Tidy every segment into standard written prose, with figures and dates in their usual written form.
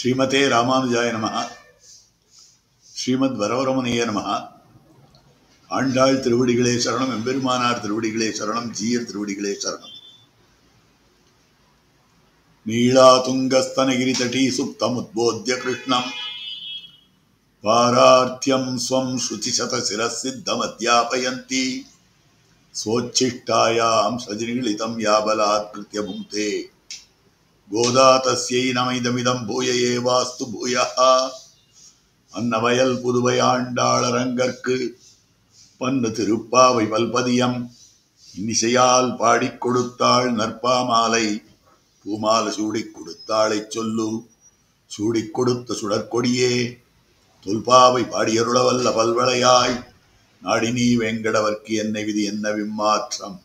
ஸ்ரீமதே ராமானுஜாய நமஹ. ஸ்ரீமத் வரவரமணிய நமஹ. ஆண்டாள் திருவடிகளே சரணம், எம்பெருமானார் திருவடிகளே சரணம், ஜீயர் திருவடிகளே சரணம். நீளாதுங்கஸ்தனகிரி தடீ சுப்தமுத்போத்ய கிருஷ்ணம் பாரார்த்தியம் ஸ்வம் ஸ்ருதிசதசிரசித்தமத்யாபயந்தி ஸ்வோச்சிஷ்டாயாம் சஜினிலிதம் யாபலாத்கிருத்ய புங்க்தே கோதா தஸ்யை நமைதமிதம் பூய ஏவாஸ்து பூயः. அன்னவயல் புதுவை ஆண்டாளரங்கற்கு பன்னு திருப்பாவை பல்பதியம் இன்னிசையால் பாடிக் கொடுத்தாள் நற்பாமாலை. பூமாலை சூடிக் கொடுத்தாளை சொல்லு, சூடிக் கொடுத்த சுடற்கொடியே, தொல்பாவை பாடியருளவல்ல பல்வளையாய், நாடினி வேங்கடவர்க்கு என்ன விதி என்ன விம்மாற்றம்,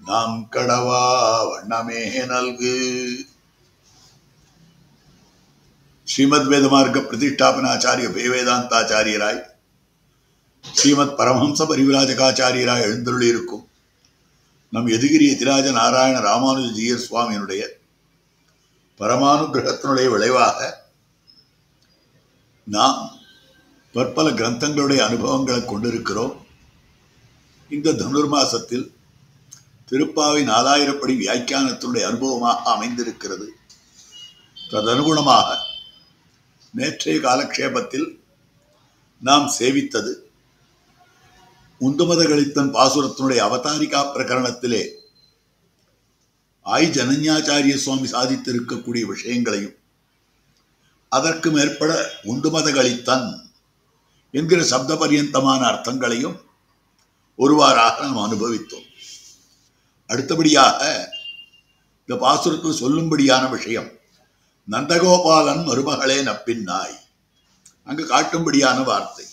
நாம் கடவா வண்ணமே நல்கு. ஸ்ரீமத் வேதமார்க்க பிரதிஷ்டாபனாச்சாரிய வேதாந்தாச்சாரியராய் ஸ்ரீமத் பரமஹம்ச பரிவிராஜகாச்சாரியராய் எழுந்தருளி இருக்கும் நம் எதுகிரி எதிராஜ நாராயண ராமானுஜ ஜீயர் சுவாமியினுடைய பரமானுகிரகத்தினுடைய விளைவாக நாம் பற்பல கிரந்தங்களுடைய அனுபவங்களை கொண்டிருக்கிறோம். இந்த தனுர்மாசத்தில் திருப்பாவை 4000 படி வியாக்கியானத்தினுடைய அனுபவமாக அமைந்திருக்கிறது. ததனுகுணமாக நேற்றைய காலக்ஷேபத்தில் நாம் சேவித்தது உந்துமதகளித்தன் பாசுரத்தினுடைய அவதாரிகா பிரகரணத்திலே ஆய் ஜனன்யாச்சாரிய சுவாமி சாதித்திருக்கக்கூடிய விஷயங்களையும், அதற்கு மேற்பட உண்டுமதகளித்தன் என்கிற சப்த பரியந்தமான அர்த்தங்களையும் ஒருவாறாக நாம் அனுபவித்தோம். அடுத்தபடியாக இந்த பாசுரத்தில் சொல்லும்படியான விஷயம் நந்தகோபாலன் மருமகளே நப்பின்னாய். அங்கு காட்டும்படியான வார்த்தை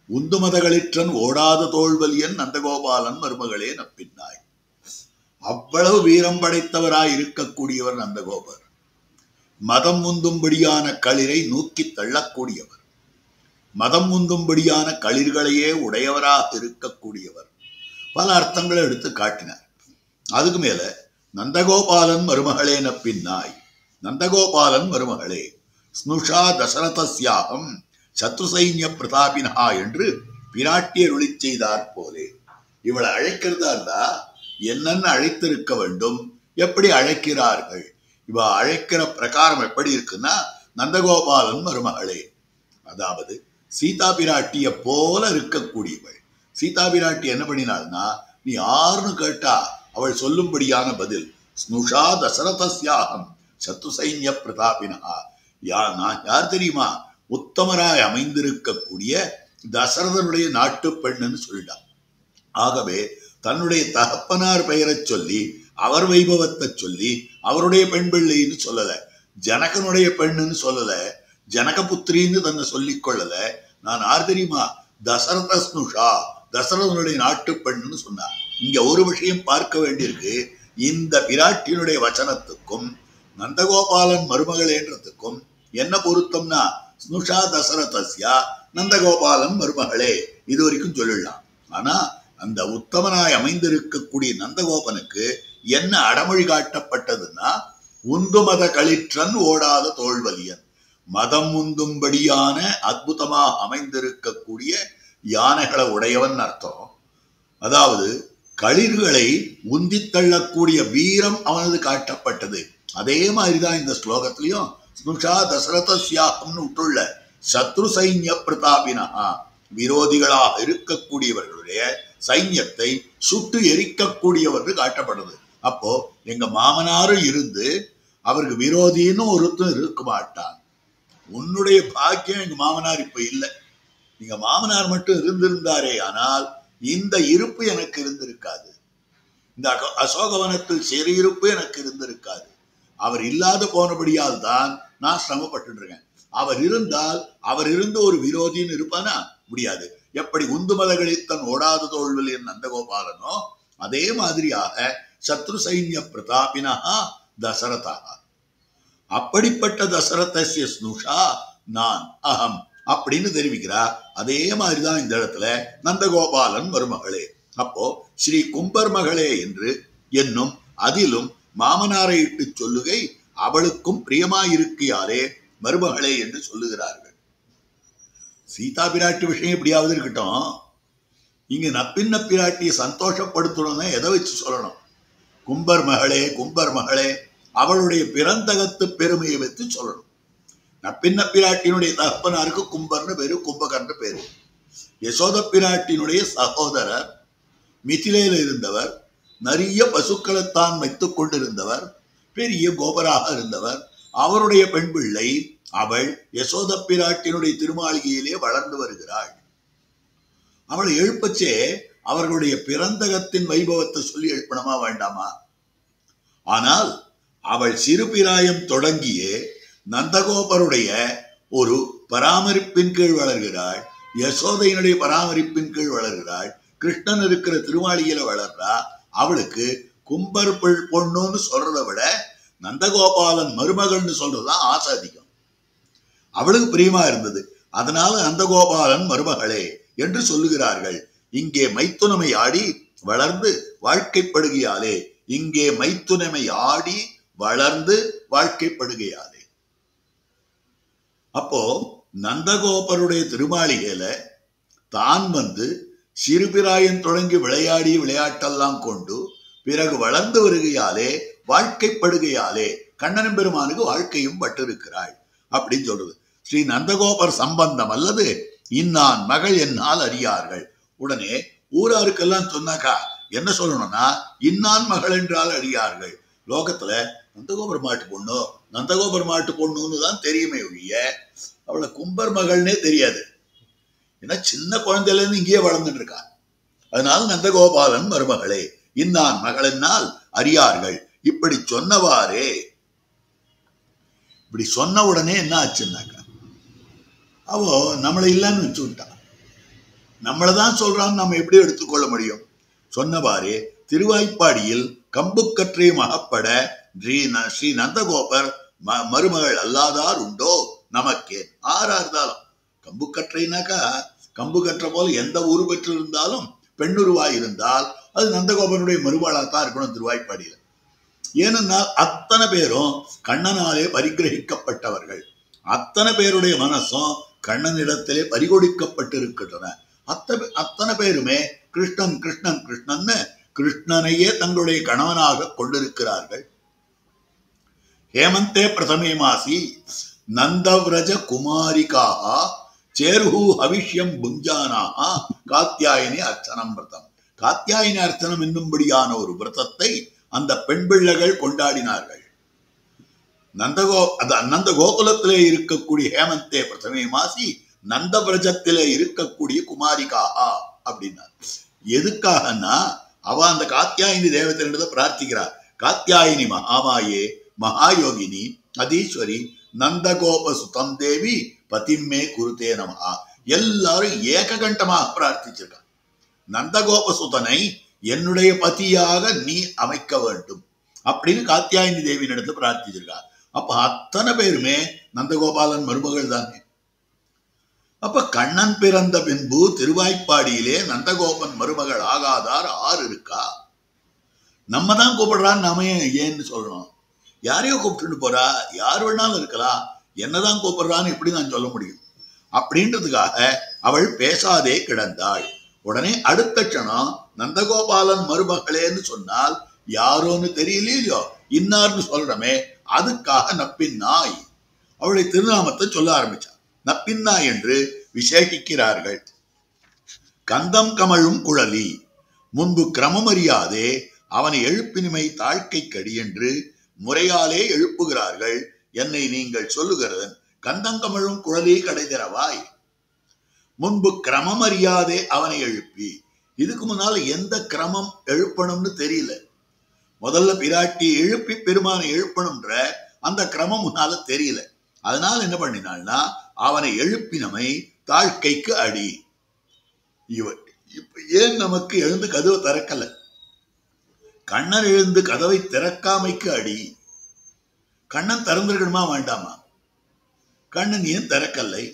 உந்துமதகளிற்றன் ஓடாத தோல்வலியன் நந்தகோபாலன் மருமகளே நப்பின்னாய். அவ்வளவு வீரம் படைத்தவராய் இருக்கக்கூடியவர் நந்தகோபர். மதம் உந்தும்படியான களிரை நூக்கி தள்ளக்கூடியவர், மதம் உந்தும்படியான களிர்களையே உடையவராக இருக்கக்கூடியவர். பல அர்த்தங்களை எடுத்து காட்டினார். அதுக்கு மேல நந்தகோபாலன் மருமகளே நப்பின்னாய், நந்தகோபாலன் மருமகளே ஸ்னுஷா தசரதஸ்யாகம் சத்ரு சைன்ய பிரதாபினா என்று பிராட்டியை ஒளி செய்தார் போலே. இவளை அழைக்கிறதா இருந்தா என்னன்னு அழைத்திருக்க வேண்டும். எப்படி அழைக்கிறார்கள்? இவ அழைக்கிற பிரகாரம் எப்படி இருக்குன்னா நந்தகோபாலன் மருமகளே, அதாவது சீதா பிராட்டிய போல இருக்கக்கூடியவள். சீதா பிராட்டி என்ன பண்ணினாள்னா, நீ யாருன்னு கேட்டா அவள் சொல்லும்படியான பதில் ஸ்னுஷா தசரதஸ்யாகம் சத்ரு சைன்ய பிரதாபினா. நான் யார் தெரியுமா? உத்தமராய் அமைந்திருக்கக்கூடிய தசரதனுடைய நாட்டு பெண்ணுன்னு சொல்லிட்டான். ஆகவே தன்னுடைய தகப்பனார் பெயரை சொல்லி அவர் வைபவத்தை சொல்லி அவருடைய பெண் பிள்ளைன்னு சொல்லல, ஜனகனுடைய பெண்ணுன்னு சொல்லல, ஜனகபுத்திரின்னு தன்னை சொல்லிக் கொள்ளல. நான் யார் தெரியுமா? தசரத ஸ்னுஷா, தசரதனுடைய நாட்டு பெண்ணுன்னு சொன்னார். இங்க ஒரு விஷயம் பார்க்க வேண்டியிருக்கு. இந்த பிராட்டியினுடைய வச்சனத்துக்கும் நந்தகோபாலன் மருமகளேன்றதுக்கும் என்ன பொருத்தம்னா, ஸ்னுஷா தசரதஸ்யா நந்தகோபாலன் மருமகளே இது வரைக்கும் சொல்லிடலாம். ஆனா அந்த உத்தமனாய் அமைந்திருக்கக்கூடிய நந்தகோபனுக்கு என்ன அடமொழி காட்டப்பட்டதுன்னா, உந்துமத களிற்றன் ஓடாத தோல்வலியன், மதம் உந்தும்படியான அற்புதமாக அமைந்திருக்கக்கூடிய யானைகளை உடையவன் அர்த்தம். அதாவது களிர்களை உந்தி தள்ளக்கூடிய வீரம் அவனது காட்டப்பட்டது. அதே மாதிரிதான் இந்த ஸ்லோகத்திலையும் ஸ்னுஷா தசரதஸ்யாகம்னு விட்டுள்ள சத்ரு சைன்ய பிரதாபினா, விரோதிகளாக இருக்கக்கூடியவர்களுடைய சைன்யத்தை சுட்டு எரிக்கக்கூடியவர்கள் காட்டப்படுது. அப்போ எங்க மாமனாரும் இருந்து அவருக்கு விரோதின்னு ஒருத்தன் இருக்க மாட்டான். உன்னுடைய பாக்கியம் எங்க மாமனார் இப்ப இல்லை. நீங்க மாமனார் மட்டும் இருந்திருந்தாரே ஆனால் இந்த இருப்பு எனக்கு இருந்திருக்காது, இந்த அசோகவனத்தில் சிறையிருப்பு எனக்கு இருந்திருக்காது. அவர் இல்லாத போனபடியால் தான் நான் சிரமப்பட்டு இருக்கேன். அவர் இருந்தால் அவர் இருந்து ஒரு விரோதின்னு இருப்பானா? முடியாது. எப்படி உந்துமதகளித்தன் ஓடாத தோல்வல் என் நந்தகோபாலனோ அதே மாதிரியாக சத்ரு சைன்ய பிரதாபினா தசரதா. அப்படிப்பட்ட தசரதஸ்ய ஸ்னுஷா நான் அகம் அப்படின்னு தெரிவிக்கிறார். அதே மாதிரிதான் இந்த இடத்துல நந்தகோபாலன் மருமகளே. அப்போ ஸ்ரீ கும்பர் மகளே என்று என்னும் அதிலும் மாமனாரை இட்டு சொல்லுகை அவளுக்கும் பிரியமாயிருக்கையாலே மருமகளே என்று சொல்லுகிறார்கள். சீதா பிராட்டி விஷயம் எப்படியாவது இருக்கட்டும், இங்க நப்பின்ன பிராட்டியை சந்தோஷப்படுத்தணும்னா எதை வச்சு சொல்லணும்? கும்பர் மகளே, கும்பர் மகளே, அவளுடைய பிறந்தகத்து பெருமையை வைத்து சொல்லணும். நப்பின்ன பிராட்டியினுடைய தகப்பனாருக்கு கும்பர்னு பேரு, கும்பகர்னு பேரு. யசோத பிராட்டியினுடைய சகோதரர், மிதிலையில இருந்தவர், நிறைய பசுக்களைத்தான் வைத்துக் கொண்டிருந்தவர், பெரிய கோபராக இருந்தவர். அவருடைய பெண் பிள்ளை அவள் யசோத பிராட்டியினுடைய திருமாளிகையிலே வளர்ந்து வருகிறாள். அவளை எழுப்பச்சே அவர்களுடைய பிறந்தகத்தின் வைபவத்தை சொல்லி எழுப்பணுமா வேண்டாமா? ஆனால் அவள் சிறுபிராயம் தொடங்கியே நந்தகோபருடைய ஒரு பராமரிப்பின் கீழ் வளர்கிறாள், யசோதையினுடைய பராமரிப்பின் கீழ் வளர்கிறாள், கிருஷ்ணன் இருக்கிற திருமாளிகையில வளர்றா. அவளுக்கு கும்பர் பொண்ணுன்னு சொல்றதை விட நந்தகோபாலன் மருமகள்னு சொல்றதுதான் ஆசை அதிகம். அவளுக்கு பிரியமா இருந்தது. அதனால நந்தகோபாலன் மருமகளே என்று சொல்லுகிறார்கள். இங்கே மைத்துனமை ஆடி வளர்ந்து வாழ்க்கைப்படுகையாலே, இங்கே மைத்துனமை ஆடி வளர்ந்து வாழ்க்கைப்படுகையாலே. அப்போ நந்தகோபருடைய திருமாளிகையில தான் வந்து சிறுபிராயம் தொடங்கி விளையாடிய விளையாட்டெல்லாம் கொண்டு பிறகு வளர்ந்து வருகையாலே வாழ்க்கைப்படுகையாலே கண்ணன் பெருமானுக்கு வாழ்க்கையும் பட்டிருக்கிறாள் அப்படின்னு சொல்றது. ஸ்ரீ நந்தகோபர் சம்பந்தம் அல்லது இன்னான் மகள் என்னால் அறியார்கள். உடனே ஊராருக்கெல்லாம் சொன்னாக்கா என்ன சொல்லணும்னா, இன்னான் மகள் என்றால் அறியார்கள். லோகத்துல நந்தகோபர் மாட்டு பொண்ணு, நந்தகோபர் மாட்டு பொண்ணுன்னு தான் தெரியுமே ஒழிய அவளை கும்பர் மகள்னே தெரியாது. ஏன்னா சின்ன குழந்தையில இருந்து இங்கேயே வளர்ந்துட்டு இருக்கா. அதனால நந்தகோபாலன் மருமகளே, இன்னான் மகளென்னால் அறியார்கள். இப்படி சொன்னவாறே, இப்படி சொன்ன உடனே என்ன ஆச்சுன்னாக்கா, அவோ நம்மளை இல்லைன்னு வச்சு விட்டா. நம்மளைதான் சொல்றான்னு நம்ம எப்படி எடுத்துக்கொள்ள முடியும்? சொன்னவாறே திருவாய்ப்பாடியில் கம்புக்கற்றை மகப்பட ஸ்ரீ நந்தகோபர் மருமகள் அல்லாதார் உண்டோ நமக்கே. ஆறா இருந்தாலும் கம்புக்கற்றைனாக்கா, கம்பு கற்ற போல எந்த ஊரு பெற்று இருந்தாலும் பெண்ணுருவாய் இருந்தால் அது நந்தகோபனுடைய மருமகளாத்தான் இருக்கணும் திருவாய்ப்பாடியில. ஏனென்றால் அத்தனை பேரும் கண்ணனாலே பரிகிரகிக்கப்பட்டவர்கள், அத்தனை பேருடைய மனசும் கண்ணனிடத்திலே பறிகொடுக்கப்பட்டிருக்கின்றன. அத்தனை பேருமே கிருஷ்ணன் கிருஷ்ணன் கிருஷ்ணன் கிருஷ்ணனையே தங்களுடைய கணவனாக கொண்டிருக்கிறார்கள். ஹேமந்தே பிரதமே மாசி நந்தவ்ரஜ குமாரிகாக சேருஹு ஹவிஷ்யம் புஞ்சானாக காத்யாயினி அர்ச்சனம் விரதம். காத்யாயினி அர்ச்சனம் என்னும்படியான ஒரு விரதத்தை அந்த பெண் பிள்ளைகள் கொண்டாடினார்கள். நந்த கோகுலத்திலே இருக்கக்கூடிய ஹேமந்தே பிரதமே மாசி நந்தவிரஜத்திலே இருக்கக்கூடிய குமாரிகாஹா அப்படின்னார். எதுக்காகனா அவ அந்த காத்யாயினி தேவதைன்றதை பிரார்த்திக்கிறார். காத்யாயினி மகாமாயே மகாயோகினி அதீஸ்வரி நந்தகோப சுதம் தேவி பதிம்மே குருதே நமஹா. எல்லாரும் ஏககண்டமாக பிரார்த்திச்சிருக்காங்க. நந்தகோப சுதனை என்னுடைய பதியாக நீ அமைக்க வேண்டும் அப்படின்னு காத்யாயினி தேவியின் இடத்துல பிரார்த்திச்சிருக்கார். அப்ப அத்தனை பேருமே நந்தகோபாலன் மருமகள் தானே. அப்ப கண்ணன் பிறந்த பின்பு திருவாய்ப்பாடியிலே நந்தகோபன் மருமகள் ஆகாதார் ஆறு இருக்கா? நம்ம தான் கூப்பிடுறான்னு நாம ஏன்னு சொல்லணும்? யாரையோ கூப்பிட்டு போறா, யார் வேணாலும் இருக்கலாம், என்னதான் கூப்பிடுறான்னு எப்படி நான் சொல்ல முடியும்? அப்படின்றதுக்காக அவள் பேசாதே கிடந்தாள். உடனே அடுத்த க்ஷணம் நந்தகோபாலன் மருமகளேன்னு சொன்னால் யாரோன்னு தெரியலையோ, இன்னார்னு சொல்றமே, அதுக்காக நப்பின்னாய் அவளுடைய திருநாமத்தை சொல்ல ஆரம்பிச்சார். நப்பின்னாய் என்று விசேஷிக்கிறார்கள். கந்தம் கமழும் குழலி முன்பு கிரமமறியாதே அவனை எழுப்பினுமை தாழ்க்கை கடி என்று முறையாலே எழுப்புகிறார்கள். என்னை நீங்கள் சொல்லுகிறதன் கந்தங்கமழும் குழலி கடைதிரவாய். முன்பு கிரமம் அறியாதே அவனை எழுப்பி. இதுக்கு முன்னால் எந்த கிரமம் எழுப்பணும்னு தெரியல. முதல்ல பிராட்டி எழுப்பி பெருமானை எழுப்பணும்ன்ற அந்த கிரமம் முன்னால தெரியல. அதனால என்ன பண்ணினாள்னா, அவனை எழுப்பினமை தாழ்க்கைக்கு அடி. இப்ப ஏன் நமக்கு எழுந்து கதவை திறக்கல? கண்ணன் எழுந்து கதவை திறக்காமைக்கு அடி. கண்ணன் திறந்திருக்கணுமா வேண்டாமா? கண்ணன் ஏன் திறக்கலை?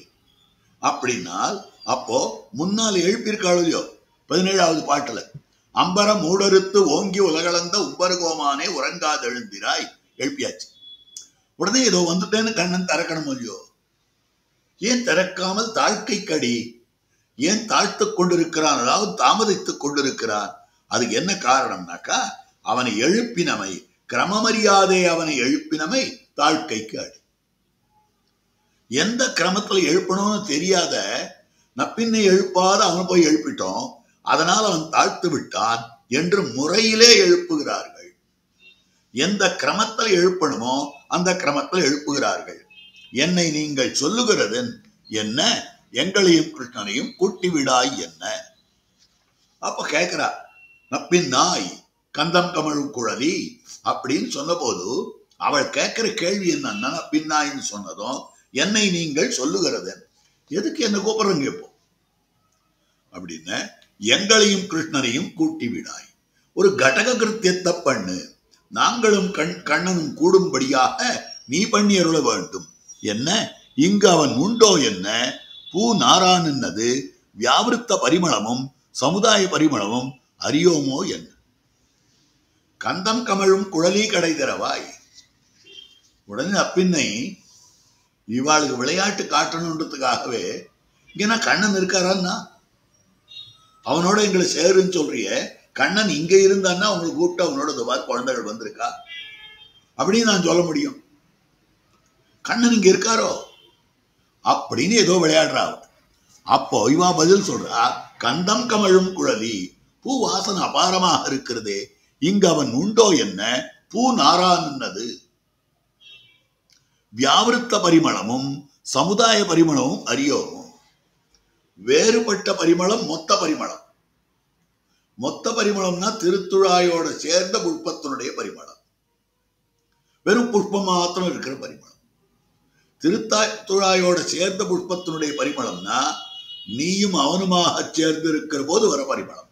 அப்படின்னால் அப்போ முன்னால் எழுப்பியிருக்காளோ இல்லையோ 17வது பாட்டுல, அம்பரம் மூடறுத்து ஓங்கி உலகளந்த உம்பருகோமானே உறங்காது எழுந்திராய் எழுப்பியாச்சு. உடனே ஏதோ வந்துட்டேன்னு கண்ணன் திறக்கணும் இல்லையோ? ஏன் திறக்காமல் தாழ்க்கைக்கடி ஏன் தாழ்த்துக் கொண்டிருக்கிறான், அதாவது தாமதித்துக் கொண்டிருக்கிறான்? அதுக்கு என்ன காரணம்னாக்கா, அவனை எழுப்பினமை, கிரமமறியாதே அவனை எழுப்பினமை தாழ்க்கைக்கு அடி. எந்த கிரமத்துல எழுப்பணும்னு தெரியாத நப்பின்னை எழுப்பாத அவனை போய் எழுப்பிட்டோம், அதனால் அவன் தாழ்த்து விட்டான் என்று முறையிலே எழுப்புகிறார்கள். எந்த கிரமத்தில் எழுப்பணுமோ அந்த கிரமத்தில் எழுப்புகிறார்கள். என்னை நீங்கள் சொல்லுகிறது என்ன, எங்களையும் கிருஷ்ணனையும் கூட்டிவிடாய் என்ன? அப்ப கேட்கிறா, நப்பின் நாய் கந்தம் கமழும் குழலி அப்படின்னு சொன்ன போது அவள் கேட்கிற கேள்வி என்னன்னா, நப்பின் நாயின்னு சொன்னதும் என்னை நீங்கள் சொல்லுகிறது, எதுக்கு என்ன கூப்பிடுறீங்க இப்போ அப்படின்னு, எங்களையும் கிருஷ்ணனையும் கூட்டி விடாய், ஒரு கடக கிருத்தியத்தை பண்ணு, நாங்களும் கண்ணனும் கூடும்படியாக நீ பண்ணி அருள வேண்டும். என்ன இங்கு அவன் உண்டோ என்ன, பூ நாரான் என்னது, வியாவிருத்த பரிமளமும் சமுதாய பரிமளமும் அறியோமோ என்ன? கந்தம் கமழும் குழலி கடை தரவாய். உடனே அப்பின்னை இவாளுக்கு விளையாட்டு காட்டணுன்றதுக்காகவே, இங்கன்னா கண்ணன் இருக்காரான்னா, அவனோட எங்களை சேருன்னு சொல்றிய, கண்ணன் இங்க இருந்தான்னா அவங்களுக்கு கூப்பிட்டு அவனோட குழந்தைகள் வந்திருக்கா அப்படின்னு நான் சொல்ல முடியும். கண்ணன் இங்க இருக்காரோ அப்படின்னு ஏதோ விளையாடுறா. அப்போ இவா பதில் சொல்றா, கந்தம் கமழும் குழலி, பூ வாசனை அபாரமாக இருக்கிறதே, இங்கு அவன் உண்டோ என்ன, பூ நாரானது, வியாவிருத்த பரிமளமும் சமுதாய பரிமளமும் அறியோமோ. வேறுபட்ட பரிமளம் மொத்த பரிமளம். மொத்த பரிமளம்னா திருத்துழாயோட சேர்ந்த புஷ்பத்தினுடைய பரிமளம், வெறும் புஷ்பம் மாத்திரம் இருக்கிற பரிமளம். திருத்துழாயோட சேர்ந்த புஷ்பத்தினுடைய பரிமளம்னா நீயும் அவனுமாக சேர்ந்து இருக்கிற போது வர பரிமளம்.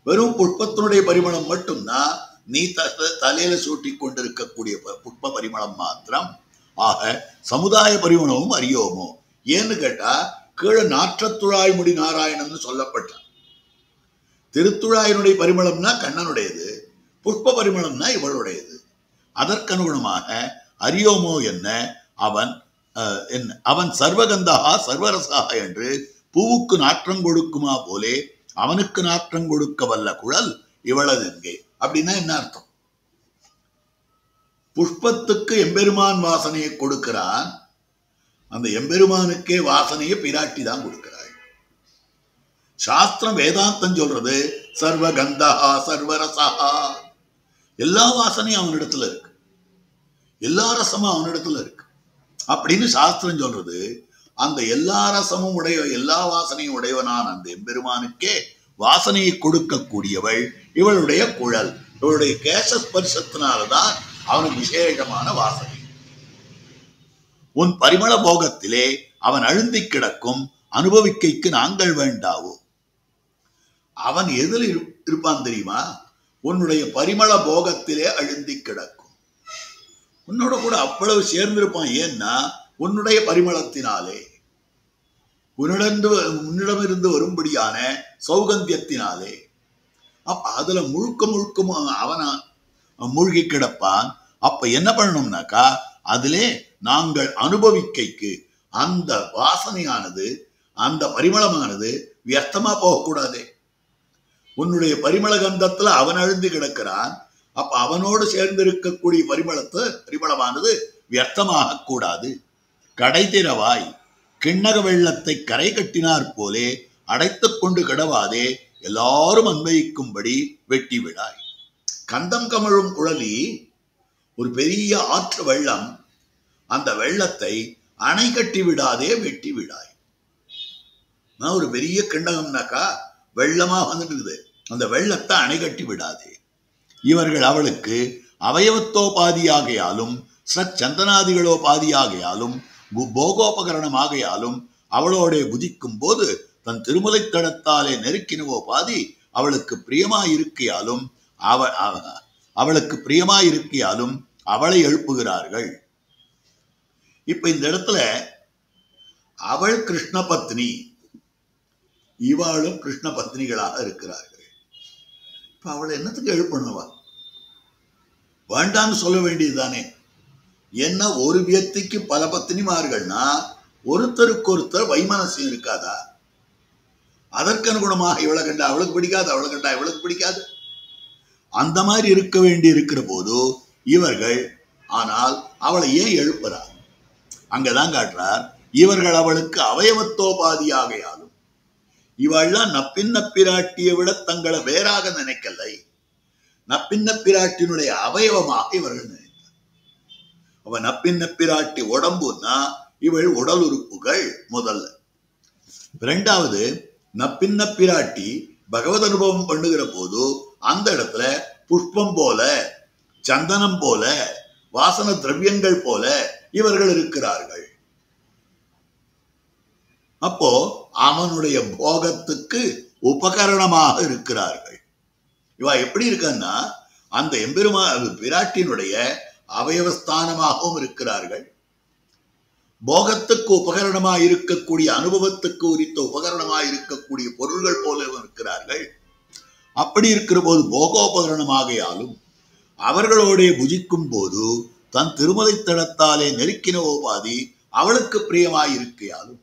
வெறும் புஷ்பத்தினுடைய பரிமளம் மட்டும்தான் நீ தலையில சூட்டி கொண்டிருக்கக்கூடிய புஷ்ப பரிமளம் மாத்திரம். ஆக சமுதாய பரிமளமும் அறியோமோ. ஏன்னு கேட்டா, கீழே நாற்றத்துழாய் முடி நாராயணன் சொல்லப்பட்டான். திருத்துழாயினுடைய பரிமளம்னா கண்ணனுடையது, புஷ்ப பரிமளம்னா இவளுடையது. அதற்கனுகுணமாக அறியோமோ என்ன, அவன் சர்வகந்தகா சர்வரசா என்று பூவுக்கு நாற்றம் கொடுக்குமா போலே அவனுக்கு நாற்றம் கொடுக்க வல்ல குழல் இவளது எங்கே. அப்படின்னா என்ன அர்த்தம்? புஷ்பத்துக்கு எம்பெருமான் வாசனையை கொடுக்கிறான், அந்த எம்பெருமானுக்கே வாசனையை பிராட்டி தான் கொடுக்கிறாள். சாஸ்திரம் வேதாந்தம் சொல்றது சர்வகந்தகா சர்வரசா, எல்லா வாசனையும் அவனிடத்துல இருக்கு, எல்லா ரசமும் அவனிடத்துல இருக்கு அப்படின்னு சாஸ்திரம் சொல்றது. அந்த எல்லா ரசமும் உடைய எல்லா வாசனையும் உடையவனான் அந்த எம்பெருமானுக்கே வாசனையை கொடுக்கக்கூடியவள் இவளுடைய குழல். இவளுடைய கேசஸ்பர்சத்தினால்தான் அவனுக்கு விசேஷமான வாசனை. உன் பரிமள போகத்திலே அவன் அழுந்தி கிடக்கும் அனுபவிக்கைக்கு நாங்கள் வேண்டாவோ. அவன் எதில் இருப்பான் தெரியுமா? உன்னுடைய பரிமள போகத்திலே அழுந்தி கிடக்கும். உன்னோட கூட அவ்வளவு சேர்ந்திருப்பான். ஏன்னா உன்னுடைய பரிமளத்தினாலே, உன்னிடமிருந்து வரும்படியான சௌகந்தியத்தினாலே. அப்ப அதுல முழுக்க முழுக்க அவன மூழ்கி கிடப்பான். அப்ப என்ன பண்ணணும்னாக்கா, அதிலே நாங்கள் அனுபவிக்கைக்கு அந்த வாசனையானது, அந்த பரிமளமானது வியர்த்தமா போகக்கூடாது. உன்னுடைய பரிமள கந்தத்துல அவன் அழுந்து கிடக்கிறான். அப்ப அவனோடு சேர்ந்து இருக்கக்கூடிய பரிமளமானது வியர்த்தமாக கூடாது. கடை திறவாய், கிண்ணக வெள்ளத்தை கரை கட்டினார் போலே அடைத்துக் கொண்டு கிடவாதே, எல்லாரும் அன்வயிக்கும்படி வெட்டி விடாய். கந்தம் கமழும் குழலி ஒரு பெரிய ஆற்று வெள்ளம், அந்த வெள்ளத்தை அணை கட்டி விடாதே வெட்டி விடாய். ஒரு பெரிய கிண்ணகம்னாக்கா வெள்ளமா வந்துட்டு இருக்குது, அந்த வெள்ளத்தை அணை கட்டி விடாதே. இவர்கள் அவளுக்கு அவயவத்தோபாதியாகையாலும் சந்தனாதிகளோபாதியாகையாலும் போகோபகரணமாகையாலும் அவளோட புதிக்கும் போது தன் திருமலை தடத்தாலே நெருக்கினவோ பாதி அவளுக்கு பிரியமாயிருக்கையாலும் அவளை எழுப்புகிறார்கள். இப்ப இந்த இடத்துல அவள் கிருஷ்ண பத்னி, இவாளும் கிருஷ்ண பத்னிகளாக இருக்கிறார்கள். இப்ப அவளை என்னத்துக்கு எழுப்பணுவா? வேண்டான்னு சொல்ல வேண்டியதுதானே. என்ன ஒரு வியக்திக்கு பல பத்தினிமார்கள்னா ஒருத்தருக்கு ஒருத்தர் வைமனசியம் இருக்காதா? அதற்கு அனுகுணமாக இவளை கண்டா அவளுக்கு பிடிக்காது, அவளை கண்டா இவளுக்கு பிடிக்காது. அந்த மாதிரி இருக்க வேண்டி இருக்கிற போது இவர்கள் ஆனால் அவளை ஏன் எழுப்புறார்? அங்கதான் காட்டுறார், இவர்கள் அவளுக்கு அவயவத்தோபாதியாகையாலும் இவள்லாம் நப்பின்ன பிராட்டியை விட தங்களை வேறாக நினைக்கலை, நப்பின்ன பிராட்டினுடைய அவயவமாக இவர்கள் நினைத்தார். அவ நப்பின்ன பிராட்டி உடம்புன்னா இவள் உடல் உறுப்புகள் முதல்ல. இரண்டாவது, நப்பின்ன பிராட்டி பகவத் அனுபவம் பண்ணுகிற போது அந்த இடத்துல புஷ்பம் போல, சந்தனம் போல, வாசன திரவியங்கள் போல இவர்கள் இருக்கிறார்கள். அப்போ அவனுடைய போகத்துக்கு உபகரணமாக இருக்கிறார்கள். இவ எப்படி இருக்கன்னா அந்த எம்பெருமா பிராட்டினுடைய அவயவஸ்தானமாகவும் இருக்கிறார்கள், போகத்துக்கு உபகரணமாக இருக்கக்கூடிய, அனுபவத்துக்கு உரித்த உபகரணமாக இருக்கக்கூடிய பொருள்கள் போல இருக்கிறார்கள். அப்படி இருக்கிற போது போகோபகரணமாகையாலும் அவர்களோட புஜிக்கும் போது தன் திருமலை தடத்தாலே நெருக்கின உபாதி அவளுக்கு பிரியமாயிருக்கையாலும்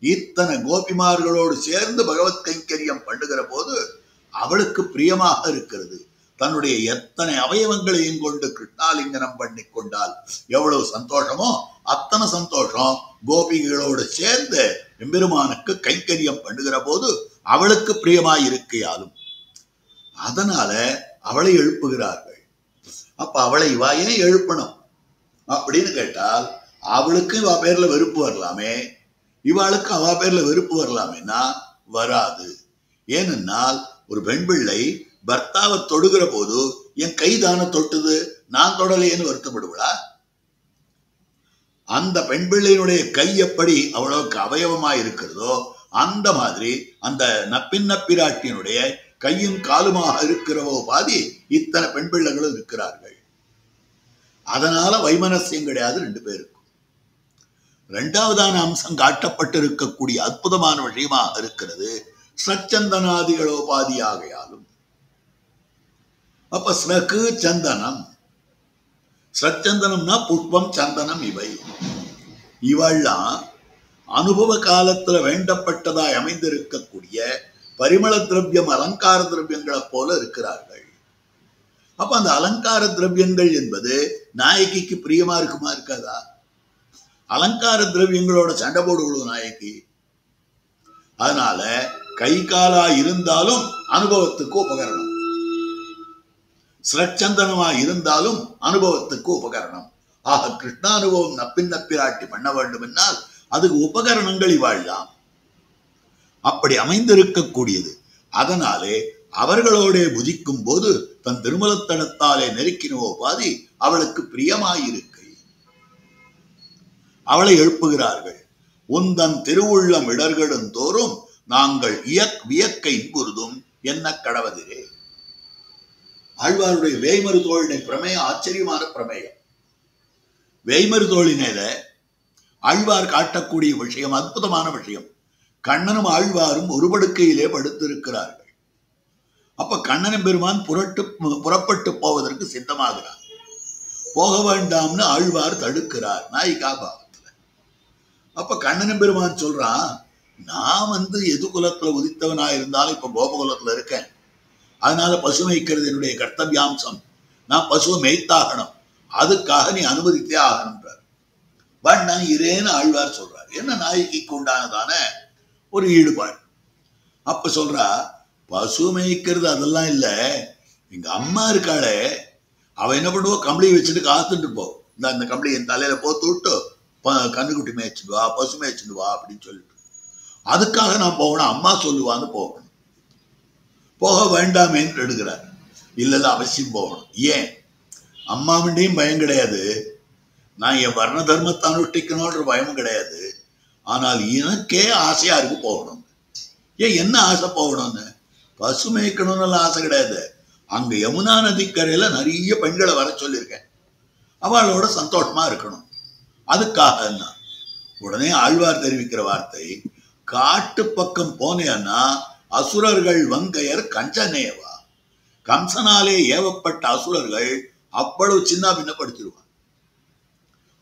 இத்தனை கோபிமார்களோடு சேர்ந்து பகவத் கைங்கரியம் பண்ணுகிற போது அவளுக்கு பிரியமாக இருக்கிறது. தன்னுடைய எத்தனை அவயவங்களையும் கொண்டு கிருஷ்ணாலிங்கனம் பண்ணி கொண்டால் எவ்வளவு சந்தோஷமோ அத்தனை சந்தோஷம் கோபிகளோடு சேர்ந்து எம்பெருமானுக்கு கைங்கரியம் பண்ணுகிற போது அவளுக்கு பிரியமாயிருக்கையாலும் அதனால அவளை எழுப்புகிறார்கள். அப்ப அவளை இவா ஏன் எழுப்பணும் அப்படின்னு கேட்டால், அவளுக்கு இவா பேர்ல வெறுப்பு வரலாமே, இவாளுக்கு அவா பேர்ல வெறுப்பு வரலாமேனா வராது. ஏனென்னால் ஒரு பெண் பிள்ளை பர்த்தாவை தொடுகிற போது என் கை தானே தொட்டுது, நான் தொடலையேன்னு வருத்தப்படுவா? அந்த பெண் பிள்ளையினுடைய கை எப்படி அவ்வளவுக்கு அவயவமா இருக்கிறதோ அந்த மாதிரி அந்த நப்பின்ன பிராட்டியினுடைய கையும் காலுமாக இருக்கிறவோ பாதி இத்தனை பெண் பிள்ளைகளும் இருக்கிறார்கள். அதனால வைமனசியம் கிடையாது ரெண்டு பேருக்கும். இரண்டாவதான அம்சம் காட்டப்பட்டிருக்கக்கூடிய அற்புதமான விஷயமாக இருக்கிறது சச்சந்தனாதிகளோபாதியாகையாலும். அப்ப ஸ்ரக்கு சந்தனம், சச்சந்தனம்னா புஷ்பம் சந்தனம், இவெல்லாம் அனுபவ காலத்துல வேண்டப்பட்டதாய் அமைந்திருக்கக்கூடிய பரிமள திரவியம் அலங்கார திரவியங்களை போல இருக்கிறார்கள். அப்ப அந்த அலங்கார திரவியங்கள் என்பது நாயகிக்கு பிரியமா இருக்குமா இருக்காதா? அலங்கார திரவியங்களோட சண்டை போடுவோம் நாயகி. அதனால கை காலா இருந்தாலும் அனுபவத்துக்கு உபகரணம், சிரச்சந்தனமா இருந்தாலும் அனுபவத்துக்கு உபகரணம். ஆக கிருஷ்ணானுபவம் நப்பின் நப்பிராட்டி பண்ண வேண்டும் என்னால் அதுக்கு உபகரணங்கள் இவாழ்லாம். அப்படி அமைந்திருக்கக்கூடியது. அதனாலே அவர்களோட புஜிக்கும் போது தன் திருமலத்தனத்தாலே நெருக்கினவோ பாதி அவளுக்கு பிரியமாயிருக்கை. அவளை எழுப்புகிறார்கள். உந்தன் திருவுள்ளம் இடர்களும் தோறும் நாங்கள் வியக்கை இன்புறுதும் என்ன கடவதிரே. ஆழ்வாருடைய வேய்மரு தோழினை பிரமேயம் ஆச்சரியமான பிரமேயம். வேய்மரு தோழினேல ஆழ்வார் காட்டக்கூடிய விஷயம் அற்புதமான விஷயம். கண்ணனும் ஆழ்வாரும் ஒரு படுக்கையிலே படுத்திருக்கிறார்கள். அப்ப கண்ணனும் பெருமான் புறப்பட்டு போவதற்கு சித்தமாகிறார். போக வேண்டாம்னு ஆழ்வார் தடுக்கிறார் நாயிகா பாவத்துல. அப்ப கண்ணனும் பெருமான் சொல்றான், நான் எது குலத்துல உதித்தவனா இருந்தாலும் இப்ப கோபகுலத்துல இருக்கேன், அதனால பசு மேய்க்கிறது என்னுடைய கர்த்தவியாம்சம், நான் பசுவை மேய்த்தாகணும், அதுக்காக நீ அனுமதித்தே ஆகணும்ன்றார். வேண்டாம் இரேன்னு ஆழ்வார் சொல்றார். என்ன நாயகிக்கு உண்டானதான ஒரு ஈடுபாடு. அப்ப சொல்றா, பசு மேய்க்கிறது அதெல்லாம் இல்ல, எங்க அம்மா இருக்காளே அவ என்ன பண்ணுவோம், கம்பளி வச்சுட்டு காத்துட்டு போ, இந்த கம்பளி என் தலையில போத்து விட்டு கண்ணுக்குட்டி மேய்ச்சிட்டு வா, பசு மேய்ச்சிட்டு வா அப்படின்னு சொல்லிட்டு, அதுக்காக நான் போகணும், அம்மா சொல்லுவான்னு போகணும். போக வேண்டாமேன்னு எடுக்கிறார். இல்ல அவசியம் போகணும். ஏன்? அம்மாவிண்டையும் பயம் கிடையாது, நான் என் வர்ண தர்மத்தை அனுஷ்டிக்கணும்ன்ற பயமும் கிடையாது. ஆனால் எனக்கே ஆசையா இருக்கு போகணும். ஏன் என்ன ஆசை போகணும்னு? பசு மேய்க்கணும்னு ஆசை கிடையாது. அங்க யமுனா நதிக்கரையில நிறைய பெண்களை வர சொல்லியிருக்கேன், அவளோட சந்தோஷமா இருக்கணும், அதுக்காக. உடனே ஆழ்வார் தெரிவிக்கிற வார்த்தை, காட்டு பக்கம் போனேன்னா அசுரர்கள் வங்கையர் கஞ்சனேவா. கம்சனாலே ஏவப்பட்ட அசுரர்கள் அவ்வளவு சின்ன பின்னப்படுத்திடுவான்.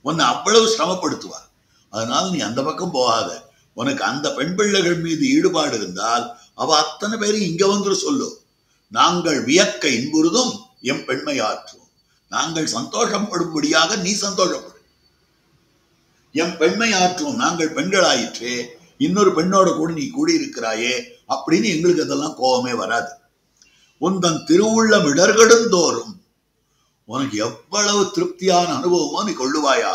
உன்னை அவ்வளவு சிரமப்படுத்துவா. அதனால நீ அந்த பக்கம் போகாத. உனக்கு அந்த பெண் பிள்ளைகள் மீது ஈடுபாடு இருந்தால் அவ அத்தனை பேரும் இங்க வந்து சொல்லு. நாங்கள் வியக்க இன்புறுதும் எம் பெண்மை ஆற்றும். நாங்கள் சந்தோஷப்படும்படியாக நீ சந்தோஷப்படு. எம் பெண்மை ஆற்றும், நாங்கள் பெண்களாயிற்றே, இன்னொரு பெண்ணோட கூட நீ கூடியிருக்கிறாயே அப்படின்னு எங்களுக்கு அதெல்லாம் கோபமே வராது. உந்தன் திருவுள்ளம் இடர்கடும் தோறும் உனக்கு எவ்வளவு திருப்தியான அனுபவமோ நீ கொள்ளுவாயா.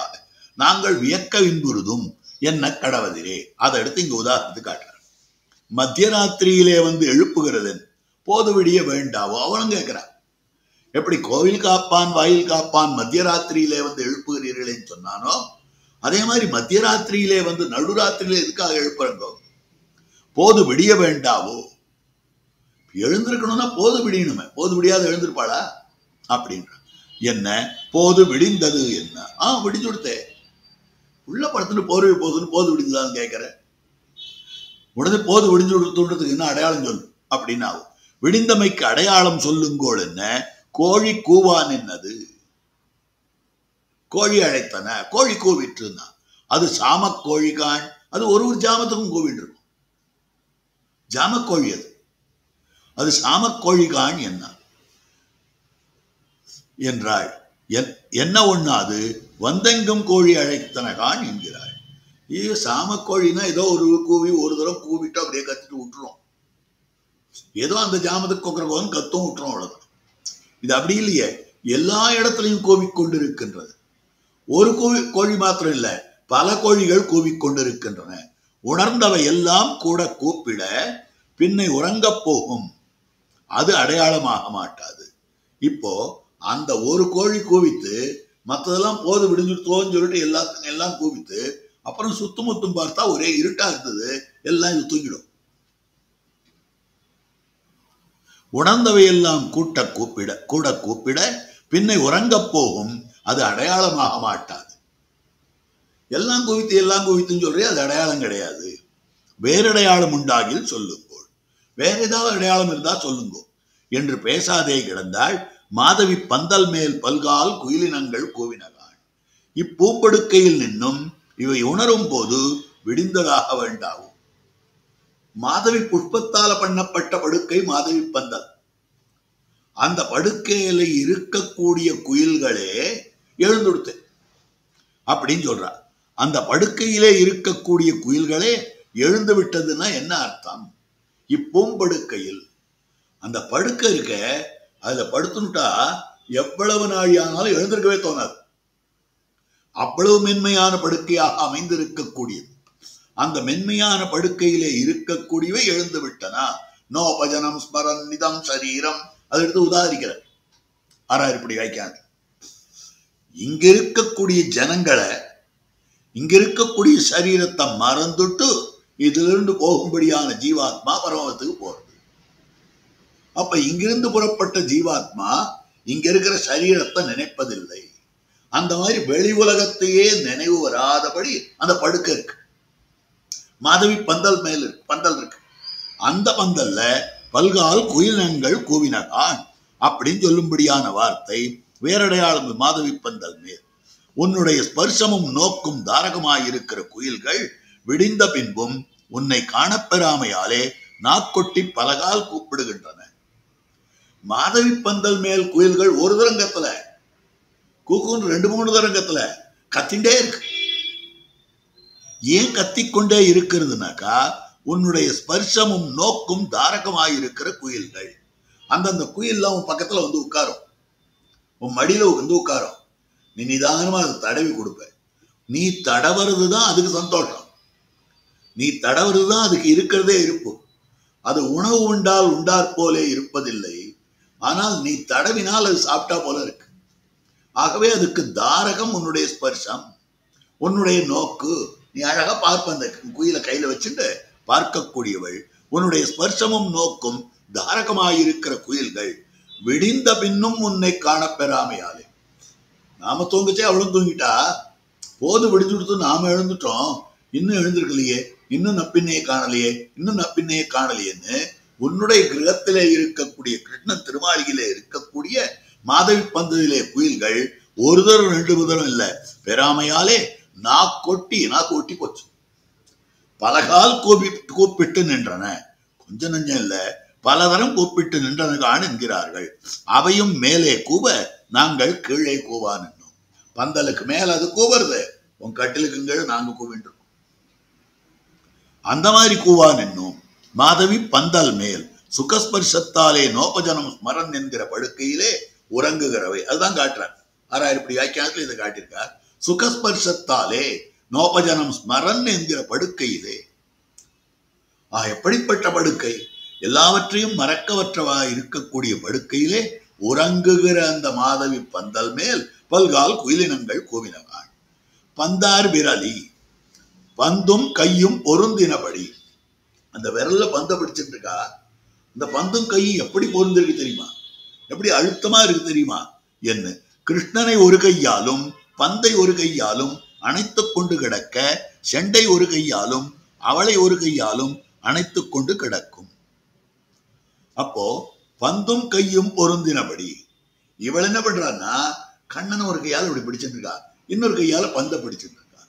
நாங்கள் வியக்க இன்புறுதும் என்ன கடவதிரே. அதை எடுத்து இங்க உதாரணத்துக்கு காட்டுறார். மத்திய ராத்திரியிலே வந்து எழுப்புகிறது போது விடிய வேண்டாவோ அவனும் கேட்கிறான். எப்படி கோவில் காப்பான் வாயில் காப்பான் மத்திய ராத்திரியிலே வந்து எழுப்புகிறீர்களேன்னு சொன்னானோ, அதே மாதிரி மத்திய ராத்திரியிலே வந்து நடுராத்திரியில எதுக்காக எழுப்புறங்கோ? போது விடிய வேண்டாவோ. எழுந்திருக்கணும்னா போது விடியணுமே. போது விடியாது எழுந்திருப்பாளா அப்படின்ற. என்ன போது விடிந்தது என்ன? விடிஞ்சு கொடுத்தே. உள்ள படத்துல போர்வை போதுன்னு போது விடிஞ்சுதான்னு கேட்கிற. உடனே போது விடிஞ்சு கொடுத்துன்றதுக்கு என்ன அடையாளம் சொல்லு அப்படின்னு ஆகும். விடிந்தமைக்கு அடையாளம் சொல்லுங்கோள் என்ன? கோழி கூவான் என்னது? கோழி அழைத்தன, கோழி கூவிட்டுனா அது சாம கோழிகான். அது ஒரு ஜாமத்துக்கும் கூவிட்டு இருக்கும். ஜாமக்கோழி அது. அது சாமக்கோழிகான் என்ன என்றாள். என்ன ஒண்ணாது வந்தெங்கும் கோழி அழைத்தனகான் என்கிறாள். இது சாமக்கோழினா ஏதோ ஒரு கூவி ஒரு தரம் கூவிட்டு அப்படியே கத்திட்டு விட்டுரும். ஏதோ அந்த ஜாமத்துக்கு கொக்கரகோன்னு கத்தும் விட்டுரும், அவ்வளவுதான். இது அப்படி இல்லையே, எல்லா இடத்துலையும் கூவிக்கொண்டிருக்கின்றது. ஒரு கோழி மாத்திரம் இல்ல, பல கோழிகள் கூவிக்கொண்டிருக்கின்றன. உணர்ந்தவை எல்லாம் கூட கூப்பிட பின்னை உறங்கப் போகும். அது அடையாளமாக மாட்டாது. இப்போ அந்த ஒரு கோழி கூவித்து மற்றதெல்லாம் போது விடிஞ்சுட்டோன்னு சொல்லிட்டு எல்லாம் கூவித்து அப்புறம் சுத்துமுத்தும் பார்த்தா ஒரே இருட்டா இருந்தது, எல்லாம் இது தூங்கிடும். உணர்ந்தவை எல்லாம் கூட கூப்பிட பின்னை உறங்கப் போகும். அது அடையாளமாக மாட்டாது. எல்லாம் குவித்துன்னு சொல்றே, அது அடையாளம் கிடையாது. வேறு அடையாளம் உண்டாகில் சொல்லுங்கோள். வேற ஏதாவது அடையாளம் இருந்தா சொல்லுங்கோ என்று பேசாதே கிடந்தாள். மாதவி பந்தல் மேல் பல்கால் குயிலினங்கள் கூவினகான். இப்பூப்படுக்கையில் நின்னும் இவை உணரும் போது விடிந்ததாக வேண்டாகும். மாதவி புஷ்பத்தால பண்ணப்பட்ட படுக்கை மாதவி பந்தல். அந்த படுக்கையில இருக்கக்கூடிய குயில்களே எழுந்துடுத்து அப்படின்னு சொல்றா. அந்த படுக்கையிலே இருக்கக்கூடிய குயில்களே எழுந்து விட்டதுன்னா என்ன அர்த்தம்? இப்பூம்படுக்கையில் அந்த படுக்கை இருக்க, அதுல படுத்துட்டா எவ்வளவு நாழி ஆனாலும் எழுந்திருக்கவே தோணாது. அவ்வளவு மென்மையான படுக்கையாக அமைந்திருக்கக்கூடியது. அந்த மென்மையான படுக்கையிலே இருக்கக்கூடியவை எழுந்து விட்டனா. நோபஜனம் ஸ்மரன் நிதம் சரீரம். அதை எடுத்து உதாரிக்கிறார் ஆறாயிரப்படி வாய்க்காது. இங்க இருக்கக்கூடிய ஜனங்களை, இங்க இருக்கக்கூடிய சரீரத்தை மறந்துட்டு இதிலிருந்து போகும்படியான ஜீவாத்மா பரமத்துக்கு போறது. அப்ப இங்கிருந்து புறப்பட்ட ஜீவாத்மா இங்க இருக்கிற சரீரத்தை நினைப்பதில்லை. அந்த மாதிரி வெளி உலகத்தையே நினைவு வராதபடி அந்த படுக்கை இருக்கு. மாதவி பந்தல் மேல் பந்தல் இருக்கு. அந்த பந்தல்ல பல்கால் குயிலங்கள் கூவினகான் அப்படின்னு சொல்லும்படியான வார்த்தை வேறடையாளம். மாதவி பந்தல் மேல் உன்னுடைய ஸ்பர்சமும் நோக்கும் தாரகமாயிருக்கிற குயில்கள் விடிந்த பின்பும் உன்னை காணப்பெறாமையாலே நாக்கொட்டி பலகால் கூப்பிடுகின்றன. மாதவி பந்தல் மேல் குயில்கள் ஒரு தரங்கத்துல கூக்குன்னு 2-3 தரங்கத்துல கத்திண்டே இருக்கு. ஏன் கத்திக்கொண்டே இருக்கிறதுனாக்கா, உன்னுடைய ஸ்பர்சமும் நோக்கும் தாரகமாயிருக்கிற குயில்கள். அந்தந்த குயில்லாம் உன் பக்கத்துல வந்து உட்காரும், உன் மடியில வந்து உட்காரும். நீ நிதானமா அதை தடவி கொடுப்ப. நீ தடவுறதுதான் அதுக்கு சந்தோஷம். நீ தடவுறதுதான் அதுக்கு இருக்கிறதே இருப்பு. அது உணவு உண்டால் உண்டார் போலே இருப்பதில்லை. ஆனால் நீ தடவினால் அது சாப்பிட்டா போல இருக்கு. ஆகவே அதுக்கு தாரகம் உன்னுடைய ஸ்பர்சம், உன்னுடைய நோக்கு. நீ அழகா பார்ப்ப, அந்த குயிலை கையில வச்சுட்டு பார்க்கக்கூடியவள். உன்னுடைய ஸ்பர்சமும் நோக்கும் தாரகமாயிருக்கிற குயில்கள் விடிந்த பின்னும் உன்னை காணப்பெறாமையாலே. நாம தூங்கிச்சே அவளும் தூங்கிட்டா, போது விடிஞ்சு கொடுத்து நாம எழுந்துட்டோம், இன்னும் எழுந்திருக்கலையே, இன்னும் நப்பின்னையை காணலையே, இன்னும் நப்பின்னையை காணலையேன்னு உன்னுடைய கிரகத்திலே இருக்கக்கூடிய கிருஷ்ணன் திருமாளிகையிலே இருக்கக்கூடிய மாதவி பந்ததிலே குயில்கள் ஒரு தரம் 2 தரம் இல்ல பெறாமையாலே நாக்கு ஒட்டி போச்சு. பலகால் கூப்பிட்டு நின்றன. கொஞ்சம் நஞ்சம் இல்ல, பலதரம் கூப்பிட்டு நின்றனகான் என்கிறார்கள். அவையும் மேலே கூவ நாங்கள் கீழே கூவான் என்னும். பந்தலுக்கு மேல அது கூவுறது, உன் கட்டிலுக்கு கீழே நாங்க கூவின்றோம். அந்த மாதிரி கூவான் என்னும். மாதவி பந்தல் மேல் சுகஸ்பர்ஷத்தாலே நோபஜனம் ஸ்மரன் என்கிற படுக்கையிலே உறங்குகிறவை. அதுதான் காட்டுறார். 6000 வியாக்கியானத்தில் இதை காட்டியிருக்கார். சுகஸ்பர்ஷத்தாலே நோபஜனம் ஸ்மரன் என்கிற படுக்கையிலே. எப்படிப்பட்ட படுக்கை? எல்லாவற்றையும் மறக்கவற்றவா இருக்கக்கூடிய படுக்கையிலே உறங்குகிற அந்த மாதவி பந்தல் மேல் பல்கால் குயிலினங்கள் கூவினவாள். பந்தார் விரலி, பந்தும் கையும் பொருந்தினபடி. அந்த விரல்ல பந்த பிடிச்சிட்டு இருக்கா. இந்த பந்தும் கையும் எப்படி பொருந்திருக்கு தெரியுமா? எப்படி அழுத்தமா இருக்கு தெரியுமா? என்ன, கிருஷ்ணனை ஒரு கையாலும் பந்தை ஒரு கையாலும் அணைத்துக் கொண்டு கிடக்க, செண்டை ஒரு கையாலும் அவளை ஒரு கையாலும் அணைத்துக் கொண்டு கிடக்கும். அப்போ பந்தும் கையும் பொருந்தினபடி இவள் என்ன பண்றான்னா, கண்ணன் ஒரு கையால இப்படி பிடிச்சிட்டு இருக்கா, இன்னொரு கையால பந்த பிடிச்சிட்டு இருக்கா.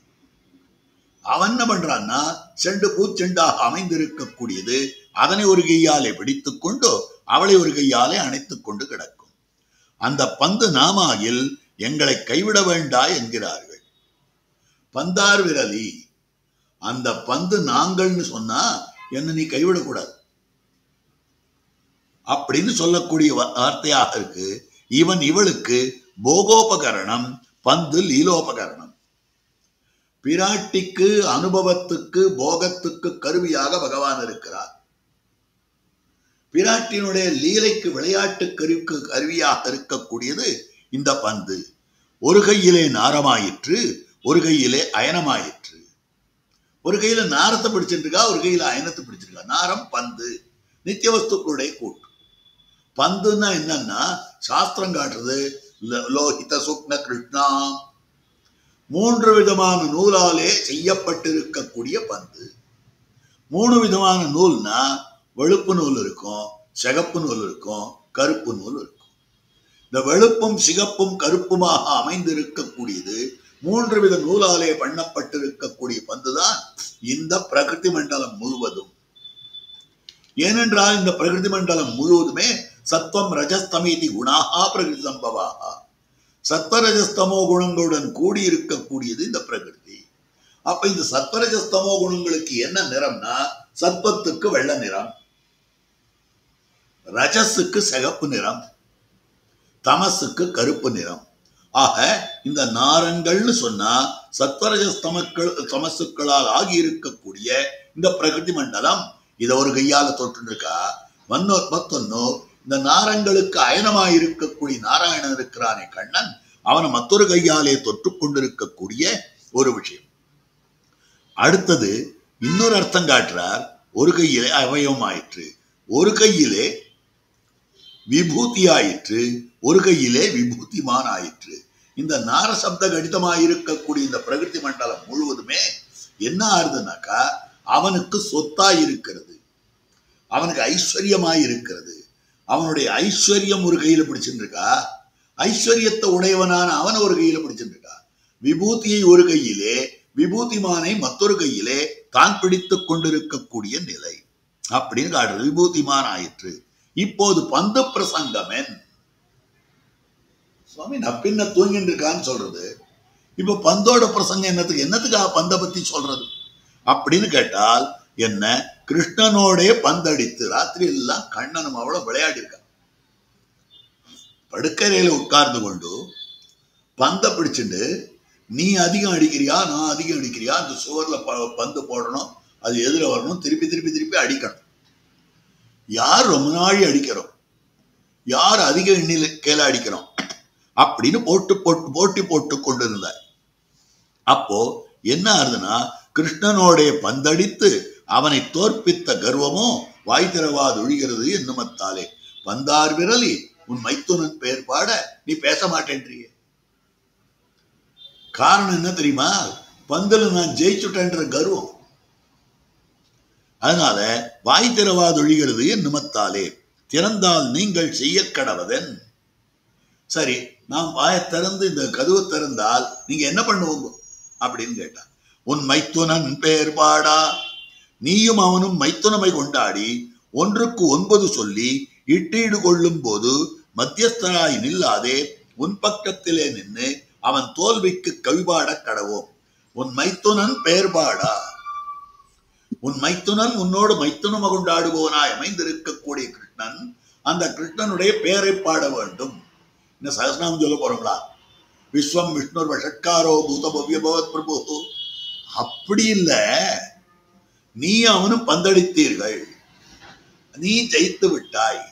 அவன் என்ன பண்றான்னா, செண்டு பூச்செண்டாக அமைந்திருக்கக்கூடியது அதனை ஒரு கையாலே பிடித்துக் கொண்டு அவளை ஒரு கையாலே அணைத்துக் கொண்டு கிடக்கும். அந்த பந்து நாமாயில் எங்களை கைவிட வேண்டா என்கிறார்கள். பந்தார் விரலி, அந்த பந்து நாங்கள்னு சொன்னா என்ன நீ கைவிடக்கூடாது அப்படின்னு சொல்லக்கூடிய வார்த்தையாக இருக்கு. இவன் இவளுக்கு போகோபகரணம், பந்து லீலோபகரணம். பிராட்டிக்கு அனுபவத்துக்கு போகத்துக்கு கருவியாக பகவான் இருக்கிறார். பிராட்டினுடைய லீலைக்கு விளையாட்டு கருவியாக இருக்கக்கூடியது இந்த பந்து. ஒரு கையிலே நாரமாயிற்று, ஒரு கையிலே அயனமாயிற்று. ஒரு கையில நாரத்தை பிடிச்சிருக்கா, ஒரு கையில அயனத்தை பிடிச்சிருக்கா. நாரம் பந்து, நித்திய வஸ்துக்களுடைய கூட்டு. பந்துன்னா என்னன்னா, சாஸ்திரம் காட்டுறது லோகித சுக்ன கிருஷ்ணா, 3 விதமான நூலாலே செய்யப்பட்டிருக்கக்கூடிய பந்து. 3 விதமான நூல்னா, வெளுப்பு நூல் இருக்கும், சிகப்பு நூல் இருக்கும், கருப்பு நூல் இருக்கும். இந்த வெளுப்பும் சிகப்பும் கருப்புமாக அமைந்திருக்கக்கூடியது 3 வித நூலாலே பண்ணப்பட்டிருக்கக்கூடிய பந்துதான் இந்த பிரகிருதி மண்டலம் முழுவதும். ஏனென்றால் இந்த பிரகிருதி மண்டலம் முழுவதுமே சத்வம் ரஜஸ்தமீதி குணாகா பிரகிருதி சம்பவாகா, சத்வரஜஸ்தமோ குணங்களுடன் கூடியிருக்கக்கூடியது இந்த பிரகிருதி. அப்ப இந்த சத்வரஜஸ்தமோ குணங்களுக்கு என்ன நிறம்னா, சத்வத்துக்கு வெள்ளை நிறம், ரஜஸுக்கு சிகப்பு நிறம், தமசுக்கு கருப்பு நிறம். ஆக இந்த நாரங்கள்னு சொன்னா தமசுக்களால் ஆகி இருக்கக்கூடிய இந்த பிரகிருதி மண்டலம். இதை ஒரு கையால தொட்டு இருக்கா. மத்தொன்னு, இந்த நாரங்களுக்கு அயனமாயிருக்கக்கூடிய நாராயணன் இருக்கிறானே கண்ணன், அவனை மற்றொரு கையாலே தொட்டு கொண்டிருக்கக்கூடிய ஒரு விஷயம். அடுத்தது இன்னொரு அர்த்தம் காட்டுறார். ஒரு கையிலே அவயம் ஆயிற்று, ஒரு கையிலே விபூதி ஆயிற்று, ஒரு கையிலே விபூதிமான் ஆயிற்று. இந்த நார சப்த கடிதமாயிருக்கக்கூடிய இந்த பிரகிருதி மண்டலம் முழுவதுமே என்ன ஆறுதுனாக்கா, அவனுக்கு சொத்தாய் இருக்கிறது, அவனுக்கு ஐஸ்வர்யமாய் இருக்கிறது. அவனுடைய ஐஸ்வர்யம் ஒரு கையில பிடிச்சிருக்கா, ஐஸ்வர்யத்தை உடையவனான அவன் ஒரு கையில பிடிச்சிருக்கா. விபூதியை ஒரு கையிலே, விபூதிமானை மற்றொரு கையிலே தான் பிடித்துக் கொண்டிருக்கக்கூடிய நிலை அப்படின்னு காட்டுறது. விபூதிமான் ஆயிற்று. இப்போது பந்து பிரசங்கமன். சுவாமி நப்பின்ன தூங்கிட்டு இருக்கான்னு சொல்றது. இப்ப பந்தோட பிரசங்கம் என்னத்துக்காக பந்த பத்தி சொல்றது அப்படின்னு கேட்டால், என்ன, கிருஷ்ணனோட பந்தடித்து ராத்திரி எல்லாம் கண்ணனும் அவ்வளவு விளையாடி இருக்க. படுக்கறையில உட்கார்ந்து கொண்டு பந்த பிடிச்சிட்டு, நீ அதிகம் அடிக்கிறியா நான் அதிகம் அடிக்கிறியா, அந்த சுவர்ல பந்து போடணும், அது எதிர வரணும், திருப்பி திருப்பி திருப்பி அடிக்கணும். யார் ரொம்ப நாளி அடிக்கிறோம், யார் அதிக எண்ணிக்கையில அடிக்கிறோம் அப்படின்னு போட்டி போட்டு கொண்டு இருந்தார். அப்போ என்ன ஆகுதுன்னா, கிருஷ்ணனோடைய பந்தடித்து அவனை தோற்பித்த கர்வமோ வாய் திறவாது ஒழிகிறது என்னுமத்தாலே. பந்தார் விரலி உன் மைத்துனன் பெயர் பாட நீ பேச மாட்டேன்றிய. காரணம் என்ன தெரியுமா? பந்தல நான் ஜெயிச்சுட்டேன்ற கர்வம். அதனால வாய் திறவாது ஒழிகிறது என்னுமத்தாலே. திறந்தால் நீங்கள் செய்ய கடவதன். சரி, நாம் வாயை திறந்து இந்த கதவை திறந்தால் நீங்க என்ன பண்ணுவோங்க அப்படின்னு கேட்டான். உன் மைத்துனன் பெயர் பாடா, நீயும் அவனும் மைத்துனமை கொண்டாடி 1க்கு 9 சொல்லி இட்டீடு கொள்ளும் போது மத்தியஸ்தராய் நில்லாதே உன் பக்கத்திலே நின்று அவன் தோல்விக்கு கவிபாட கடவோம். உன் மைத்துனன் பெயர் பாடா, உன் மைத்துனன் உன்னோடு மைத்துனம கொண்டாடுபவனாய் அமைந்திருக்கக்கூடிய கிருஷ்ணன், அந்த கிருஷ்ணனுடைய பெயரை பாட வேண்டும். இந்த சகஸ்ரநாமம் சொல்ல போறோங்களா? விஸ்வம் விஷ்ணு வஷட்காரோ பூத பவ்ய பவத் பிரபு. அப்படி இல்ல, நீ அவனும் பந்தடித்தீர்கள், நீ ஜெயித்து விட்டாய்,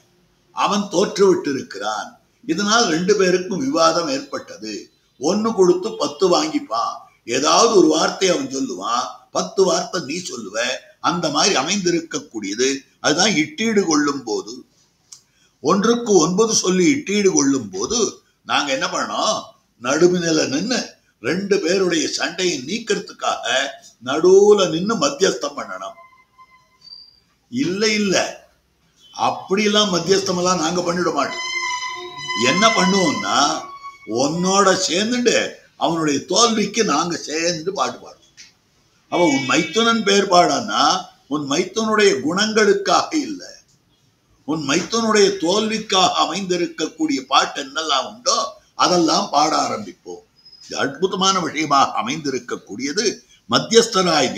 அவன் தோற்று விட்டு இருக்கிறான். இதனால் 2 பேருக்கும் விவாதம் ஏற்பட்டது. 1 கொடுத்து 10 வாங்கிப்பான். ஏதாவது ஒரு வார்த்தை அவன் சொல்லுவான், 10 வார்த்தை நீ சொல்லுவ. அந்த மாதிரி அமைந்திருக்கக்கூடியது. அதுதான் இட்டீடு கொள்ளும் போது. 1க்கு 9 சொல்லி இட்டீடு கொள்ளும் போது நாங்க என்ன பண்ணோம்? நடுமினில நின்று 2 பேருடைய சண்டையை நீக்கிறதுக்காக நடுவுல நின்று மத்தியஸ்தம் பண்ணணும். இல்ல இல்ல, அப்படியெல்லாம் மத்தியஸ்தம் எல்லாம் நாங்க பண்ணிட மாட்டோம். என்ன பண்ணுவோம்னா, உன்னோட சேர்ந்துட்டு அவனுடைய தோல்விக்கு நாங்க சேர்ந்து பாட்டு பாடுவோம். அவ உன் மைத்துனன் பேர் பாடான்னா உன் மைத்துனுடைய குணங்களுக்காக இல்லை, உன் மைத்துனுடைய தோல்விக்காக அமைந்திருக்கக்கூடிய பாட்டு என்னெல்லாம் உண்டோ அதெல்லாம் பாட ஆரம்பிப்போம். அற்புதமான விஷயமாக அமைந்திருக்கக்கூடியது. மத்தியஸ்தராய்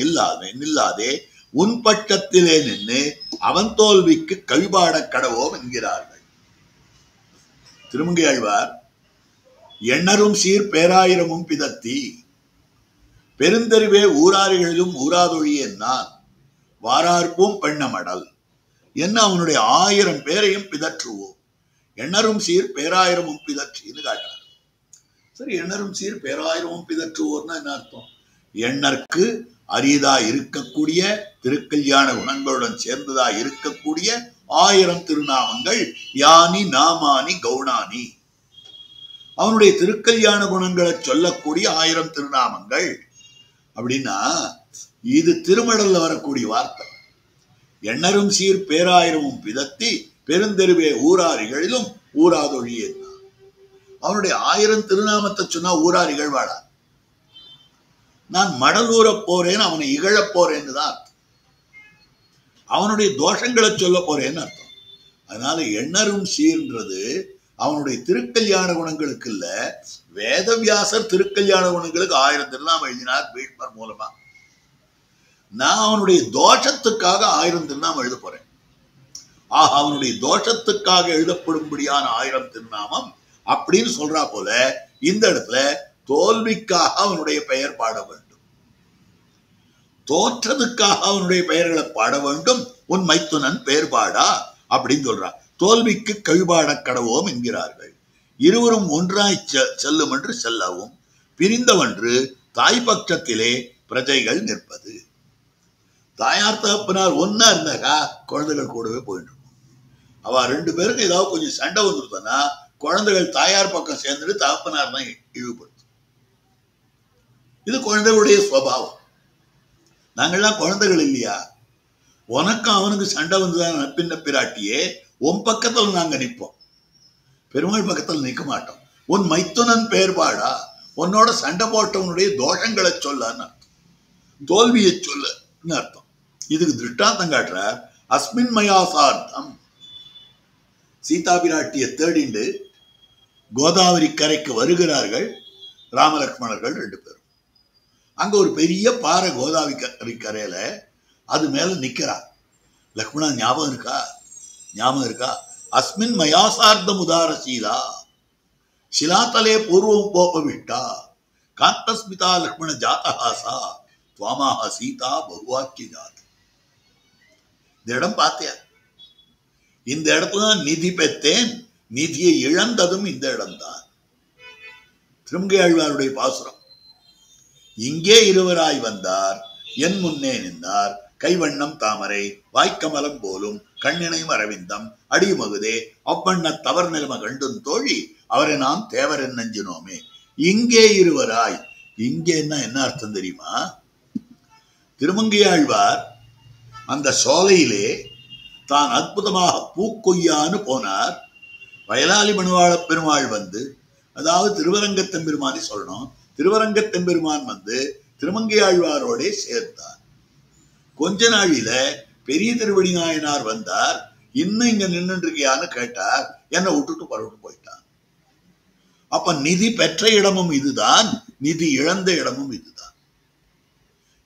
நில்லாதே உன் பக்கத்திலே நின்று அவன் தோல்விக்கு கவிபாட கடவோம் என்கிறார்கள். திருமங்கையாழ்வார் எண்ணரும் சீர் பேராயிரமும் பிதத்தி பெருந்தெருவே ஊராரிகளிலும் ஊராதொழியே நான் வாரார்ப்பும் பெண்ணமடல் என்ன அவனுடைய 1000 பேரையும் பிதற்றுவோம். எண்ணரும் சீர் பேராயிரமும் பிதற்றின்னு காட்டுறார். சரி, எண்ணரும் சீர் பேராயிரமும் பிதற்றுவோர்னா என்ன அர்த்தம்? எண்ணற்கு அரியதா இருக்கக்கூடிய திருக்கல்யாண குணங்களுடன் சேர்ந்ததா இருக்கக்கூடிய 1000 திருநாமங்கள் யானி நாமானி கௌணானி. அவனுடைய திருக்கல்யாண குணங்களை சொல்லக்கூடிய 1000 திருநாமங்கள் அப்படின்னா இது திருமடல்ல வரக்கூடிய வார்த்தை. எண்ணரும் சீர் பேராயிரமும் பிதத்தி பெருந்தெருவே ஊராரிகளிலும் ஊராதொழியே. அவனுடைய 1000 திருநாமத்தை சொன்னா ஊராரிகள் வாடா, நான் மடலூர போறேன்னு அவனை இகழப் போறேன்னு தான் அர்த்தம். அவனுடைய தோஷங்களை சொல்ல போறேன்னு அர்த்தம். அதனால எண்ணரும் சீர்ன்றது அவனுடைய திருக்கல்யாண குணங்களுக்கு இல்ல. வேதவியாசர் திருக்கல்யாண குணங்களுக்கு 1000 திருநாமம் எழுதினார் பீஷ்மர் மூலமா. நான் அவனுடைய தோஷத்துக்காக 1000 திருநாமம் எழுத போறேன். ஆக அவனுடைய தோஷத்துக்காக எழுதப்படும்படியான 1000 திருநாமம் அப்படின்னு சொல்றா போல இந்த இடத்துல தோல்விக்காக அவனுடைய பெயர் பாட வேண்டும், தோற்றதுக்காக அவனுடைய பெயர்களை பாட வேண்டும். உன் மைத்துனன் பெயர் பாடா அப்படின்னு சொல்றான். தோல்விக்கு கவிபாட கடவோம் என்கிறார்கள். இருவரும் ஒன்றாய் செல்லும் என்று செல்லவும் பிரிந்தவன்று தாய் பட்சத்திலே பிரஜைகள் நிற்பது. தாயார் தகப்பனார் ஒன்னா இருந்தாக்கா குழந்தைகள் கூடவே போயிட்டு இருக்கும். அவ 2 பேருக்கு ஏதாவது கொஞ்சம் சண்டை வந்துருந்தா குழந்தைகள் தாயார் பக்கம் சேர்ந்துட்டு தகப்பனார் தான் இழிவுபடுத்தும். இது குழந்தைகளுடைய சுவாவம். நாங்கள்லாம் குழந்தைகள் இல்லையா? உனக்கும் அவனுக்கு சண்டை வந்துதான் பின்ன பிராட்டியே உன் பக்கத்தில் நாங்க நிற்போம், பெருமாள் பக்கத்தில் நிற்க மாட்டோம். உன் மைத்துனன் பெயர் பாடா, உன்னோட சண்டை போட்டவனுடைய தோஷங்களை சொல்லன்னு அர்த்தம், தோல்வியை சொல்லன்னு அர்த்தம். இதுக்கு திருஷ்டாந்தம் காட்டுறார். அஸ்மின் மயாசார்த்தம் சீதா பிராட்டியை தேடிண்டு கோதாவரி கரைக்கு வருகிறார்கள் ராமலக்ஷ்மணர்கள் 2 பேரும். அங்க ஒரு பெரிய பாறை கோதாவரி கரையில அது மேல நிக்கிறார். லக்ஷ்மணா ஞாபகம் இருக்கா? ஞாபகம் இருக்கா? அஸ்மின் மயாசார்த்தம் உதார சீலா சிலாத்தலே பூர்வம் போபவிஷ்டா காந்தஸ்மிதா லக்ஷ்மண ஜாத்தஹாசா துவாமாக சீதா பகுவாக்கிய ஜாத. இந்த இடம் பார்த்தியா? இந்த இடத்துல நிதி பெற்றேன், நிதியை இழந்ததும் இந்த இடம்தான். திருமங்கையாழ்வாருடைய பாசுரம். இங்கே இருவராய் வந்தார், என் முன்னே நின்றார், கைவண்ணம் தாமரை வாய்க்கமலம் போலும் கண்ணினையும் அரவிந்தம் அடிமகுதே அவ்வண்ண தவறு நிலைமை கண்டும் தோழி அவரை நாம் தேவரன் நஞ்சினோமே. இங்கே இருவராய், இங்கேன்னா என்ன அர்த்தம் தெரியுமா? திருமங்கையாழ்வார் அந்த சோலையிலே தான் அற்புதமாக பூக்கொய்யான்னு போனார். வயலாளி மணவாள பெருமாள் வந்து, அதாவது திருவரங்கத்தெம்பெருமானி சொல்லணும், திருவரங்கத்தெம்பெருமான் வந்து திருமங்கையாழ்வாரோட சேர்த்தார். கொஞ்ச நாளில பெரிய திருவடி நாயனார் வந்தார். இன்னும் இங்க நின்று இருக்கியான்னு கேட்டார். என்னை விட்டுட்டு பரவிட்டு போயிட்டான். அப்ப நிதி பெற்ற இடமும் இதுதான், நிதி இழந்த இடமும் இதுதான்.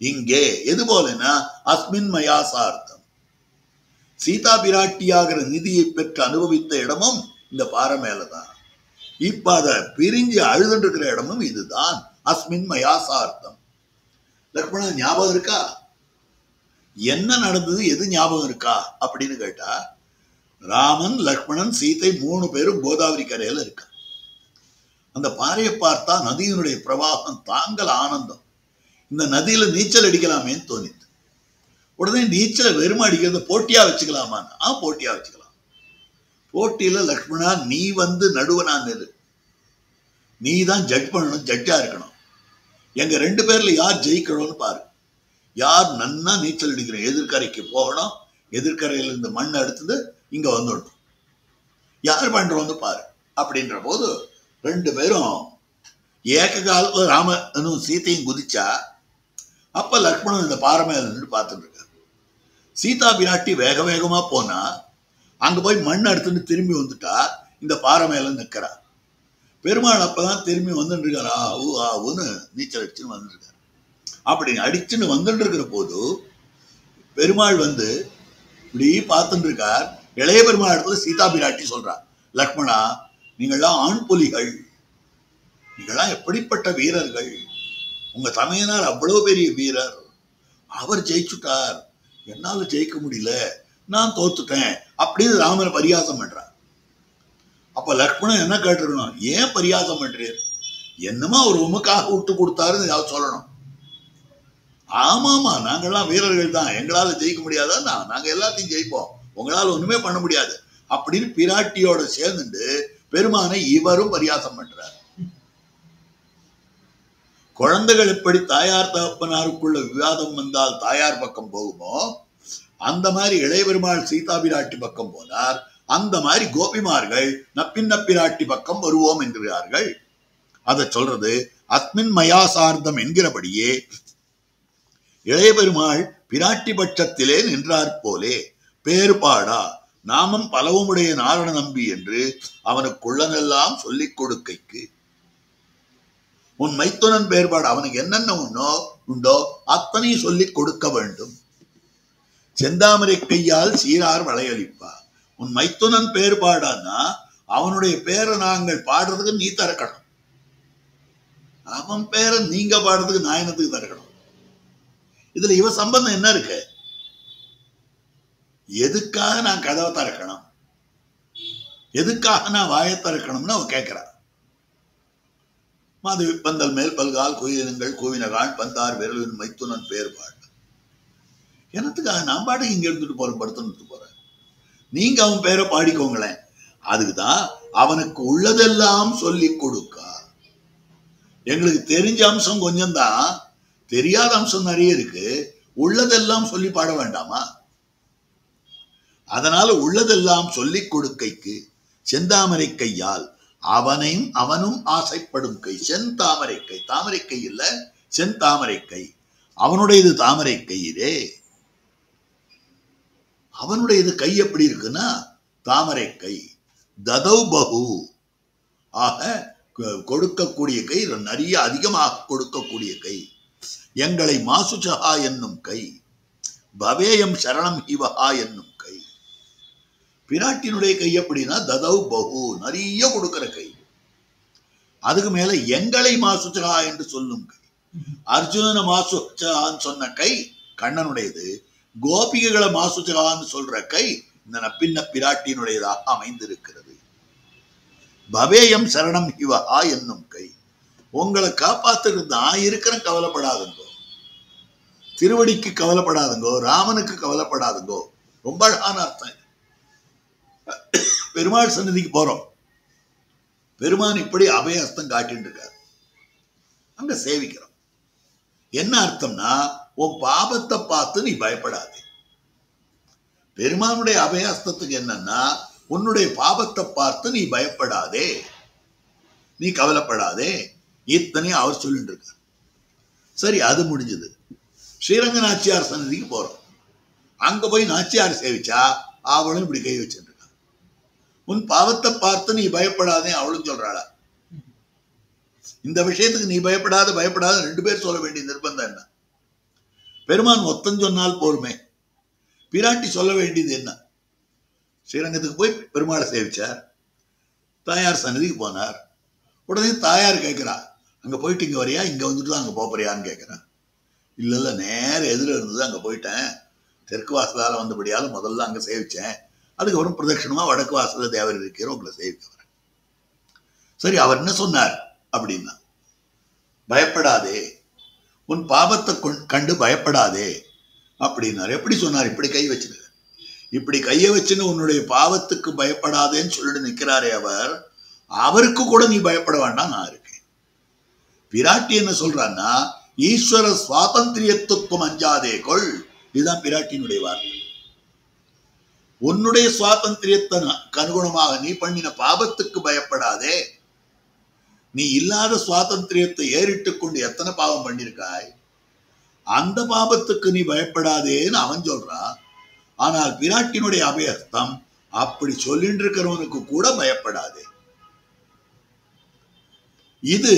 இங்கே எது போலனா அஸ்மின் மயாசார்த்தம், சீதா பிராட்டியாகிற நிதியை பெற்று அனுபவித்த இடமும் இந்த பாறை மேலதான். இப்ப அத பிரிஞ்சு அழுதுட்டு இருக்கிற இடமும் இதுதான். அஸ்மின் மயாசார்த்தம். லக்ஷ்மணன் ஞாபகம் இருக்கா? என்ன நடந்தது, எது ஞாபகம் இருக்கா அப்படின்னு கேட்டா, ராமன், லக்ஷ்மணன், சீதை 3 பேரும் கோதாவரி கரையில இருக்க. அந்த பாறையை பார்த்தா நதியினுடைய பிரவாகம் தாங்கல ஆனந்தம். இந்த நதியில நீச்சல் அடிக்கலாமேன்னு தோணிது. உடனே நீச்சலை வெறும் அடிக்கிறத போட்டியா வச்சுக்கலாமான்னு, போட்டியா வச்சுக்கலாம். போட்டியில லக்ஷ்மணா நீ வந்து நடுவனா நெரு, நீ தான் ஜட்ஜ் பண்ணணும், ஜட்ஜா இருக்கணும். எங்க 2 பேர்ல யார் ஜெயிக்கணும்னு பாரு. யார் நன்னா நீச்சல் அடிக்கிற எதிர்கரைக்கு போகணும், எதிர்கரையில இருந்து மண்ணை எடுத்தது இங்க வந்துடணும், யார் பண்றோம்னு பாரு அப்படின்ற போது 2 பேரும் ஏக காலத்துல ராமனும் சீத்தையும் குதிச்சா. அப்ப லக்ஷ்மணன் இந்த பாறை மேல நின்று பார்த்துட்டு இருக்காரு. சீதா பிராட்டி வேக வேகமா போனா, அங்க போய் மண் எடுத்துட்டு திரும்பி வந்துட்டா. இந்த பாறை மேல நிக்கிறா. பெருமாள் அப்பதான் திரும்பி வந்துட்டு இருக்காரு. ஆவுன்னு நீச்சல் அடிச்சுன்னு வந்துட்டு இருக்காரு. அப்படி அடிச்சுன்னு வந்துட்டு இருக்கிற போது பெருமாள் வந்து இப்படி பார்த்துட்டு இருக்கார். இளைய பெருமாள் இடத்துல சீதா பிராட்டி சொல்றார், லக்ஷ்மணா நீங்கள்லாம் ஆண் புலிகள், நீங்கள்லாம் எப்படிப்பட்ட வீரர்கள், உங்க தமையனார் அவ்வளவு பெரிய வீரர், அவர் ஜெயிச்சுட்டார், என்னால ஜெயிக்க முடியல, நான் தோத்துட்டேன் அப்படின்னு ராமனை பரியாசம் பண்றார். அப்ப லக்ஷ்மணன் என்ன கேட்டிருக்கணும், ஏன் பரியாசம் பண்றீர், என்னமா ஒரு உமக்காக விட்டு கொடுத்தாருன்னு ஏதாவது சொல்லணும். ஆமாமா நாங்கெல்லாம் வீரர்கள் தான், எங்களால ஜெயிக்க முடியாதான், நாங்க எல்லாத்தையும் ஜெயிப்போம், உங்களால ஒண்ணுமே பண்ண முடியாது அப்படின்னு பிராட்டியோட சேர்ந்துட்டு பெருமானை இவரும் பரியாசம் பண்றார். குழந்தைகள் எப்படி தாயார் தகப்பனாருக்குள்ள விவாதம் வந்தால் தாயார் பக்கம் போகுமோ, அந்த மாதிரி இளைய பெருமாள் சீதா பிராட்டி பக்கம் போனார். அந்த மாதிரி கோபிமார்கள் நப்பின் நப்பிராட்டி பக்கம் வருவோம் என்கிறார்கள். அதை சொல்றது அஸ்மின் மயாசார்த்தம் என்கிறபடியே இளைய பெருமாள் பிராட்டி பட்சத்திலே நின்றார் போலே பேர்பாடா நாமம் பலவுமுடைய நாரண நம்பி என்று அவனுக்குள்ளனெல்லாம் சொல்லிக் கொடுக்கைக்கு, உன் மைத்துனன் பேர்பாடு அவனுக்கு என்னென்ன உண்டோ அத்தனையும் சொல்லிக் கொடுக்க வேண்டும். செந்தாமரை கையால் சீரார் வளையளிப்பா. உன் மைத்துனன் பேர்பாடான்னா அவனுடைய பேரை நாங்கள் பாடுறதுக்கு நீ திறக்கணும், அவன் பேரை நீங்க பாடுறதுக்கு நாயனத்துக்கு திறக்கணும். இதுல இவ சம்பந்தம் என்ன இருக்கு? எதுக்காக நான் கதவை திறக்கணும், எதுக்காக நான் வாயை திறக்கணும்னு அவ கேட்கிறா. மாதவி பந்தல் மேல் பல்கால் குயிலினங்கள் கூவினகான் பந்தார் விரலின் மைத்துனன் பேர்பாடு. என்னத்துக்காக நான் பாட்டு இங்க எடுத்துட்டு போறேன், படுத்துட்டு போறேன், நீங்க அவன் பேரை பாடிக்கோங்களேன். அதுக்குதான் அவனுக்கு உள்ளதெல்லாம் சொல்லி கொடுக்கா. எங்களுக்கு தெரிஞ்ச அம்சம் கொஞ்சம் தான், தெரியாத அம்சம் நிறைய இருக்கு. உள்ளதெல்லாம் சொல்லி பாட வேண்டாமா? அதனால உள்ளதெல்லாம் சொல்லி கொடுக்கைக்கு செந்தாமரை கையால் அவனையும் அவனும் ஆசைப்படும் கை. செந்தாமரை கை, தாமரை கை இல்ல, செந்தாமரை கை. அவனுடையது தாமரை கையிலே, அவனுடையது கை எப்படி இருக்குன்னா தாமரை கை. ததௌ பகு, ஆக கொடுக்கக்கூடிய கை, நிறைய அதிகமாக கொடுக்கக்கூடிய கை. எங்களை மாசுச்சகா என்னும் கை, பவேயம் சரணம் ஹிவஹா என்னும் கை. பிராட்டினுடைய கை எப்படின்னா ததௌ பகு, நிறைய கொடுக்கிற கை. அதுக்கு மேல எங்களை மாசுச்சகா என்று சொல்லும் கை. அர்ஜுனன மாசுச்சகான்னு சொன்ன கை கண்ணனுடையது, கோபிகைகளை மாசுச்சகான்னு சொல்ற கை இந்த நப்பின்ன பிராட்டியினுடையதாக அமைந்திருக்கிறது. பவேயம் சரணம் ஹிவஹா என்னும் கை. உங்களை காப்பாத்துறது நான் இருக்கிறேன், கவலைப்படாதுங்கோ, திருவடிக்கு கவலைப்படாதுங்கோ, ராமனுக்கு கவலைப்படாதுங்கோ. ரொம்ப அழகான அர்த்தம். பெருமாள் சன்னதிக்கு போறோம், பெருமான் இப்படி அபயஹஸ்தம் காட்டிட்டு இருக்காரு, அங்க சேவிக்கிறோம். என்ன அர்த்தம்னா உன் பாபத்தை பார்த்து நீ பயப்படாதே. பெருமானுடைய அபயஹஸ்தத்துக்கு என்னன்னா உன்னுடைய பாவத்தை பார்த்து நீ பயப்படாதே, நீ கவலைப்படாதே, இத்தனையும் அவர் சொல்லிட்டு இருக்கார். சரி, அது முடிஞ்சது. ஸ்ரீரங்க நாச்சியார் சன்னதிக்கு போறோம். அங்க போய் நாச்சியார் சேவிச்சா அவளும் இப்படி கை வச்சுட்டு இருக்கா. உன் பாவத்தை பார்த்து நீ பயப்படாதே அவளும் சொல்றாளா? இந்த விஷயத்துக்கு நீ பயப்படாத 2 பேர் சொல்ல வேண்டிய நிர்பந்தம் என்ன? பெருமான் ஒத்தன் சொன்னால் போருமே, பிராட்டி சொல்ல வேண்டியது என்ன? ஸ்ரீரங்கத்துக்கு போய் பெருமாளை சேவிச்சார், தாயார் சன்னதிக்கு போனார். உடனே தாயார் கேட்கிறா, அங்க போயிட்டு இங்க வரியா, இங்க வந்துட்டு அங்க போறியான்னு கேட்கிறா. இல்ல நேர எதிர இருந்தது, அங்க போயிட்டேன், தெற்கு வாசலால வந்தபடியால முதல்ல அங்க சேவிச்சேன், அதுக்கப்புறம் பிரதட்சணமா வடக்கு வாசல தேவர் இருக்கிற உங்களை சேவிக்க வரேன். சரி, அவர் என்ன சொன்னார் அப்படின்னா, பயப்படாதே, உன் பாவத்தை கண்டு பயப்படாதே அப்படின்னார். எப்படி சொன்னார்? இப்படி கை வச்சுக்க, இப்படி கையை வச்சுன்னு உன்னுடைய பாவத்துக்கு பயப்படாதேன்னு சொல்லிட்டு நிற்கிறாரே அவர், அவருக்கு கூட நீ பயப்பட வேண்டாம், நான் இருக்கேன். பிராட்டி என்ன சொல்றான்னா, ஈஸ்வர சுவாதந்திரியத்துவம் அஞ்சாதே கொள், இதுதான் பிராட்டியினுடைய வார்த்தை. உன்னுடைய சுவாதந்திரியத்தை அனுகுணமாக நீ பண்ணின பாவத்துக்கு பயப்படாதே. நீ இல்லாத சுவாதந்திரியத்தை ஏறிட்டுக் கொண்டு எத்தனை பாவம் பண்ணிருக்காய், அந்த பாவத்துக்கு நீ பயப்படாதேன்னு அவன் சொல்றான். ஆனால் பிராட்டினுடைய அபயஸ்தம் அப்படி சொல்லிட்டு இருக்கிறவனுக்கு கூட பயப்படாதே. இது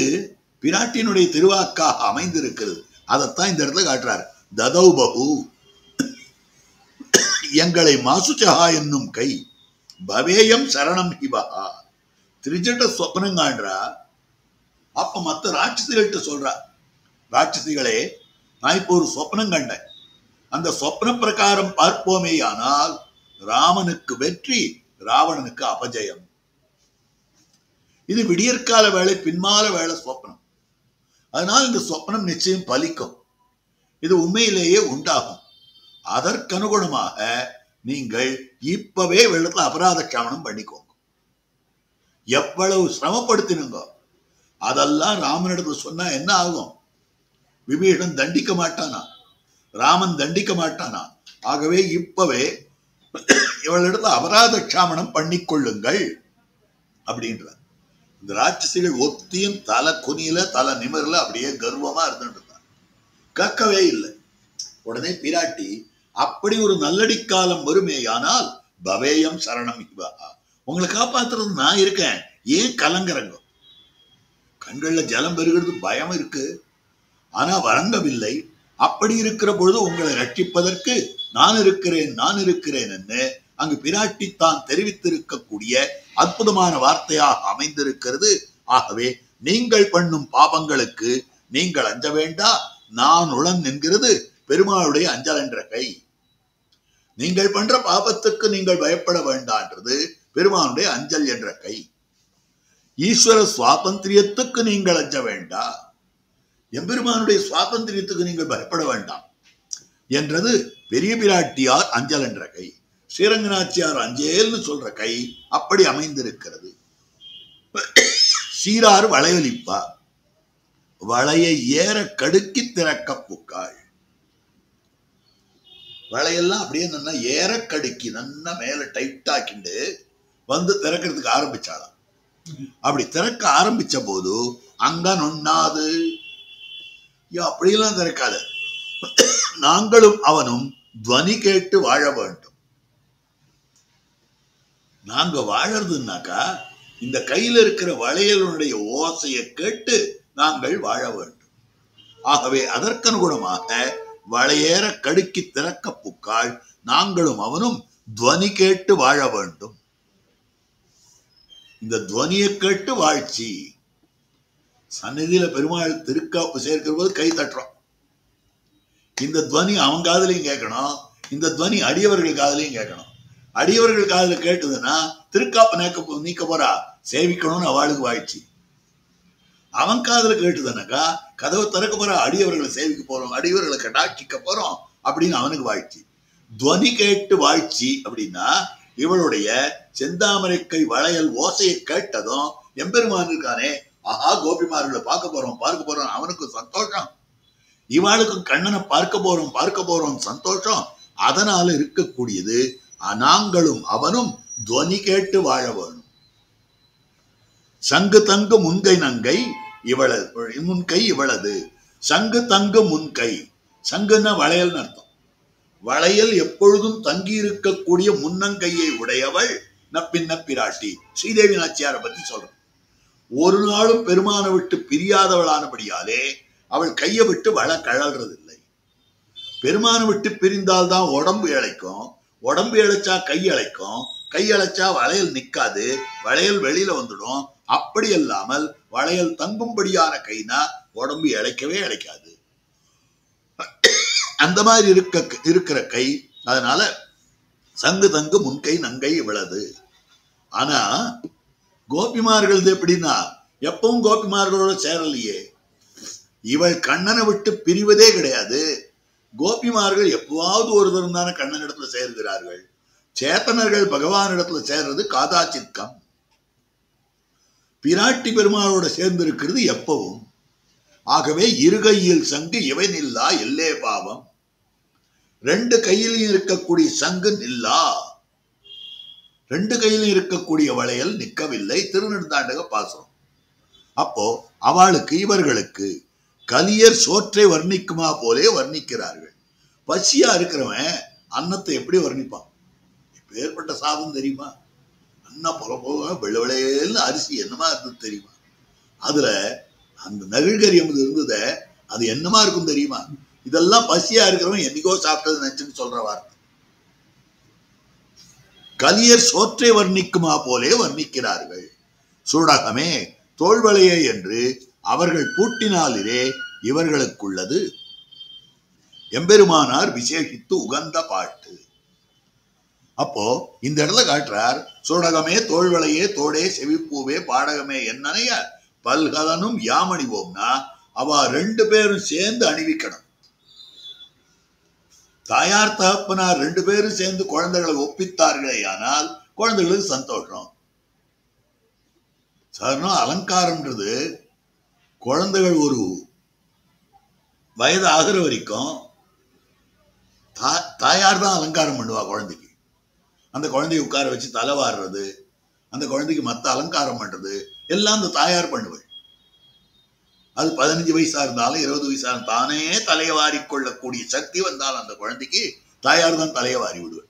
பிராட்டினுடைய திருவாக்காக அமைந்திருக்கிறது. அதைத்தான் இந்த இடத்துல காட்டுறார். ததௌ பகு, எங்களை மாசுச்சகா என்னும் கை, பவேயம் சரணம் ஹிபஹா. திரிஜட்ட சொப்னம் காண்றா. அப்ப மத்த ராட்சசிகள்கிட்ட சொல்றா, ராட்சசிகளே, நான் இப்போ ஒரு சொப்னம் கண்டேன், அந்த சொப்ன பிரகாரம் பார்ப்போமே ஆனால் ராமனுக்கு வெற்றி, ராவணனுக்கு அபஜயம். இது விடியற்கால வேளை, பின்மால வேளை சொப்னம். அதனால் இந்த சொப்னம் நிச்சயம் பலிக்கும், இது உண்மையிலேயே உண்டாகும். அதற்கனுகுணமாக நீங்கள் இப்பவே வெள்ளத்துல அபராத கவனம் பண்ணிக்கோங்க. எவ்வளவு சிரமப்படுத்தினுங்க, அதெல்லாம் ராமனிடத்துல சொன்னா என்ன ஆகும்? விபீஷன் தண்டிக்க மாட்டானா, ராமன் தண்டிக்க மாட்டானா? ஆகவே இப்பவே இவளிடத்துல அபராத க்ஷாமனம் பண்ணிக்கொள்ளுங்கள் அப்படின்ற. இந்த ராட்சசிகள் ஒத்தியும் தலை குனியில தலை நிமிரல அப்படியே கர்வமா இருந்துட்டு இருந்தான், கக்கவே இல்லை. உடனே பிராட்டி, அப்படி ஒரு நல்லடி காலம் வருமேயானால் பவேயம் சரணம் இவா, உங்களை காப்பாத்துறது நான் இருக்கேன், ஏன் கலங்குறங்க? கண்கள்ல ஜலம் பெறுகிறது, பயம் இருக்கு, ஆனா வரங்கவில்லை. அப்படி இருக்கிற பொழுது உங்களை ரட்சிப்பதற்கு நான் இருக்கிறேன் என்று அங்கு பிராட்டி தான் தெரிவித்திருக்கக்கூடிய அற்புதமான வார்த்தையாக அமைந்திருக்கிறது. ஆகவே நீங்கள் பண்ணும் பாபங்களுக்கு நீங்கள் அஞ்ச வேண்டா, நான் உளன் என்கிறது பெருமாளுடைய அஞ்சல் என்ற கை. நீங்கள் பண்ற பாபத்துக்கு நீங்கள் பயப்பட வேண்டான்றது பெருமானுடைய அஞ்சல் என்ற கை. ஈஸ்வர சுவாதந்திரியத்துக்கு நீங்கள் அஞ்ச வேண்டா, எம்பெருமானுடைய சுவாதந்திரியத்துக்கு நீங்கள் பயப்பட வேண்டாம் என்றது பெரிய பிராட்டியார் அஞ்சல் என்ற கை. ஸ்ரீரங்கநாச்சியார் அஞ்சேல்னு சொல்ற கை அப்படி அமைந்திருக்கிறது. சீரார் வளையலிப்பா, வளையை ஏற கடுக்கி திறக்க புக்காள். வளையெல்லாம் அப்படியே நல்லா ஏற கடுக்கி நல்லா மேல டைட்டாக்கிண்டு வந்து திறக்கிறதுக்கு ஆரம்பிச்சாலாம். அப்படி திறக்க ஆரம்பிச்ச போது அங்க நொண்ணாது, அப்படியெல்லாம் திறக்காத, நாங்களும் அவனும் துவனி கேட்டு வாழ வேண்டும். நாங்க வாழறதுனாக்கா இந்த கையில இருக்கிற வளையலுடைய ஓசையை கேட்டு நாங்கள் வாழ வேண்டும். ஆகவே அதற்கனுகுணமாக வளையேற கடுக்கி திறக்க புக்காள், நாங்களும் அவனும் துவனி கேட்டு வாழ வேண்டும். இந்த துவனியை கேட்டு வாழ்ச்சி. சந்நிதியில பெருமாள் திருக்காப்பு சேர்க்கிற போது கை தட்டுறோம். இந்த துவனி அவன் காதலையும் கேட்கணும், இந்த துவனி அடியவர்கள் காதலையும் கேட்கணும். அடியவர்கள் காதல கேட்டதுன்னா திருக்காப்பு நீக்க போறா, சேவிக்கணும்னு அவளுக்கு வாழ்ச்சி. அவன் காதல கேட்டுதானாக்கா கதவை திறக்க போறா, அடியவர்களை சேவிக்க போறோம், அடியவர்களை கடாட்சிக்க போறோம் அப்படின்னு அவனுக்கு வாழ்ச்சி. துவனி கேட்டு வாழ்ச்சி அப்படின்னா இவளுடைய செந்தாமரைக்கை வளையல் ஓசையை கேட்டதும் எம்பெருமான் இருக்கானே, ஆஹா கோபிமார்களை பார்க்க போறோம் அவனுக்கு சந்தோஷம், இவாளுக்கும் கண்ணனை பார்க்க போறோம் சந்தோஷம். அதனால இருக்கக்கூடியது நாங்களும் அவனும் துவனி கேட்டு வாழ வேணும். சங்கு தங்கு முன்கை நங்கை இவளது, முன்கை இவளது. சங்கு தங்கு முன்கை, சங்குன்னா வளையல் அர்த்தம். வளையல் எப்பொழுதும் தங்கி இருக்கக்கூடிய முன்னங்கையை உடையவள் நப்பின்ன பிராட்டி. ஸ்ரீதேவி நாச்சியார பத்தி சொல்றோம். ஒரு நாளும் பெருமானை விட்டு பிரியாதவளானபடியாலே அவள் கையை விட்டு வள கழல்றதில்லை. பெருமானை விட்டு பிரிந்தால்தான் உடம்பு இழைக்கும், உடம்பு இழைச்சா கை இழைக்கும், கை இழைச்சா வளையல் நிக்காது, வளையல் வெளியில வந்துடும். அப்படி இல்லாமல் வளையல் தங்கும்படியான கைனா உடம்பு இழைக்கவே இழைக்காது. அந்த மாதிரி இருக்கிற கை. அதனால சங்கு தங்கு முன்கை நங்கை இவளது. ஆனா கோபிமார்கள் எப்படின்னா எப்பவும் கோபிமார்களோட சேரலையே. இவள் கண்ணனை விட்டு பிரிவதே கிடையாது. கோபிமார்கள் எப்பவாவது ஒரு தரம் தானே கண்ணன் இடத்துல சேர்கிறார்கள். சேத்தனர்கள் பகவான் இடத்துல சேர்றது காதாச்சித்கம். பிராட்டி பெருமாளோட சேர்ந்து இருக்கிறது எப்பவும். ஆகவே இருகையில் சங்கு இவனில்லா எல்லே பாவம். ரெண்டு கையிலையும் இருக்கக்கூடிய சங்கு நில்லா, ரெண்டு கையிலும் இருக்கக்கூடிய வளையல் நிற்கவில்லை. திருநெடுந்தாண்டக பாசனம். அப்போ அவளுக்கு இவர்களுக்கு கலியர் சோற்றை வர்ணிக்குமா போலே வர்ணிக்கிறார்கள். பசியா இருக்கிறவன் அன்னத்தை எப்படி வர்ணிப்பான்? ஏற்பட்ட சாதம் தெரியுமா? அன்ன புறப்போக வெள்ளவெளையல்னு அரிசி என்னமா இருந்தது தெரியுமா? அதுல அந்த நகிழ்கறி என்பது இருந்தத அது என்னமா இருக்கும் தெரியுமா? இதெல்லாம் பசியா இருக்கிறவன் என்னைக்கோ சாப்பிட்டது நினைச்சுன்னு சொல்ற வார்த்தை. கலியர் சோற்றை வர்ணிக்குமா போலே வர்ணிக்கிறார்கள். சூடகமே தோல்வளையே என்று அவர்கள் பூட்டினாலிலே இவர்களுக்குள்ளது. எம்பெருமானார் விசேஷித்து உகந்த பாட்டு. அப்போ இந்த இடத்துல காட்டுறார், சூடகமே தோல்வளையே தோடே செவிப்பூவே பாடகமே என்னனைய பல்கலனும் யாமணிவோம்னா அவ ரெண்டு பேரும் சேர்ந்து அணிவிக்கணும். தாயார் தகப்பனார் ரெண்டு பேரும் சேர்ந்து குழந்தைகளை ஒப்பித்தார்களே ஆனால் குழந்தைகளுக்கு சந்தோஷம். சாதாரண அலங்காரம்ன்றது குழந்தைகள் ஒரு வயது ஆகிற வரைக்கும் தாயார் தான் அலங்காரம் பண்ணுவா குழந்தைக்கு. அந்த குழந்தைய உட்கார வச்சு தலைவாடுறது, அந்த குழந்தைக்கு மற்ற அலங்காரம் பண்றது எல்லாம் அந்த தாயார் பண்ணுவள். அது 15 வயசா இருந்தாலும் 20 வயசா இருந்தாலும் தானே தலையை வாரி கொள்ளக்கூடிய சக்தி வந்தாலும் அந்த குழந்தைக்கு தாயார் தான் தலையை வாரி விடுவள்.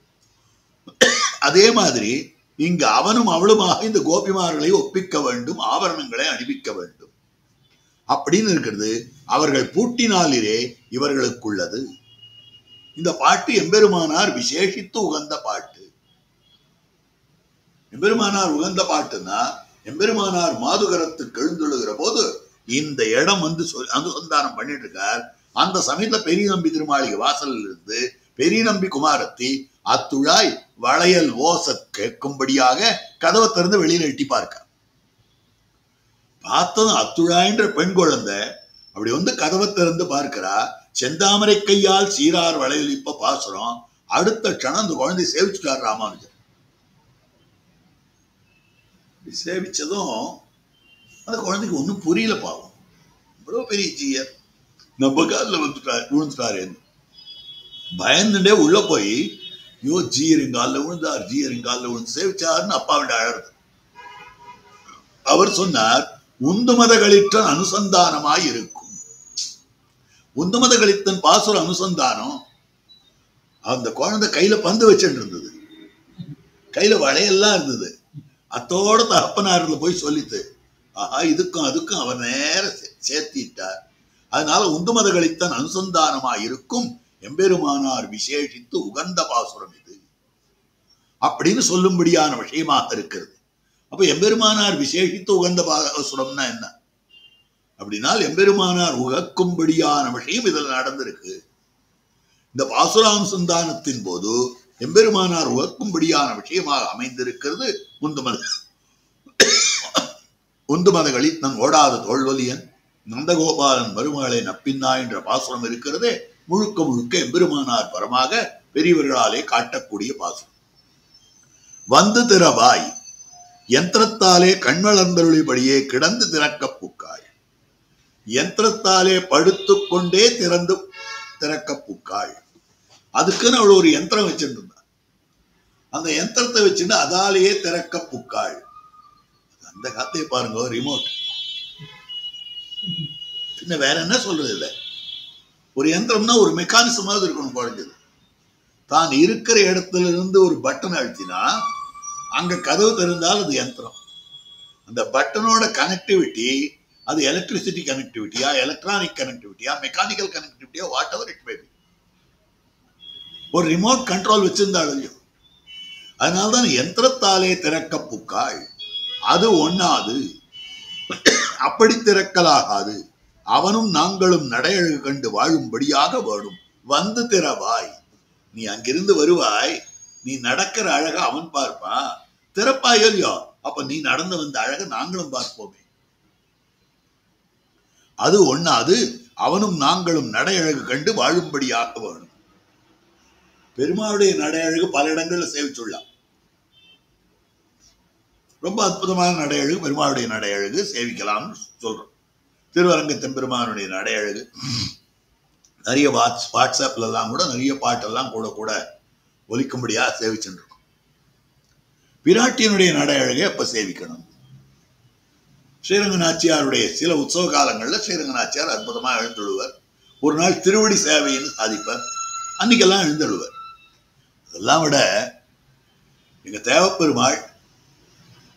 அதே மாதிரி இங்கு அவனும் அவளுமாக இந்த கோபிமார்களை ஒப்பிக்க வேண்டும், ஆபரணங்களை அணிவிக்க வேண்டும் அப்படின்னு இருக்கிறது. அவர்கள் பூட்டினாலிலே இவர்களுக்குள்ளது. இந்த பாட்டு எம்பெருமானார் விசேஷித்து உகந்த பாட்டு. எம்பெருமானார் உகந்த பாட்டுன்னா எம்பெருமானார் மாதுகரத்துக்கு எழுந்துழுகிற போது இந்த இடம் வந்து அனுசந்தானம் பண்ணிட்டு இருக்கார். அந்த சமயத்துல பெரிய நம்பி திருமாளிகை வாசலில் இருந்து பெரிய நம்பி குமாரத்தி அத்துழாய் வளையல் ஓச கேட்கும்படியாக கதவை திறந்து வெளியில எட்டி பார்க்க பார்த்ததும் அத்துழாய்ன்ற பெண் குழந்தை அப்படி வந்து கதவை திறந்து பார்க்கிறா. செந்தாமரை கையால் சீரார் வளையல் இப்ப பாசுறோம். அடுத்த க்ஷணம் அந்த குழந்தை சேவிச்சுட்டார் ராமானுஜர். சேவிச்சதும் அந்த குழந்தைக்கு ஒன்றும் புரியல. பாவம், இவ்வளவு பெரிய ஜீயர் நம்ம காலில் விழுந்துட்டாரு. பயந்துட்டே உள்ள போய் யோ ஜீயரிங்காலில் விழுந்தார், ஜீயரிங்காலில் விழுந்து சேவிச்சாருன்னு அப்பாவிட அழறது. அவர் சொன்னார், உந்துமத களிற்றன் அனுசந்தானமாய் இருக்கும். உந்துமத களித்தன் பாசுர அனுசந்தானம். அந்த குழந்தை கையில பந்து வச்சுட்டு இருந்தது, கையில வளையெல்லாம் இருந்தது. அத்தோட தகப்பனார்ல போய் சொல்லித்து, ஆஹா இதுக்கும் அதுக்கும் அவர் நேர சேர்த்திட்டார். அதனால உந்துமத களித்தன் அனுசந்தானமாய் இருக்கும் எம்பெருமானார் விசேஷித்து உகந்த பாசுரம் இது அப்படின்னு சொல்லும்படியான விஷயமாக இருக்கிறது. அப்ப எம்பெருமானார் விசேஷித்து உகந்த பாசுரம்னா என்ன அப்படின்னா எம்பெருமானார் உகக்கும்படியான விஷயம் இதுல நடந்திருக்கு. இந்த பாசுரானுசந்தானத்தின் போது எம்பெருமானார் உகக்கும்படியான விஷயமாக அமைந்திருக்கிறது. உந்துமதகளில் தன் ஓடாத தோல்வலியன் நந்தகோபாலன் மருமகளை நப்பின்னா என்ற பாசுரம் இருக்கிறதே முழுக்க முழுக்க எம்பெருமானார் பரமாக பெரியவர்களாலே காட்டக்கூடிய பாசுரம். வந்து திறவாய் யந்திரத்தாலே கண்வளர்ந்தருளிபடியே கிடந்து திறக்க பூக்காள். யந்திரத்தாலே படுத்து கொண்டே திறக்க பூக்காள். அதுக்குன்னு அவள் ஒரு யந்திரம் வச்சிருந்தார். அந்த யந்திரத்தை வச்சுன்னு அதாலேயே திறக்க புக்காள். அந்த காத்தையை பாருங்க, ரிமோட். பின்ன வேற என்ன சொல்றது? இல்லை, ஒரு யந்திரம்னா ஒரு மெக்கானிசமாவது இருக்கணும். குழந்தைது தான் இருக்கிற இடத்துல இருந்து ஒரு பட்டன் அழுத்தினா அங்க கதவு திறந்தால் அது யந்திரம். அந்த பட்டனோட கனெக்டிவிட்டி அது எலக்ட்ரிசிட்டி கனெக்டிவிட்டியா, எலக்ட்ரானிக் கனெக்டிவிட்டியா, மெக்கானிக்கல் கனெக்டிவிட்டியா, whatever it may be, ஒரு ரிமோட் கண்ட்ரோல் வச்சிருந்தாலும். அதனால்தான் யந்திரத்தாலே திறக்க புக்காள். அது ஒண்ணாது, அப்படி திறக்கலாகாது. அவனும் நாங்களும் நடையழகு கண்டு வாழும்படியாக வேணும். வந்து திறவாய். நீ அங்கிருந்து வருவாய், நீ நடக்கிற அழக அவன் பார்ப்பான், திறப்பாயோ இல்லையோ, அப்ப நீ நடந்து வந்த அழக நாங்களும் பார்ப்போமே. அது ஒண்ணாது, அவனும் நாங்களும் நடையழகு கண்டு வாழும்படியாக வேணும். பெருமாளுடைய நடையழகு பல இடங்கள்ல சேவிச்சுள்ளான். ரொம்ப அற்புதமான நடையழகு பெருமாளுடைய நடையழகு, சேவிக்கலாம்னு சொல்றோம். திருவரங்கத்தன் பெருமானுடைய நடையழகு நிறைய வாட்ஸ்அப்ல எல்லாம் கூட நிறைய பாட்டெல்லாம் கூட கூட ஒலிக்கும்படியா சேவிச்சுட்டு இருக்கும். பிராட்டியனுடைய நடையழகை அப்ப சேவிக்கணும். ஸ்ரீரங்க நாச்சியாருடைய சில உற்சவ காலங்கள்ல ஸ்ரீரங்க நாச்சியார் அற்புதமா எழுந்தெழுவர். ஒரு நாள் திருவடி சேவைன்னு சாதிப்பார், அன்னைக்கெல்லாம் எழுந்தெழுவர். அதெல்லாம் விட எங்க தேவப்பெருமாள்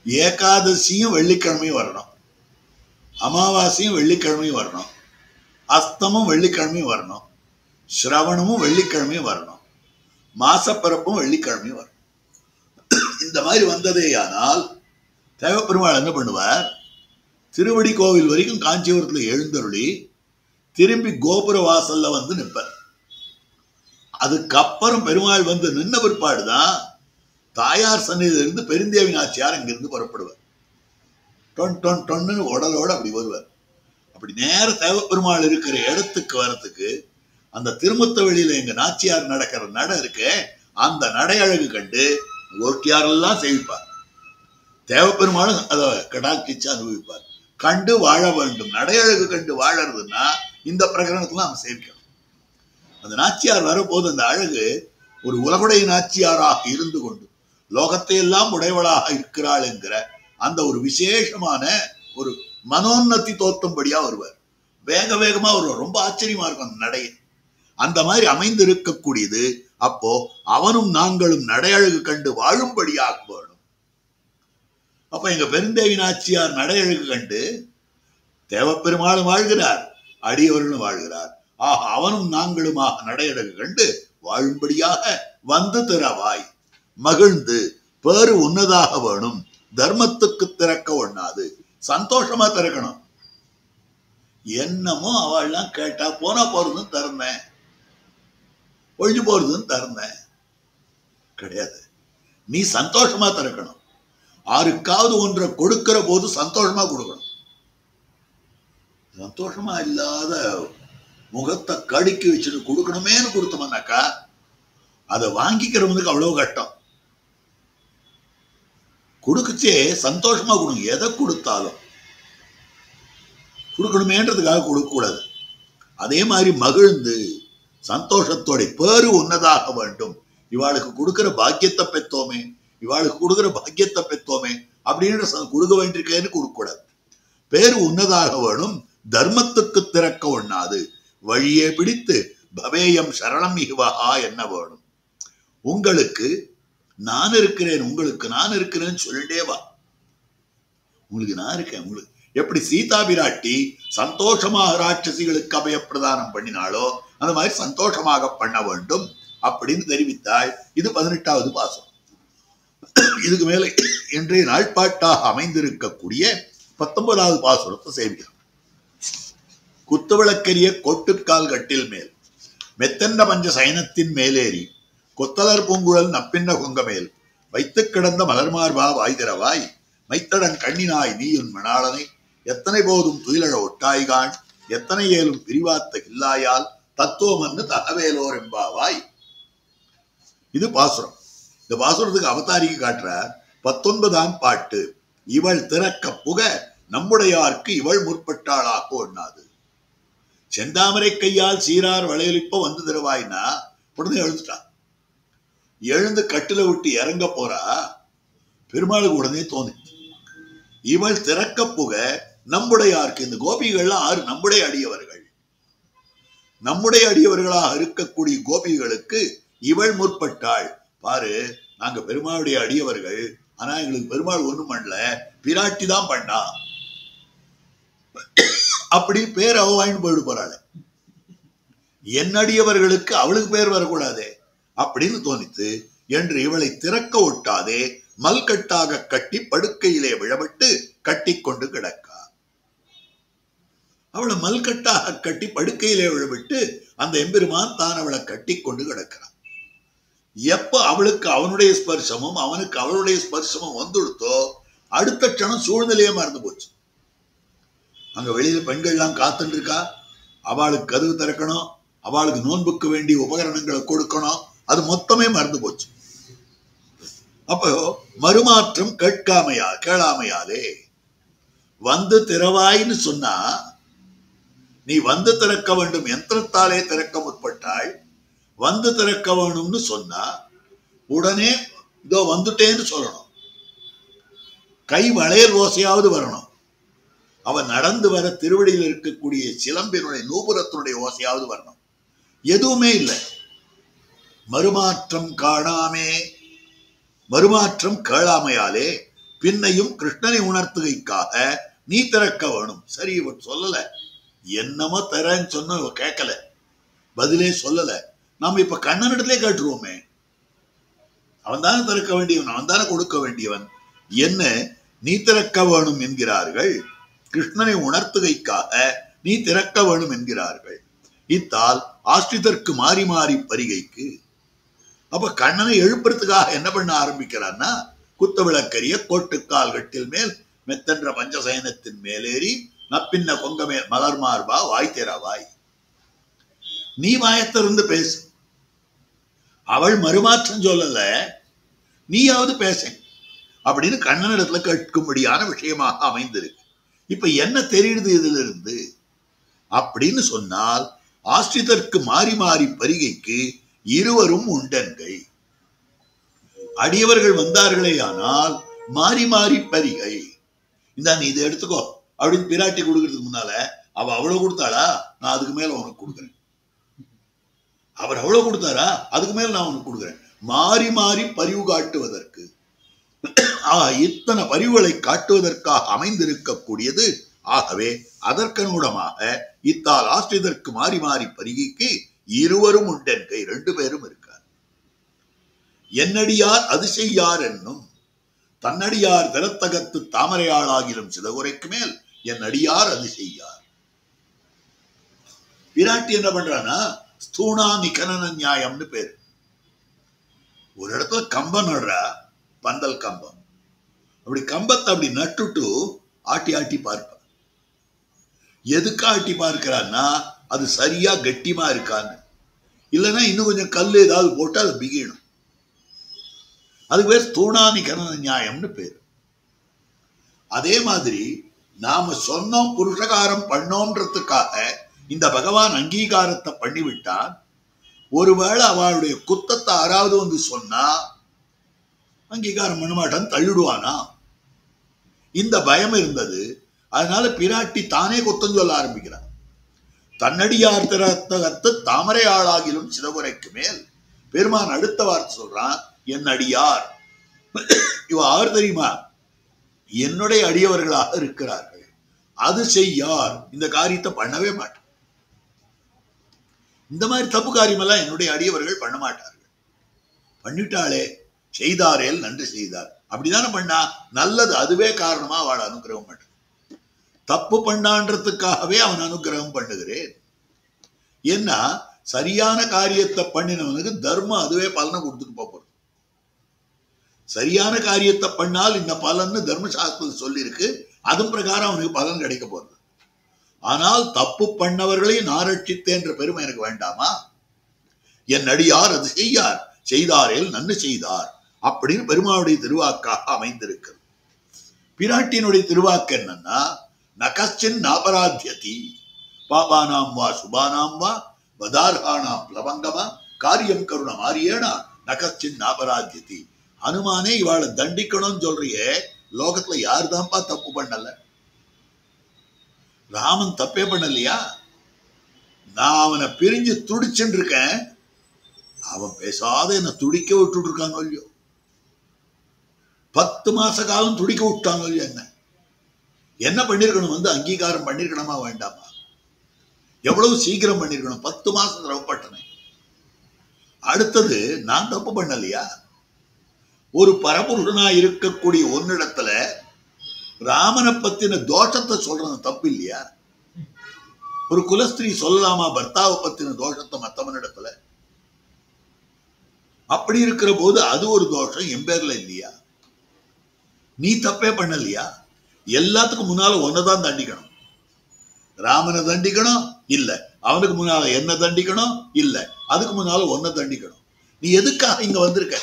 ஏகாதசியும் வெள்ளிக்கிழமையும் வரணும், அமாவாசையும் வெள்ளிக்கிழமையும் வரணும், அஸ்தமும் வெள்ளிக்கிழமையும் வரணும், சிரவணமும் வெள்ளிக்கிழமையும் வரணும், மாசப்பிறப்பும் வெள்ளிக்கிழமையும் வரணும். இந்த மாதிரி வந்ததேயானால் தேவப்பெருமாள் என்ன பண்ணுவார்? திருவடி கோவில் வரைக்கும் காஞ்சிபுரத்தில் எழுந்தருளி திரும்பி கோபுர வாசல்ல வந்து நிற்பார். அதுக்கப்புறம் பெருமாள் வந்து நின்ன பிற்பாடுதான் தாயார் சன்னிதியிலிருந்து பெருந்தேவி நாச்சியார் அங்கிருந்து புறப்படுவார். டொன் டொன் டொன்னு உடலோட அப்படி வருவார். அப்படி நேர தேவப்பெருமாள் இருக்கிற இடத்துக்கு வரத்துக்கு அந்த திருமுத்த வெளியில எங்க நாச்சியார் நடக்கிற நட இருக்கு, அந்த நடையழகு கண்டு ஒட்டியாரெல்லாம் சேவிப்பார். தேவப்பெருமாளும் அதை கடாட்சிச்சு அனுபவிப்பார். கண்டு வாழ வேண்டும். நடையழகு கண்டு வாழறதுன்னா இந்த பிரகரணத்துல நம்ம சேவிக்கணும். அந்த நாச்சியார் வரப்போது அந்த அழகு ஒரு உலகுடைய நாச்சியாராக இருந்து கொண்டு லோகத்தை எல்லாம் உடையவளாக இருக்கிறாள் என்கிற அந்த ஒரு விசேஷமான ஒரு மனோன்னதி தோற்றும்படியா வருவார். வேக வேகமா வருவார். ரொம்ப ஆச்சரியமா இருக்கும் அந்த நடைய. அந்த மாதிரி அமைந்து இருக்கக்கூடியது. அப்போ அவனும் நாங்களும் நடையழகு கண்டு வாழும்படியாக வேணும். அப்ப எங்க பெருந்தேவி நாச்சியார் நடையழகு கண்டு தேவப்பெருமாளும் வாழ்கிறார், அடியவர்களும் வாழ்கிறார். ஆக அவனும் நாங்களுமாக நடையழகு கண்டு வாழும்படியாக வந்து திறவாய். மகிழ்ந்து பேறு உன்னதாக வேணும். தர்மத்துக்கு திறக்க ஒண்ணாது. சந்தோஷமா திறக்கணும். என்னமோ அவள்லாம் கேட்டா போனா போறதுன்னு திறந்தேன், ஒழிஞ்சு போறதுன்னு திறந்தேன் கிடையாது. நீ சந்தோஷமா திறக்கணும். யாருக்காவது ஒன்றை கொடுக்கிற போது சந்தோஷமா கொடுக்கணும். சந்தோஷமா இல்லாத முகத்தை கடுக்கி வச்சுட்டு கொடுக்கணுமேனு கொடுத்தோம்னாக்கா அதை வாங்கிக்கிறவனுக்கு அவ்வளவு கஷ்டம். கொடுக்குச்சே சந்தோஷமா கொடுங்க. எதை கொடுத்தாலும் கொடுக்கணுமேன்றதுக்காக கொடுக்க கூடாது. அதே மாதிரி மகிழ்ந்து சந்தோஷத்தோட பேரு உன்னதாக வேண்டும். இவாளுக்கு கொடுக்கிற பாக்கியத்தை பெற்றோமே, இவாளுக்கு கொடுக்கிற பாக்கியத்தை பெற்றோமே அப்படின்ற கொடுக்க வேண்டியிருக்கேன்னு கொடுக்க கூடாது. பேரு உன்னதாக வேணும். தர்மத்துக்கு திறக்க ஒண்ணாது. வழியே பிடித்து பவேயம் சரணம் இகுவஹா என்ன வேணும். உங்களுக்கு நான் இருக்கிறேன், உங்களுக்கு நான் இருக்கிறேன்னு சொல்லிட்டே வா. உங்களுக்கு நான் இருக்கேன். உங்களுக்கு எப்படி சீதா பிராட்டி சந்தோஷமாக ராட்சசிகளுக்கு அபய பிரதானம் பண்ணினாலோ அந்த மாதிரி சந்தோஷமாக பண்ண வேண்டும் அப்படின்னு தெரிவித்தாள். இது 18வது பாசம். இதுக்கு மேல இன்றைய நாள்பாட்டாக அமைந்திருக்கக்கூடிய 19வது பாசுரத்தை சேவிக்கிறோம். குத்துவிளக்கரிய கொட்டுக்கால் கட்டில் மேல் மெத்தென்ன பஞ்ச சயனத்தின் மேலேறி கொத்தலர் பூங்குழல் நப்பின்ன கொங்கமேல் வைத்து கிடந்த மலர்மார்பா வாய்திரவாய் மைத்தடன் கண்ணினாய் நீயுன் மணாளனை எத்தனை போதும் துயிலழ ஒட்டாய்கான் எத்தனை ஏலும் பிரிவாத்த இல்லாயால் தத்துவமன்னு தகவேலோர் என்பாவாய். இது பாசுரம். இந்த பாசுரத்துக்கு அவதாரிக்கு காட்டுற 19ஆம் பாட்டு. இவள் திறக்க புக நம்முடையார்க்கு இவள் முற்பட்டாளாக ஒண்ணாது. செந்தாமரை கையால் சீரார் வளையலிப்ப வந்து தருவாய்னா உடனே எழுத்துட்டான். எழுந்து கட்டில விட்டு இறங்க போறா. பெருமாளுக்கு உடனே தோணுச்சு, இவள் திறக்க புக நம்முடையாருக்கு. இந்த கோபிகள்லாம் ஆறு நம்முடைய அடியவர்கள், நம்முடைய அடியவர்களாக இருக்கக்கூடிய கோபிகளுக்கு இவள் முற்பட்டாள். பாரு, நாங்க பெருமாளுடைய அடியவர்கள், ஆனா எங்களுக்கு பெருமாள் ஒண்ணும் பண்ணல, பிராட்டி தான் பண்ணா. அப்படி பேர் அவ வாங்கிட்டு போயிட்டு போறாள். என் அடியவர்களுக்கு அவளுக்கு பேர் வரக்கூடாதே அப்படின்னு தோணித்து என்று இவளை திறக்க ஒட்டாதே மல்கட்டாக கட்டி படுக்கையிலே விழவிட்டு கட்டி கொண்டு கிடக்கா. அவளை மல்கட்டாக கட்டி படுக்கையிலே விழவிட்டு அந்த எம்பெருமான் தான் அவளை கட்டி கொண்டு கிடக்கிறான். எப்ப அவளுக்கு அவனுடைய ஸ்பர்சமும் அவனுக்கு அவளுடைய ஸ்பர்சமும் வந்துடுத்தோ அடுத்த க்ஷணம் சூழ்நிலையே மறந்து போச்சு. அங்க வெளியில பெண்கள்லாம் காத்துட்டு இருக்கா, அவளுக்கு கதவு திறக்கணும், அவளுக்கு நோன்புக்கு வேண்டிய உபகரணங்களை கொடுக்கணும், அது மொத்தமே மறந்து போச்சு. அப்போ மறுமாற்றம் கேளாமையாலே வந்து திறவாயின்னு சொன்னா நீ வந்து திறக்க வேண்டும், யந்திரத்தாலே திறக்க முற்பட்டாள். வந்து திறக்க வேணும்னு சொன்னா உடனே இதோ வந்துட்டேன்னு சொல்லணும், கை வளையல் ஓசையாவது வரணும். அவன் நடந்து வர திருவடியில் இருக்கக்கூடிய சிலம்பினுடைய நூபுரத்தினுடைய ஓசையாவது வரணும். எதுவுமே இல்லை. மறுமாற்றம் காணாமே, மறுமாற்றம் கேளாமையாலே பின்னையும் கிருஷ்ணனை உணர்த்துகைக்காக நீ திறக்க வேணும். சரி, இவன் சொல்லல, என்னமோ தரேன்னு சொன்ன இவ கேட்கல, பதிலே சொல்லல. நாம இப்ப கண்ணனிடத்திலே கேட்டுருவோமே, அவன் தானே திறக்க வேண்டியவன், அவன் தானே கொடுக்க வேண்டியவன். என்ன நீ திறக்க வேணும் என்கிறார்கள், கிருஷ்ணனை உணர்த்துகைக்காக நீ திறக்க வேணும் என்கிறார்கள். இத்தால் ஆஸ்ரிதற்கு மாறி மாறி பரிகைக்கு. அப்ப கண்ணனை எழுப்புறதுக்காக என்ன பண்ண ஆரம்பிக்கிறான்னா, குத்த விளக்கரிய கோட்டுக்கால் கட்டில் மேல் மெத்தென்ற பஞ்சசயனத்தின் மேலேறி நப்பின்ன கொங்க மேல் மலர் மார்பா வாய் திறவாய், நீ வாயத்திலிருந்து பேசு. அவள் மறுமாற்றம் சொல்லல, நீயாவது பேச அப்படின்னு கண்ணனிடத்துல கேட்கும்படியான விஷயமாக அமைந்திருக்கு. இப்ப என்ன தெரியுது இதுல இருந்து அப்படின்னு சொன்னால், ஆஸ்ரிதற்கு மாறி மாறி பரிகைக்கு இருவரும் உண்டன்கை. அடியவர்கள் வந்தார்களே ஆனால் மாறி மாறி பரிகை. இந்த நீ இதை எடுத்துக்கோ அப்படின்னு பிராட்டி கொடுக்கறதுக்கு முன்னால அவ அவ்வளவு கொடுத்தாளா, நான் அதுக்கு மேல உனக்கு கொடுக்குறேன். அவர் அவ்வளவு கொடுத்தாரா, அதுக்கு மேல நான் உனக்கு கொடுக்குறேன். மாறி மாறி பரிவு காட்டுவதற்கு, இத்தனை பரிவுகளை காட்டுவதற்காக அமைந்திருக்கக்கூடியது. ஆகவே அதற்கனுடமாக இத்தால் ஆஸ்ரிதற்கு மாறி மாறி பரிகைக்கு இருவரும் உண்டென்கை, ரெண்டு பேரும் இருக்கார். என்னடியார் அது செய்யார் என்னும் தன்னடியார் திறத்தகத்து தாமரையாளாகிலும் சிதகுரைக்கு மேல் என் அடியார் அது செய்யார். பிராட்டி என்ன பண்றானா, ஸ்தூணா நிகனன நியாயம்னு பேரு. ஒரு இடத்துல கம்பம் நடுறா, பந்தல் கம்பம். அப்படி கம்பத்தை அப்படி நட்டுட்டு ஆட்டி ஆட்டி பார்ப்ப. எதுக்கு ஆட்டி பார்க்கிறான்னா, அது சரியா கட்டிமா இருக்கான்னு, இல்லைன்னா இன்னும் கொஞ்சம் கல் ஏதாவது போட்டு அது பிகிடும். அதுக்கு பேர் ஸ்தூணானி கரண நியாயம்னு பேரு. அதே மாதிரி நாம சொன்னோம் புருஷகாரம் பண்ணோன்றதுக்காக இந்த பகவான் அங்கீகாரத்தை பண்ணிவிட்டான். ஒருவேளை அவளுடைய குத்தத்தை யாராவது வந்து சொன்னா அங்கீகாரம் பண்ண மாட்டான், தள்ளிடுவானா, இந்த பயம் இருந்தது. அதனால பிராட்டி தானே குத்தம் சொல்ல ஆரம்பிக்கிறார். தன்னடியார் திறத்தகத்து தாமரை ஆளாகிலும் சிதகுரைக்கு மேல். பெருமான் அடுத்த வார்த்தை சொல்றான், என் அடியார். இவ ஆறு தெரியுமா, என்னுடைய அடியவர்களாக இருக்கிறார்கள். அது செய்யார், இந்த காரியத்தை பண்ணவே மாட்டார். இந்த மாதிரி தப்பு காரியமெல்லாம் என்னுடைய அடியவர்கள் பண்ண மாட்டார்கள். பண்ணிட்டாளே செய்தாரேல் நன்றி செய்தார், அப்படிதானே பண்ணா நல்லது, அதுவே காரணமா அவள் அனுகிரகம் பண்ண. தப்பு பண்ணான்றதுக்காகவே அவன் அனுகிரகம் பண்ணுகிறேன். ஏன்னா சரியான காரியத்தை பண்ணினவனுக்கு தர்மம் அதுவே பலனை கொடுத்துட்டு போறது. சரியான காரியத்தை பண்ணால் இந்த பலன்னு தர்மசாஸ்திரத்தில் சொல்லி இருக்கு, அதன் பிரகாரம் அவனுக்கு பலன் கிடைக்க போறது. ஆனால் தப்பு பண்ணவர்களை நான் ரட்சித்தேன் என்ற பெருமை எனக்கு வேண்டாமா? என் அடியார் அது செய்யார், செய்தாரேல் நன்மை செய்தார் அப்படின்னு பெருமாளுடைய திருவாக்காக அமைந்திருக்கிறது. பிராட்டியினுடைய திருவாக்கு என்னன்னா, நகஸ்சின் நாபராத்தியதி பாபானாம் வா சுபானாம் வா வதார்ஹானாம் பிளவங்கமா காரியம் கருண மாரியேனா நகச்சின் அபராத்தியதி. ஹனுமானே இவாளை தண்டிக்கணும்னு சொல்றியே, லோகத்துல யாருதான்ப்பா தப்பு பண்ணல? ராமன் தப்பே பண்ணலையா? நான் அவனை பிரிஞ்சு துடிச்சுட்டு இருக்கேன், அவன் பேசாத என்ன துடிக்க விட்டுட்டு இருக்காங்க இல்லையோ. 10 மாச காலம் துடிக்க விட்டாங்க இல்லையோ. என்ன பண்ணிருக்கணும்? வந்து அங்கீகாரம் பண்ணிருக்கணுமா வேண்டாமா? எவ்வளவு சீக்கிரம் பண்ணிருக்கணும்? 10 மாசம் சிரமப்பட்டனே. அடுத்தது, நான் தப்பு பண்ணலையா? ஒரு பரபுருஷனா இருக்கக்கூடிய ஒன்னிடத்துல ராமனை பத்தின தோஷத்தை சொல்றது தப்பு இல்லையா? ஒரு குலஸ்திரீ சொல்லலாமா பர்த்தாவை பத்தின தோஷத்தை மத்தவனிடத்துல? அப்படி இருக்கிற போது அது ஒரு தோஷம் என் பேர்ல இல்லையா? நீ தப்பே பண்ணலையா? எல்லாத்துக்கும் முன்னால ஒன்னதான் தண்டிக்கணும். ராமனை தண்டிக்கணும் இல்ல, அவனுக்கு முன்னால என்ன தண்டிக்கணும் இல்ல, அதுக்கு முன்னால ஒன்ன தண்டிக்கணும். நீ எதுக்காக இங்க வந்திருக்க?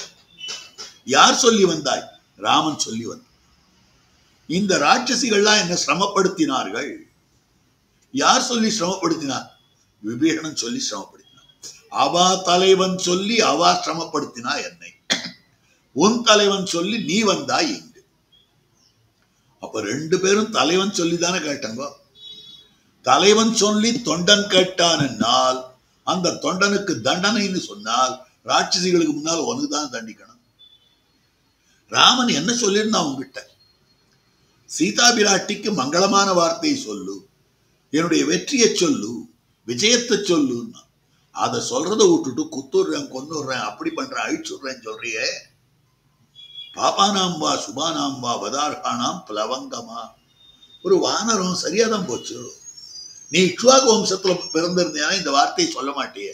யார் சொல்லி வந்தாய்? ராமன் சொல்லி வந்த. இந்த ராட்சசிகள்லாம் என்ன சிரமப்படுத்தினார்கள். யார் சொல்லி சிரமப்படுத்தினார்? விபீஷணன் சொல்லி சிரமப்படுத்தினார். அவா தலைவன் சொல்லி அவா சிரமப்படுத்தினா என்னை, உன் தலைவன் சொல்லி நீ வந்தாய் இங்கு. அப்ப 2 பேரும் தலைவன் சொல்லிதானே கேட்டாங்க. தலைவன் சொல்லி தொண்டன் கேட்டான் என்னால் அந்த தொண்டனுக்கு தண்டனைன்னு சொன்னால் ராட்சசிகளுக்கு முன்னால் ஒன்றுதான் தண்டிக்கணும். ராமன் என்ன சொல்லியிருந்தான் உங்ககிட்ட? சீதா பிராட்டிக்கு மங்களமான வார்த்தையை சொல்லு, என்னுடைய வெற்றியை சொல்லு, விஜயத்தை சொல்லுன்னா. அதை சொல்றதை விட்டுட்டு குத்துடுறேன், கொன்னுடுறேன், அப்படி பண்றேன், அழிச்சுடுறேன்னு சொல்றியே. பாபானாம் வா சுபானாம் வா வதார்கானாம் பிளவங்கமா. ஒரு வானரம் சரியாதான் போச்சு. நீ இக்ஷ்வாகு வம்சத்துல பிறந்திருந்தேனா இந்த வார்த்தையை சொல்ல மாட்டியே.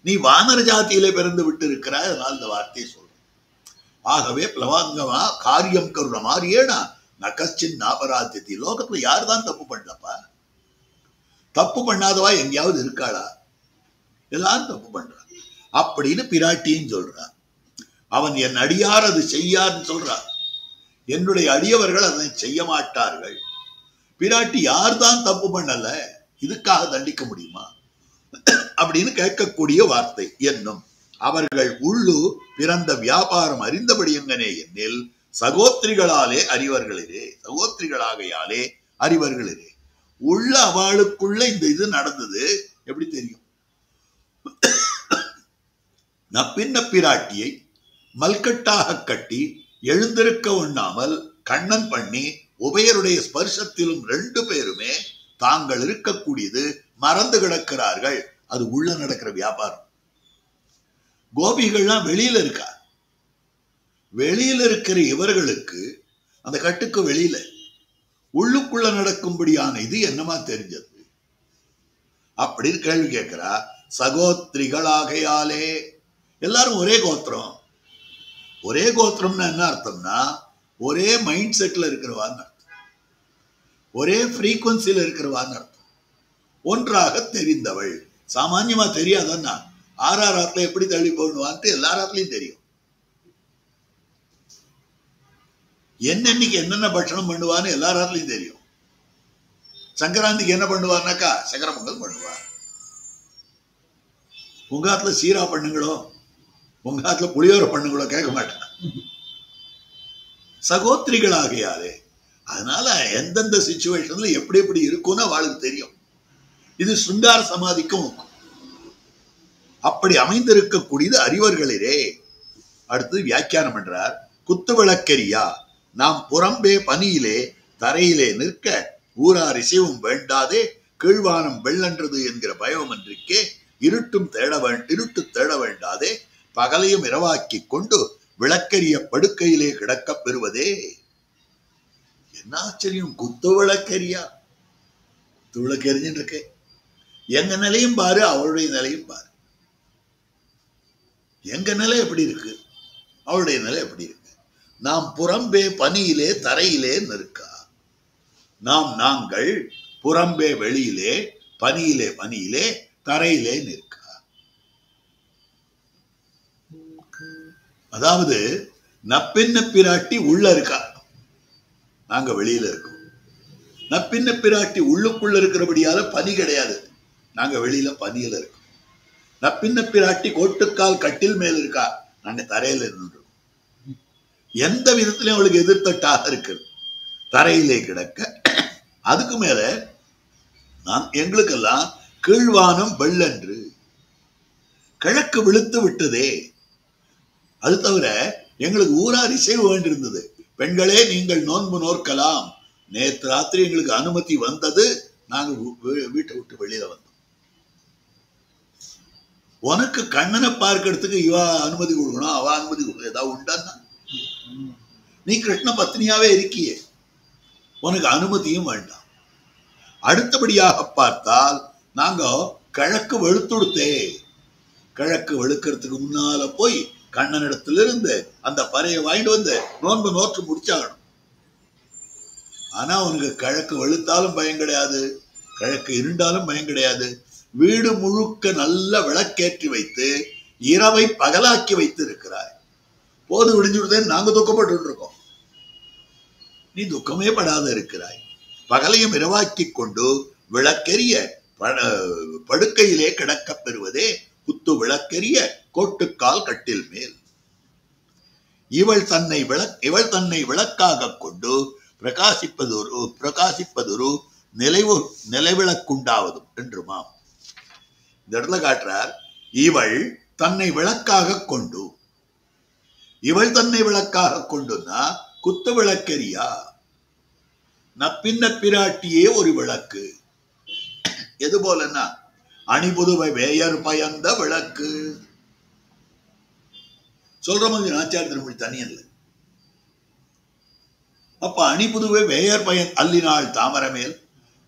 நீ வானர ஜாத்தியில பிறந்து விட்டு இருக்கிறாய், அதனால இந்த வார்த்தையை சொல்ற. ஆகவே பிளவாங்கமா காரியம் கருண மாறியேனா நகச்சின் அபராத்தியதி. லோகத்துல யாருதான் தப்பு பண்ணலப்பா? தப்பு பண்ணாதவா எங்கேயாவது இருக்காளா? எல்லாரும் தப்பு பண்றான் அப்படின்னு பிராட்டின்னு சொல்றான். அவன் என் அடியார் அது செய்யார்னு சொல்றான். என்னுடைய அடியவர்கள் அதை செய்ய மாட்டார்கள். பிராட்டி யார்தான் தப்பு பண்ணல, இதுக்காக தண்டிக்க முடியுமா அப்படின்னு கேட்கக்கூடிய வார்த்தை. என்னும் அவர்கள் உள்ளு பிறந்த வியாபாரம் அறிந்தபடி எங்கனே என்னில் சகோத்திரிகளாலே அறிவர்களிரே. சகோத்திரிகளாகையாலே அறிவர்களிரே. உள்ள அவளுக்குள்ள இந்த இது நடந்தது எப்படி தெரியும்? நப்பின்ன பிராட்டியை மல்கட்டாக கட்டி எழுந்திருக்க உண்ணாமல் கண்ணன் பண்ணி உபயருடைய ஸ்பர்சத்திலும் 2 பேருமே தாங்கள் இருக்கக்கூடியது மறந்து கிடக்கிறார்கள். அது உள்ள நடக்கிற வியாபாரம். கோபிகள்லாம் வெளியில இருக்கா. வெளியில இருக்கிற இவர்களுக்கு அந்த கட்டுக்கு வெளியில உள்ளுக்குள்ள நடக்கும்படியான இது என்னமா தெரிஞ்சது அப்படின்னு கேள்வி கேட்கிறா. சகோத்திரிகளாகையாலே எல்லாரும் ஒரே கோத்திரம். ஒரே கோத்திரம்னா என்ன அர்த்தம்னா ஒரே மைண்ட் செட்ல இருக்கிறவான்னு அர்த்தம், ஒரே ஃப்ரீக்வன்சியில இருக்கிறவான்னு அர்த்தம். ஒன்றாக தெரிந்தவள். சாமான்யமா தெரியாதன்னா ஆறாராத்துல எப்படி தள்ளி போடுவான்ட்டு எல்லாராத்துலயும் தெரியும். என்னன்னைக்கு என்னென்ன பட்சணம் பண்ணுவான்னு எல்லாராத்துலயும் தெரியும். சங்கராந்திக்கு என்ன பண்ணுவார்னாக்கா சங்கரமங்கல் பண்ணுவார். உங்க ஆத்துல சீரா பண்ணுங்களோ, உங்க ஆத்துல புளியோர பண்ணுங்களோ கேட்க மாட்டேன். சகோத்திரிகளாகையாலே அதனால எந்தெந்த சிச்சுவேஷன்ல எப்படி எப்படி இருக்கும்னு அவளுக்கு தெரியும். இது சுந்தார சமாதிக்கும் அப்படி அமைந்திருக்கக்கூடியது அறிவர்களிரே. அடுத்து வியாக்கியானம் பண்றார். குத்து விளக்கரியா நாம் புறம்பே பனியிலே தரையிலே நிற்க ஊரார் இசைவும் வேண்டாதே கீழ்வானம் வெள்ளன்றது என்கிற பயம் என்றிக்கே இருட்டு தேட வேண்டாதே பகலையும் இரவாக்கி கொண்டு விளக்கரிய படுக்கையிலே கிடக்க பெறுவதே. என்ன ஆச்சரியம்! குத்து விளக்கரியா துளக்கெறிஞ்சுட்டு இருக்கே. எங்க நிலையும் பாரு, அவளுடைய நிலையும் பாரு. எங்க நிலை எப்படி இருக்கு, அவளுடைய நிலை எப்படி இருக்கு. நாம் புறம்பே பனியிலே தரையிலே நிற்கா. நாங்கள் புறம்பே வெளியிலே பனியிலே தரையிலே நிற்கா. அதாவது நப்பின்ன பிராட்டி உள்ள இருக்கா, நாங்க வெளியில இருக்கோம். நப்பின்ன பிராட்டி உள்ளுக்குள்ள இருக்கிறபடியால பனி கிடையாது, நாங்க வெளியில பனியில இருக்கோம். நப்பின்ன பிராட்டி கோட்டுக்கால் கட்டில் மேல் இருக்கா, நாங்க தரையில இருந்துருக்கோம். எந்த விதத்திலையும் அவளுக்கு எதிர்த்தட்டாக இருக்கிறது. தரையிலே கிடக்க, அதுக்கு மேல எங்களுக்கெல்லாம் கீழ்வானம் வெள்ளன்று, கிழக்கு விழுத்து விட்டதே. அது தவிர எங்களுக்கு ஊரார் இசைவு வேண்டியிருந்தது. பெண்களே நீங்கள் நோன்பு நோக்கலாம். நேற்று ராத்திரி எங்களுக்கு அனுமதி வந்தது, நாங்க வீட்டை விட்டு வெளியில வந்தோம். உனக்கு கண்ணனை பார்க்கறதுக்கு இவ அனுமதி கொடுக்கணும், அவ அனுமதி கொடுக்க ஏதாவது உண்டான்னா? நீ கிருஷ்ண பத்னியாவே இருக்கியே, உனக்கு அனுமதியும் வேண்டாம். அடுத்தபடியாக பார்த்தால் நாங்க கிழக்கு வெளுத்துடுத்தே, கிழக்கு வெளுக்கிறதுக்கு முன்னால போய் கண்ணனிடத்திலிருந்து அந்த பறையை வாங்கிட்டு வந்து நோன்பு நோற்று முடிச்சாகணும். ஆனா உனக்கு கிழக்கு வெளுத்தாலும் பயம் கிடையாது, கிழக்கு இருண்டாலும் பயம் கிடையாது. வீடு முழுக்க நல்ல விளக்கேற்றி வைத்து இரவை பகலாக்கி வைத்து இருக்கிறாய். போது விடிஞ்சுடுதேன்னு நாங்க துக்கப்பட்டு இருக்கோம், நீ துக்கமே படாத இருக்கிறாய். பகலையும் இரவாக்கி கொண்டு விளக்கெரிய படுக்கையிலே கிடக்கப் பெறுவதே குத்து விளக்கெரிய கோட்டுக்கால் கட்டில் மேல். இவள் தன்னை விளக்காக கொண்டு பிரகாசிப்பதொரு நிலைவிளக்குண்டாவதும் என்றுமாம். இந்த இடத்துல காட்டுறார், இவள் தன்னை விளக்காக கொண்டு. இவள் தன்னை விளக்காக கொண்டுன்னா குத்து விளக்கெரியா, நப்பின்ன பிராட்டியே ஒரு விளக்கு. எது போலன்னா அணிபுதுவை வேயர் பயந்த விளக்கு சொல்ற மாதிரி ஆச்சார திருமொழி தனியல்ல. அப்ப அணிபுதுவை வேயர் பயன் அல்லினாள் தாமரமேல்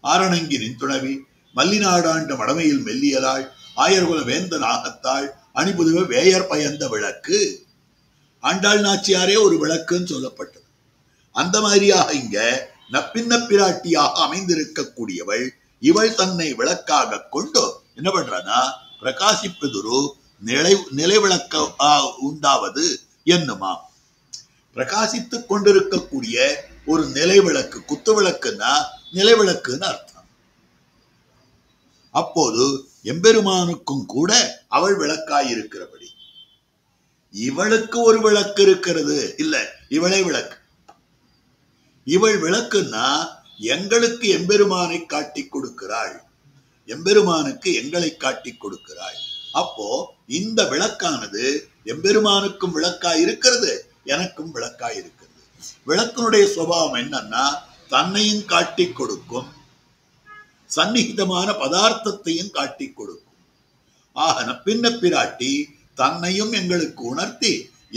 ஆரணங்கி நின்துணவி மல்லிநாடாண்ட மடமையில் மெல்லியலாள் ஆயர்குல வேந்த நாகத்தாள் அணிபுதுவை வேயர் பயந்த விளக்கு. ஆண்டாள் நாச்சியாரே ஒரு விளக்குன்னு சொல்லப்பட்டது. அந்த மாதிரியாக இங்க நப்பின்ன பிராட்டியாக அமைந்திருக்கக்கூடியவள் இவள் தன்னை விளக்காக கொண்டு என்ன பண்றானா பிரகாசிப்பதொரு நிலைவிளக்க உண்டாவது என்னுமா. பிரகாசித்துக் கொண்டிருக்கக்கூடிய ஒரு நிலைவிளக்கு, குத்து விளக்குன்னா நிலைவிளக்குன்னு அர்த்தம். அப்போது எம்பெருமானுக்கும் கூட அவள் விளக்காயிருக்கிறபடி இவளுக்கு ஒரு விளக்கு இருக்கிறது. இல்ல, இவளே விளக்கு. இவள் விளக்குன்னா எங்களுக்கு எம்பெருமானை காட்டி கொடுக்கிறாள், எம்பெருமானுக்கு எங்களை காட்டி கொடுக்கிறாள். அப்போ இந்த விளக்கானது எம்பெருமானுக்கும் விளக்காய் இருக்கிறது, எனக்கும் விளக்காய் இருக்கிறது. விளக்கினுடைய சுபாவம் என்னன்னா தன்னையும் காட்டி கொடுக்கும், சந்நிகிதமான பதார்த்தத்தையும் காட்டி கொடுக்கும். ஆக பின்ன பிராட்டி தன்னையும் எங்களுக்கு உணர்த்தி,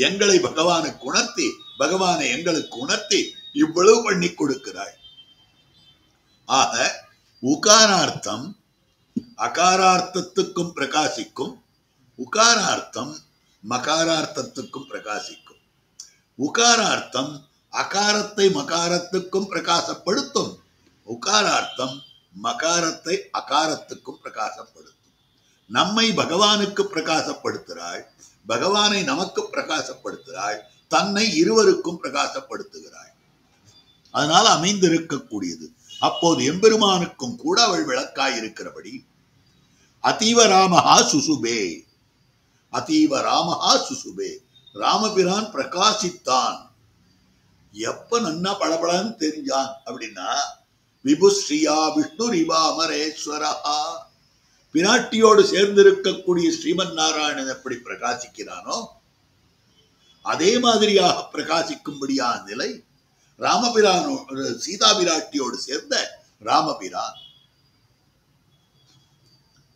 எங்களை பகவானுக்கு உணர்த்தி, பகவானை எங்களுக்கு உணர்த்தி இவ்வளவு பண்ணி கொடுக்கிறாள். ஆக உகாரார்த்தம் அகாரார்த்தத்துக்கும் பிரகாசிக்கும், உகாரார்த்தம் மகாரார்த்தத்துக்கும் பிரகாசிக்கும். உகாரார்த்தம் அகாரத்தை மகாரத்துக்கும் பிரகாசப்படுத்தும், உகாரார்த்தம் மகாரத்தை அகாரத்துக்கும் பிரகாசப்படுத்தும். நம்மை பகவானுக்கு பிரகாசப்படுத்துகிறாள், பகவானை நமக்கு பிரகாசப்படுத்துகிறாள், தன்னை இருவருக்கும் பிரகாசப்படுத்துகிறாள். அதனால் அமைந்திருக்கக்கூடியது. அப்போது எம்பெருமானுக்கும் கூட அவள் விளக்காய் இருக்கிறபடி அதீவ ராமஹா சுசுபே, அதீவ ராமஹா சுசுபே, ராமபிரான் பிரகாசித்தான். எப்ப நன்னா பளபளன்னு தெரிஞ்சான் அப்படின்னா விபுஸ்ரீயா விஷ்ணு ரிவா அமரேஸ்வரா, பிராட்டியோடு சேர்ந்திருக்கக்கூடிய ஸ்ரீமன் நாராயணன் எப்படி பிரகாசிக்கிறானோ அதே மாதிரியாக பிரகாசிக்கும்படியான நிலை ராமபிரானோ சீதா பிராட்டியோடு சேர்ந்த ராமபிரான்.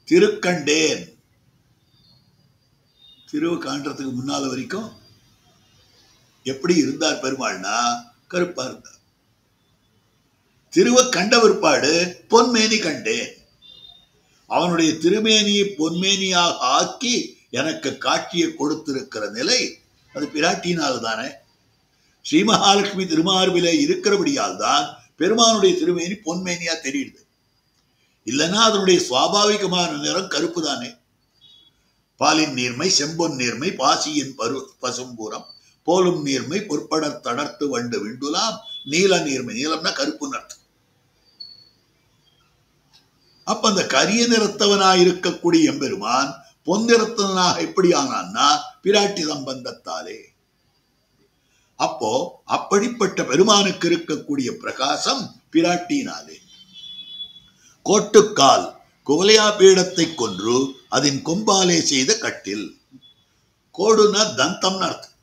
திருக்கண்டேன், திருவு காண்றதுக்கு முன்னால வரைக்கும் எப்படி இருந்தார் பெருமாள்னா கருப்பா இருந்தார். திருவ கண்ட பிற்பாடு பொன்மேனி கண்டேன். அவனுடைய திருமேனியை பொன்மேனியாக ஆக்கி எனக்கு காட்சியை கொடுத்திருக்கிற நிலை அது பிராட்டியினால் தானே. ஸ்ரீ மகாலட்சுமி திருமார்பிலே இருக்கிறபடியால் தான் பெருமானுடைய திருமேனி பொன்மேனியா தெரியுது. இல்லைன்னா அதனுடைய சுவாபாவிகமான நிறம் கருப்பு தானே. பாலின் நீர்மை செம்பொன் நீர்மை பாசியின் பசும்பூரம் போலும் நீர்மை பொற்படர் தடர்த்து வண்டு விண்டுலாம் நீல நீர்மை, நீளம்னா கருப்பு அர்த்தம். அப்ப அந்த கரிய நிறத்தவனாய் இருக்கக்கூடிய எம்பெருமான் பொன் நிறத்தவனாக எப்படி ஆனான்னா பிராட்டி சம்பந்தத்தாலே. அப்போ அப்படிப்பட்ட பெருமானுக்கு இருக்கக்கூடிய பிரகாசம் பிராட்டினாலே. கோட்டுக்கால் குவலையா பீடத்தை கொன்று அதன் கொம்பாலே செய்த கட்டில். கோடுனா தந்தம் அர்த்தம்.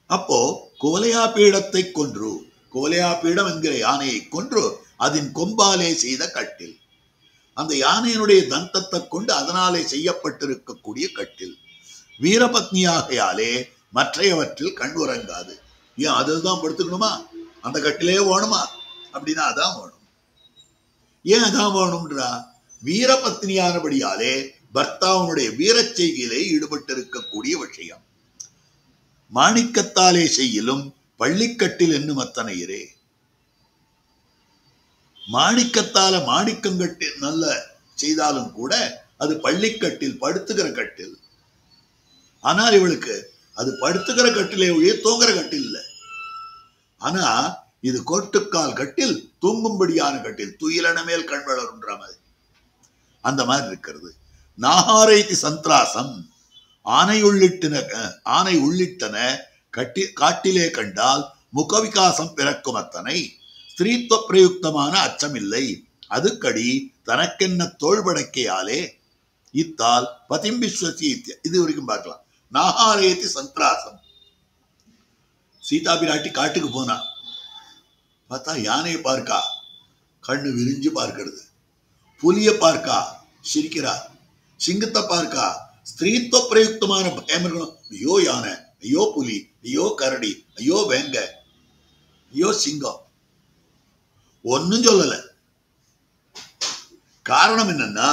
அப்போ குவலையா பீடத்தை கொன்று, குவலையா பீடம் என்கிற யானையை கொன்று அதன் கொம்பாலே செய்த கட்டில். அந்த யானையினுடைய தந்தத்தை கொண்டு அதனாலே செய்யப்பட்டிருக்கக்கூடிய கட்டில். வீரபத்னியாகையாலே மற்றையவற்றில் கண் உறங்காது. ஏன் அதுதான் படுத்துக்கணுமா? அந்த கட்டிலே வேணுமா அப்படின்னா அதான் வேணும். ஏன் அதான் வேணும்ன்றா? வீரபத்னியானபடியாலே பர்த்தாவனுடைய வீரச் செய்கையிலே ஈடுபட்டிருக்கக்கூடிய விஷயம். மாணிக்கத்தாலே செய்யிலும் பள்ளிக்கட்டில் என்னும் அத்தனையரே. மாணிக்கத்தால மாணிக்கங்கட்டில் நல்ல செய்தாலும் கூட அது பள்ளிக்கட்டில், படுத்துகிற கட்டில். ஆனால் இவளுக்கு அது படுத்துகிற கட்டிலே ஒழிய தூங்குற கட்டில் இல்லை. ஆனா இது கோட்டுக்கால் கட்டில், தூங்கும்படியான கட்டில். துயிலன மேல் கண் வளருன்ற மாதிரி அந்த மாதிரி இருக்கிறது. நாகாரைதி சந்திராசம், ஆனை உள்ளிட்டன காட்டிலே கண்டால் முகவிகாசம் பிறக்கும் அத்தனை ஸ்திரீத்துவ பிரயுக்தமான அச்சமில்லை. அதுக்கடி தனக்கென்ன தோள்படக்கையாலே இத்தால் பதிம்பிஸ்வசி. இது வரைக்கும் பார்க்கலாம். நாகாரேதி சந்திராசம். சீதா பிராட்டி காட்டுக்கு போனா பார்த்தா யானையை பார்க்கா, கண்ணு விரிஞ்சு பார்க்கிறது. புலிய பார்க்கா, சிரிக்கிறார். சிங்கத்தை பார்க்கா, ஸ்திரீத்துவ பிரயுக்தமான பயம் இருக்கணும். ஐயோ யானை, ஐயோ புலி, ஐயோ கரடி, ஐயோ வேங்க, ஐயோ சிங்கம். ஒன்னும் சொல்லல. காரணம் என்னன்னா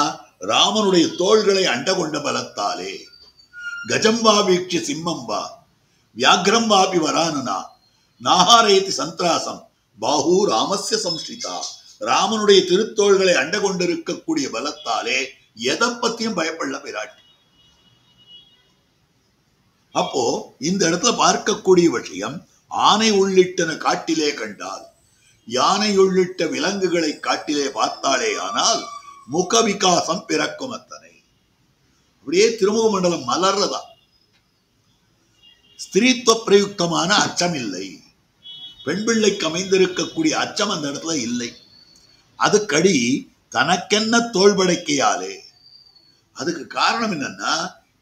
ராமனுடைய தோள்களை அண்ட கொண்ட பலத்தாலே. கஜம் வாபீட்சி சிம்மம் வா வியாக்ரம் வாபி வரானனா நாகாரேதி சந்திராசம் பாஹூ ராமஸ்ய சம்ஸ்ரிதா. ராமனுடைய திருத்தோள்களை அண்ட கொண்டிருக்கக்கூடிய பலத்தாலே எதை பத்தியும் பயப்படல பிராட்டி. அப்போ இந்த இடத்துல பார்க்கக்கூடிய விஷயம், ஆனை உள்ளிட்டன காட்டிலே கண்டால், யானை உள்ளிட்ட விலங்குகளை காட்டிலே பார்த்தாலே ஆனால் முக விகாசம் பிறக்கும் அத்தனை. அப்படியே திருமுக மண்டலம் மலர்றதா. ஸ்திரீத்துவ பிரயுக்தமான அச்சம் இல்லை. பெண் பிள்ளைக்கு அமைந்திருக்கக்கூடிய அச்சம் அந்த இடத்துல இல்லை. அதுக்கடி தனக்கென்ன தோள்படைக்கையாலே. அதுக்கு காரணம் என்னன்னா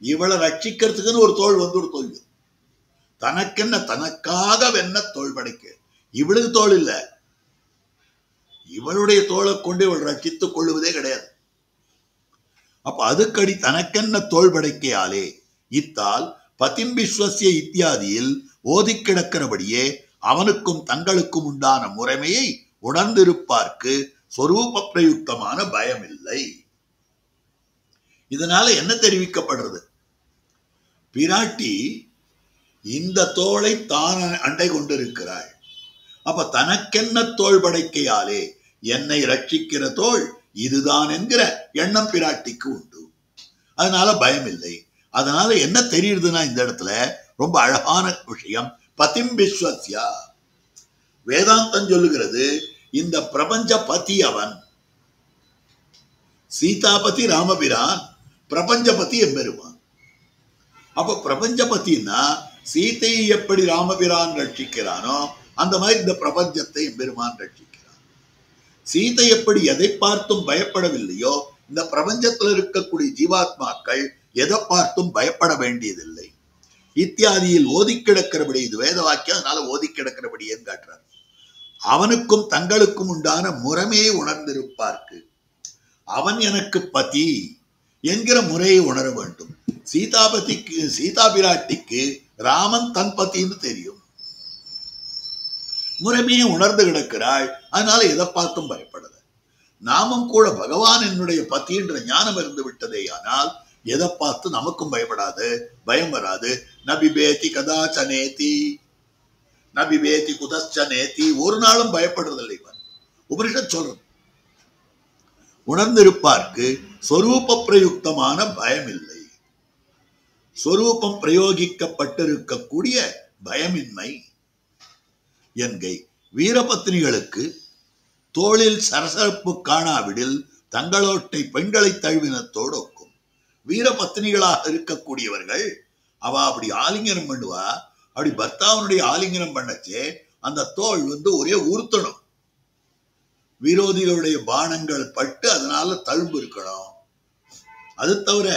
இவளை ரட்சிக்கிறதுக்குன்னு ஒரு தோள் வந்து ஒரு தோல்வி. தனக்கென்ன, தனக்காக வெண்ண தோள்படைக்க. இவளுக்கு தோல் இல்லை. இவளுடைய தோளை கொண்டு இவள் ரட்சித்துக் கொள்ளுவதே கிடையாது. அப்ப அதுக்கடி தனக்கென்ன தோள்படைக்கையாலே இத்தால் பதிம்பிஸ்வசிய இத்தியாதியில் ஓதி கிடக்கிறபடியே அவனுக்கும் தங்களுக்கும் உண்டான முறைமையை உணர்ந்திருப்பார்க்கு சொரூப பிரயுக்தமான பயம் இல்லை. இதனால என்ன தெரிவிக்கப்படுறது? பிராட்டி இந்த தோளை தான் அண்டை கொண்டிருக்கிறாள். அப்ப தனக்கென்ன தோள்படைக்கையாலே என்னை ரட்சிக்கிற தோள் இதுதான் என்கிற எண்ணம் பிராட்டிக்கு உண்டு. அதனால பயம் இல்லை. அதனால என்ன தெரியுதுன்னா இந்த இடத்துல ரொம்ப அழகான விஷயம். பதிம்பிஸ்வசியா வேதாந்தம் சொல்லுகிறது, இந்த பிரபஞ்ச பதி அவன். சீதாபதி ராமபிரான், பிரபஞ்சபதி எம்பெருமான். அப்ப பிரபஞ்சபதினா சீதையை எப்படி ராமபிரான் ரட்சிக்கிறானோ அந்த மாதிரி இந்த பிரபஞ்சத்தை எம்பெருமான் ரட்சிக்கிறான். சீதை எப்படி எதை பார்த்தும் பயப்படவில்லையோ இந்த பிரபஞ்சத்தில் இருக்கக்கூடிய ஜீவாத்மாக்கள் எதை பார்த்தும் பயப்பட வேண்டியதில்லை. இத்தியாதியில் ஓதி கிடக்கிறபடி, இது வேத வாக்கியம், அதனால ஓதி கிடக்கிறபடி என்று காட்டுறார். அவனுக்கும் தங்களுக்கும் உண்டான முறைமையை உணர்ந்திருப்பார்க்கு. அவன் எனக்கு பதி என்கிற முறையை உணர வேண்டும். சீதாபதிக்கு, சீதா பிராட்டிக்கு ராமன் தன் பத்தின்னு தெரியும். முறைமையை உணர்ந்து கிடக்கிறாள். அதனால எதை பார்த்தும் பயப்படல. நாமும் கூட பகவான் என்னுடைய பத்தி என்ற ஞானம் இருந்து விட்டதே. ஆனால் எதை பார்த்து நமக்கும் பயப்படாது, பயம் வராது. நபிபேதி கதாச்சனேதி, நபிபேதி குதச்சனேதி. ஒரு நாளும் பயப்படுறதில்லை. இவன் உபனிஷத் சொல்றது. உணர்ந்திருப்பார்க்கு சொரூப பிரயுக்தமான பயம் இல்லை. சொரூபம் பிரயோகிக்கப்பட்டிருக்கக்கூடிய பயமின்மை. என்கை வீரபத்னிகளுக்கு தோளில் சரசரப்பு காணாவிடில் தங்களோட்டை பெண்களை தழுவினத்தோடு ஒக்கும். வீர பத்தினிகளாக இருக்கக்கூடியவர்கள் அவ அப்படி ஆலிங்கனம் பண்ணுவா. அப்படி பர்த்தாவனுடைய ஆலிங்கனம் பண்ணச்சே அந்த தோல் ஒரே உறுத்தணும். விரோதிகளுடைய பானங்கள் பட்டு அதனால தழும்பு இருக்கணும். அது தவிர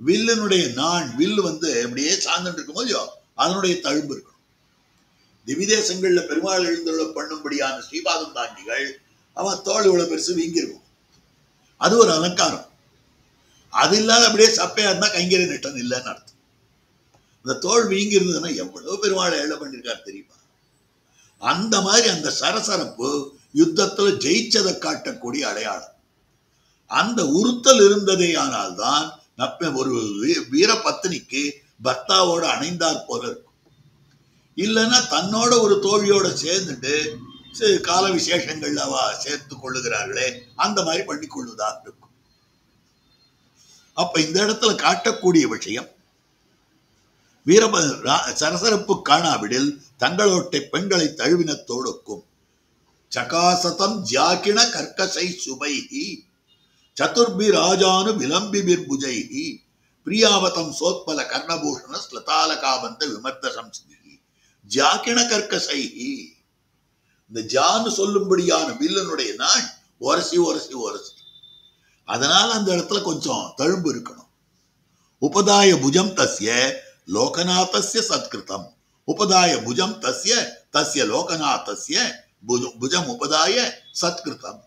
வில்லுனுடைய வில்லு அப்படியே சார்ந்துட்டு இருக்கும் போது அதனுடைய தழும்பு இருக்கணும். திவிதேசங்கள்ல பெருமாள் எழுந்தருள பண்ணும்படியான ஸ்ரீபாதம் தாண்டிகள் அவன் தோல் இவ்வளவு பெருசு வீங்கிருக்கும். அது ஒரு அலங்காரம். அது இல்லாத அப்படியே சப்பையா இருந்தா கைங்கரி நெட்டன் இல்லைன்னு அர்த்தம். இந்த தோல் வீங்கி இருந்ததுன்னா எவ்வளவு பெருமாளை எழுத பண்ணிருக்காரு தெரியுமா? அந்த மாதிரி அந்த சரசரப்பு யுத்தத்துல ஜெயிச்சதை காட்டக்கூடிய அடையாளம். அந்த உறுத்தல் இருந்ததே ஆனால்தான் ஒரு வீர பத்தினிக்கு பர்த்தாவோட அணைந்தார் போல இருக்கும். இல்லைன்னா தன்னோட ஒரு தோழியோட சேர்ந்துட்டு கால விசேஷங்கள்ல அவ சேர்த்து கொள்ளுகிறார்களே அந்த மாதிரி பண்ணி கொள்வதாக இருக்கும். அப்ப இந்த இடத்துல காட்டக்கூடிய விஷயம், வீர சரசரப்பு காணாவிடில் தங்களோட்டை பெண்களை தழுவினத்தோடுக்கும். சகாசதம் ஜாக்கிண கர்க்கசை சுபைஹி சதுர்பி ராஜானு விலம்பிபிர் புஜைஹி பிரியாவதம் சோத்பல கர்ணபூஷண ஸ்லதால காபந்த விமர்த்த சம்ஸ்திஹி ஜாக்கிண கர்க்கசைஹி. இந்த ஜான்னு சொல்லும்படியான வில்லனுடைய ஒரசி ஒரசி ஒரசி. அதனால அந்த இடத்துல கொஞ்சம் தழும்பு இருக்கணும். உபதாய புஜம் தஸ்ய லோகநாதஸ்ய சத்கிருதம். உபதாய புஜம் தஸ்ய தஸ்ய லோகநாதஸ்ய புஜம் உபதாய சத்கிருதம்.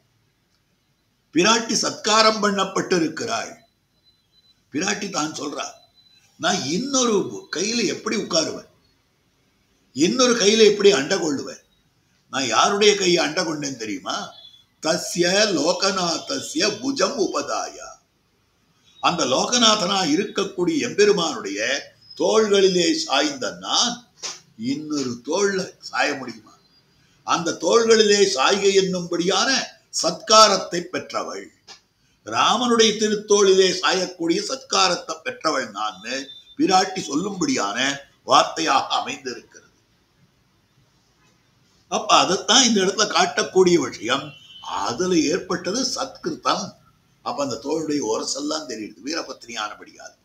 பிராட்டி சத்காரம் பண்ணப்பட்டு இருக்கிறாள். பிராட்டி தான் சொல்றார், நான் இன்னொரு கையில எப்படி உட்காருவேன், இன்னொரு கையில எப்படி அண்ட கொள்ளுவேன். நான் யாருடைய கையை அண்ட கொண்டேன் தெரியுமா? தஸ்ய லோகநாதஸ்ய புஜம் உபதாயா. அந்த லோகநாதனா இருக்கக்கூடிய எம்பெருமானுடைய தோள்களிலே சாய்ந்த நான் இன்னொரு தோல்ல சாய முடியுமா? அந்த தோள்களிலே சாய்கை என்னும்படியான சத்காரத்தை பெற்றவள், ராமனுடைய திருத்தோளிலே சாயக்கூடிய சத்காரத்தை பெற்றவள் நான் பிராட்டி சொல்லும்படியான வார்த்தையாக அமைந்திருக்கிறது. அப்ப அதைத்தான் இந்த இடத்துல காட்டக்கூடிய விஷயம். அதுல ஏற்பட்டது சத்கிருதம். அப்ப அந்த தோளுடைய ஒரசெல்லாம் தெரியுது, வீரபத்னியானபடியால்.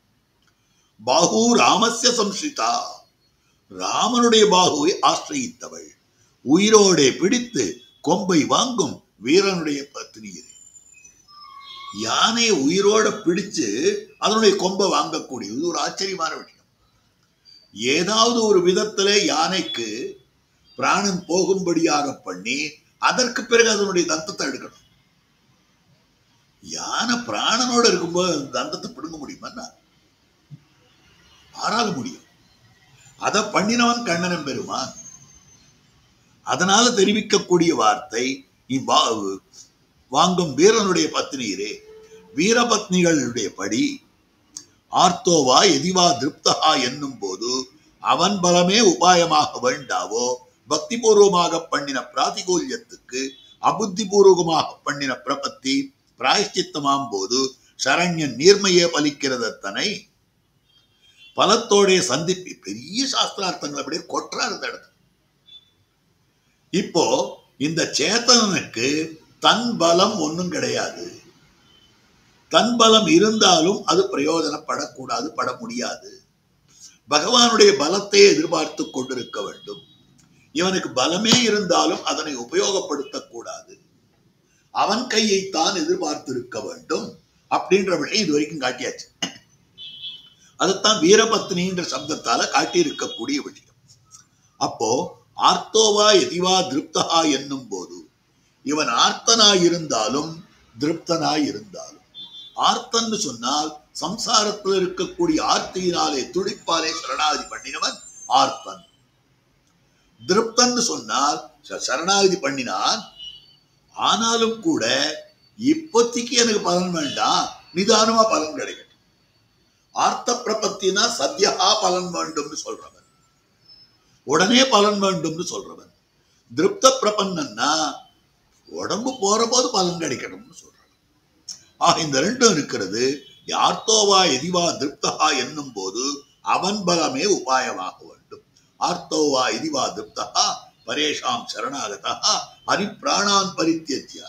பாகு ராமஸ்ய சம்ஸ்ரிதா, ராமனுடைய பாகுவை ஆசிரியித்தவள், உயிரோடே பிடித்து கொம்பை வாங்கும் வீரனுடைய பத்னியே. யானையை உயிரோட பிடிச்சு அதனுடைய கொம்பை வாங்கக்கூடியது ஒரு ஆச்சரியமான விஷயம். ஏதாவது ஒரு விதத்துல யானைக்கு பிராணன் போகும்படியாக பண்ணி அதற்கு பிறகு அதனுடைய தந்தத்தை எடுக்கணும். யானை பிராணனோட இருக்கும்போது தந்தத்தை பிடுங்க முடியுமா? ஆறால முடியும். அதை பண்ணினவன் கண்ணனம் பெருமான். அதனால தெரிவிக்கக்கூடிய வார்த்தை வாங்கும் வீரனுடைய பத்னியரே. வீரபத்னிகளுடைய படி ஆர்த்தோவா எதிவா திருப்தகா என்னும் போது அவன் பலமே உபாயமாக வேண்டாவோ, பக்தி பூர்வமாக பண்ணின பிராதிகூல்யத்துக்கு அபுத்தி பூர்வமாக பண்ணின பிரபத்தி பிராயஷ்சித்தமாம் போது சரண்யன் நீர்மையே பலிக்கிறதனை பலத்தோடைய சந்திப்பு. பெரிய சாஸ்திரார்த்தங்கள் அப்படியே கொற்றார் இந்த இடத்துல. இப்போ இந்த சேத்தனனுக்கு தன் பலம் ஒன்றும் கிடையாது. தன் பலம் இருந்தாலும் அது பிரயோஜனப்படக்கூடாது, பட முடியாது. பகவானுடைய பலத்தை எதிர்பார்த்து கொண்டிருக்க வேண்டும். இவனுக்கு பலமே இருந்தாலும் அதனை உபயோகப்படுத்தக்கூடாது. அவன் கையைத்தான் எதிர்பார்த்திருக்க வேண்டும் அப்படின்ற விஷயம் இது வரைக்கும் காட்டியாச்சு. அதைத்தான் வீரபத்னின்ற சப்தத்தால காட்டியிருக்கக்கூடிய விஷயம். அப்போ ஆர்த்தோவா எதிவா திருப்தகா என்னும் போது இவன் ஆர்த்தனாயிருந்தாலும் திருப்தனாயிருந்தாலும், ஆர்த்தன்னு சொன்னால் சம்சாரத்தில் இருக்கக்கூடிய ஆர்த்தியினாலே துடிப்பாலே சரணாகதி பண்ணினவன் ஆர்த்தன். திருப்தன்னு சொன்னால் சரணாகதி பண்ணினான், ஆனாலும் கூட இப்போதைக்கு எனக்கு பலன் வேண்டாம், நிதானமா பலன் கிடைக்கட்டும். ஆர்த்த பிரபத்தினா சத்யா பலன் வேண்டும்னு சொல்றவன், உடனே பலன் வேண்டும்னு சொல்றவன். திருப்த பிரபன்னா உடம்பு போற போது பலன் கிடைக்கணும்னு சொல்றவன். ஆக இந்த ரெண்டும் இருக்கிறது. ஆர்த்தோவா எதிவா திருப்தகா என்னும் போது அவன் பலமே உபாயமாக வேண்டும். ஆர்த்தோவா எதிவா திருப்தகா பரேஷாம் சரணாகதா ஹரிப்ராணான் பரித்யஜ்ய.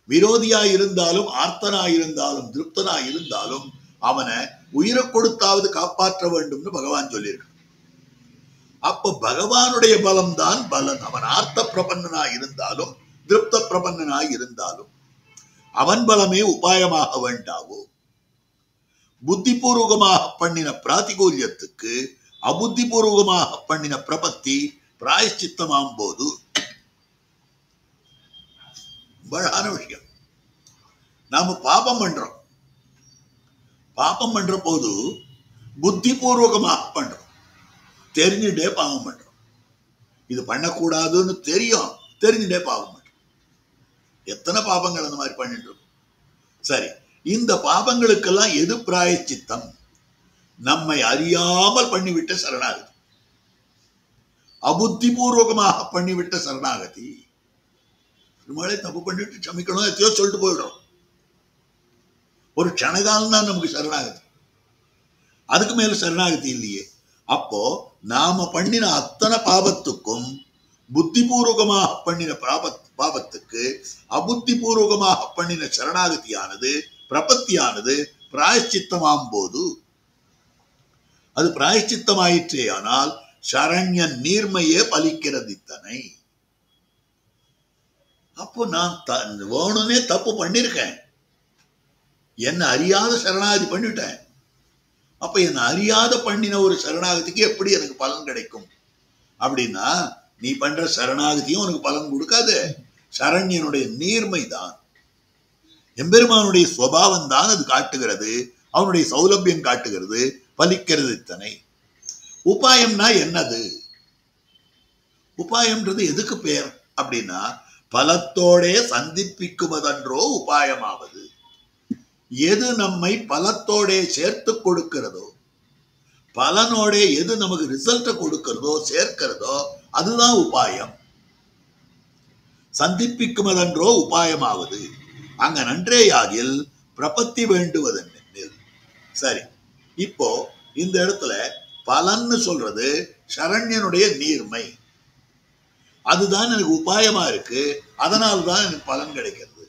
விரோதியாயிருந்தாலும் ஆர்த்தனாயிருந்தாலும் திருப்தனாயிருந்தாலும் அவனை உயிரை கொடுத்தாவது காப்பாற்ற வேண்டும்னு பகவான் சொல்லியிருக்கு. அப்ப பகவானுடைய பலம் தான் பலன். அவன் ஆர்த்த பிரபன்னனாய் இருந்தாலும் திருப்த பிரபன்னனாய் இருந்தாலும் அவன் பலமே உபாயமாக வேண்டாவோ. புத்திபூர்வகமாக பண்ணின பிராதிகூல்யத்துக்கு அபுத்திபூர்வகமாக பண்ணின பிரபத்தி பிராயச்சித்தமாம் போது அழகான விஷயம். நாம பாபம் பண்றோம். பாபம் பண்ற போது புத்திபூர்வகமாக பண்றோம், தெரிஞ்சுட்டே பாவம் பண்றோம். இது பண்ணக்கூடாதுன்னு தெரியும், தெரிஞ்சுட்டே பாவம் பண்றோம். எத்தனை பாபங்கள் அந்த மாதிரி பண்ணிட்டு இருக்கோம். சரி, இந்த பாபங்களுக்கெல்லாம் எது பிராயச்சித்தம்? நம்மை அறியாமல் பண்ணிவிட்ட சரணாகதி, அபுத்திபூர்வகமாக பண்ணிவிட்ட சரணாகதி. பெருமாளை தப்பு பண்ணிட்டு சமிக்கணும் எத்தையோ சொல்லிட்டு போயிடுறோம். ஒரு க்ஷணகாலம் தான் நமக்கு சரணாகதி, அதுக்கு மேல சரணாகதி இல்லையே. அப்போ நாம பண்ணின அத்தனை பாவத்துக்கும் புத்திபூர்வகமாக பண்ணின பாவத்துக்கு அபுத்திபூர்வகமாக பண்ணின சரணாகதியானது பிரபத்தியானது பிராயச்சித்தமாம் போது அது பிராயச்சித்தமாயிற்றே. ஆனால் சரண்யன் நீர்மையே பலிக்கிறது இத்தனை. அப்போ நான் வேணும்னே தப்பு பண்ணிருக்கேன், என்ன அறியாத சரணாகதி பண்ணிட்டேன். அப்ப என்ன அறியாத பண்ணின ஒரு சரணாகதிக்கு எப்படி எனக்கு பலன் கிடைக்கும் அப்படின்னா, நீ பண்ற சரணாகதியும் உனக்கு பலன் கொடுக்காது. சரண்யனுடைய நீர்மை தான், எம்பெருமானுடைய சுபாவம் தான் அது காட்டுகிறது, அவனுடைய சௌலபியம் காட்டுகிறது, பலிக்கிறது இத்தனை. உபாயம்னா என்னது? உபாயம்ன்றது எதுக்கு பேர் அப்படின்னா, பலத்தோடே சந்திப்பிக்குவதன்றோ உபாயமாவது. எது நம்மை பலத்தோட சேர்த்து கொடுக்கிறதோ, பலனோட எது நமக்கு ரிசல்ட் கொடுக்கிறதோ சேர்க்கிறதோ அதுதான் உபாயம். சந்திப்பிக்குமதன்றோ உபாயமாவது. அங்க நன்றேயாகில் பிரபத்தி வேண்டுவதென்று. சரி, இப்போ இந்த இடத்துல பலன்னு சொல்றது சரண்யனுடைய நீர்மை, அதுதான் எனக்கு உபாயமா இருக்கு, அதனால்தான் எனக்கு பலன் கிடைக்கிறது.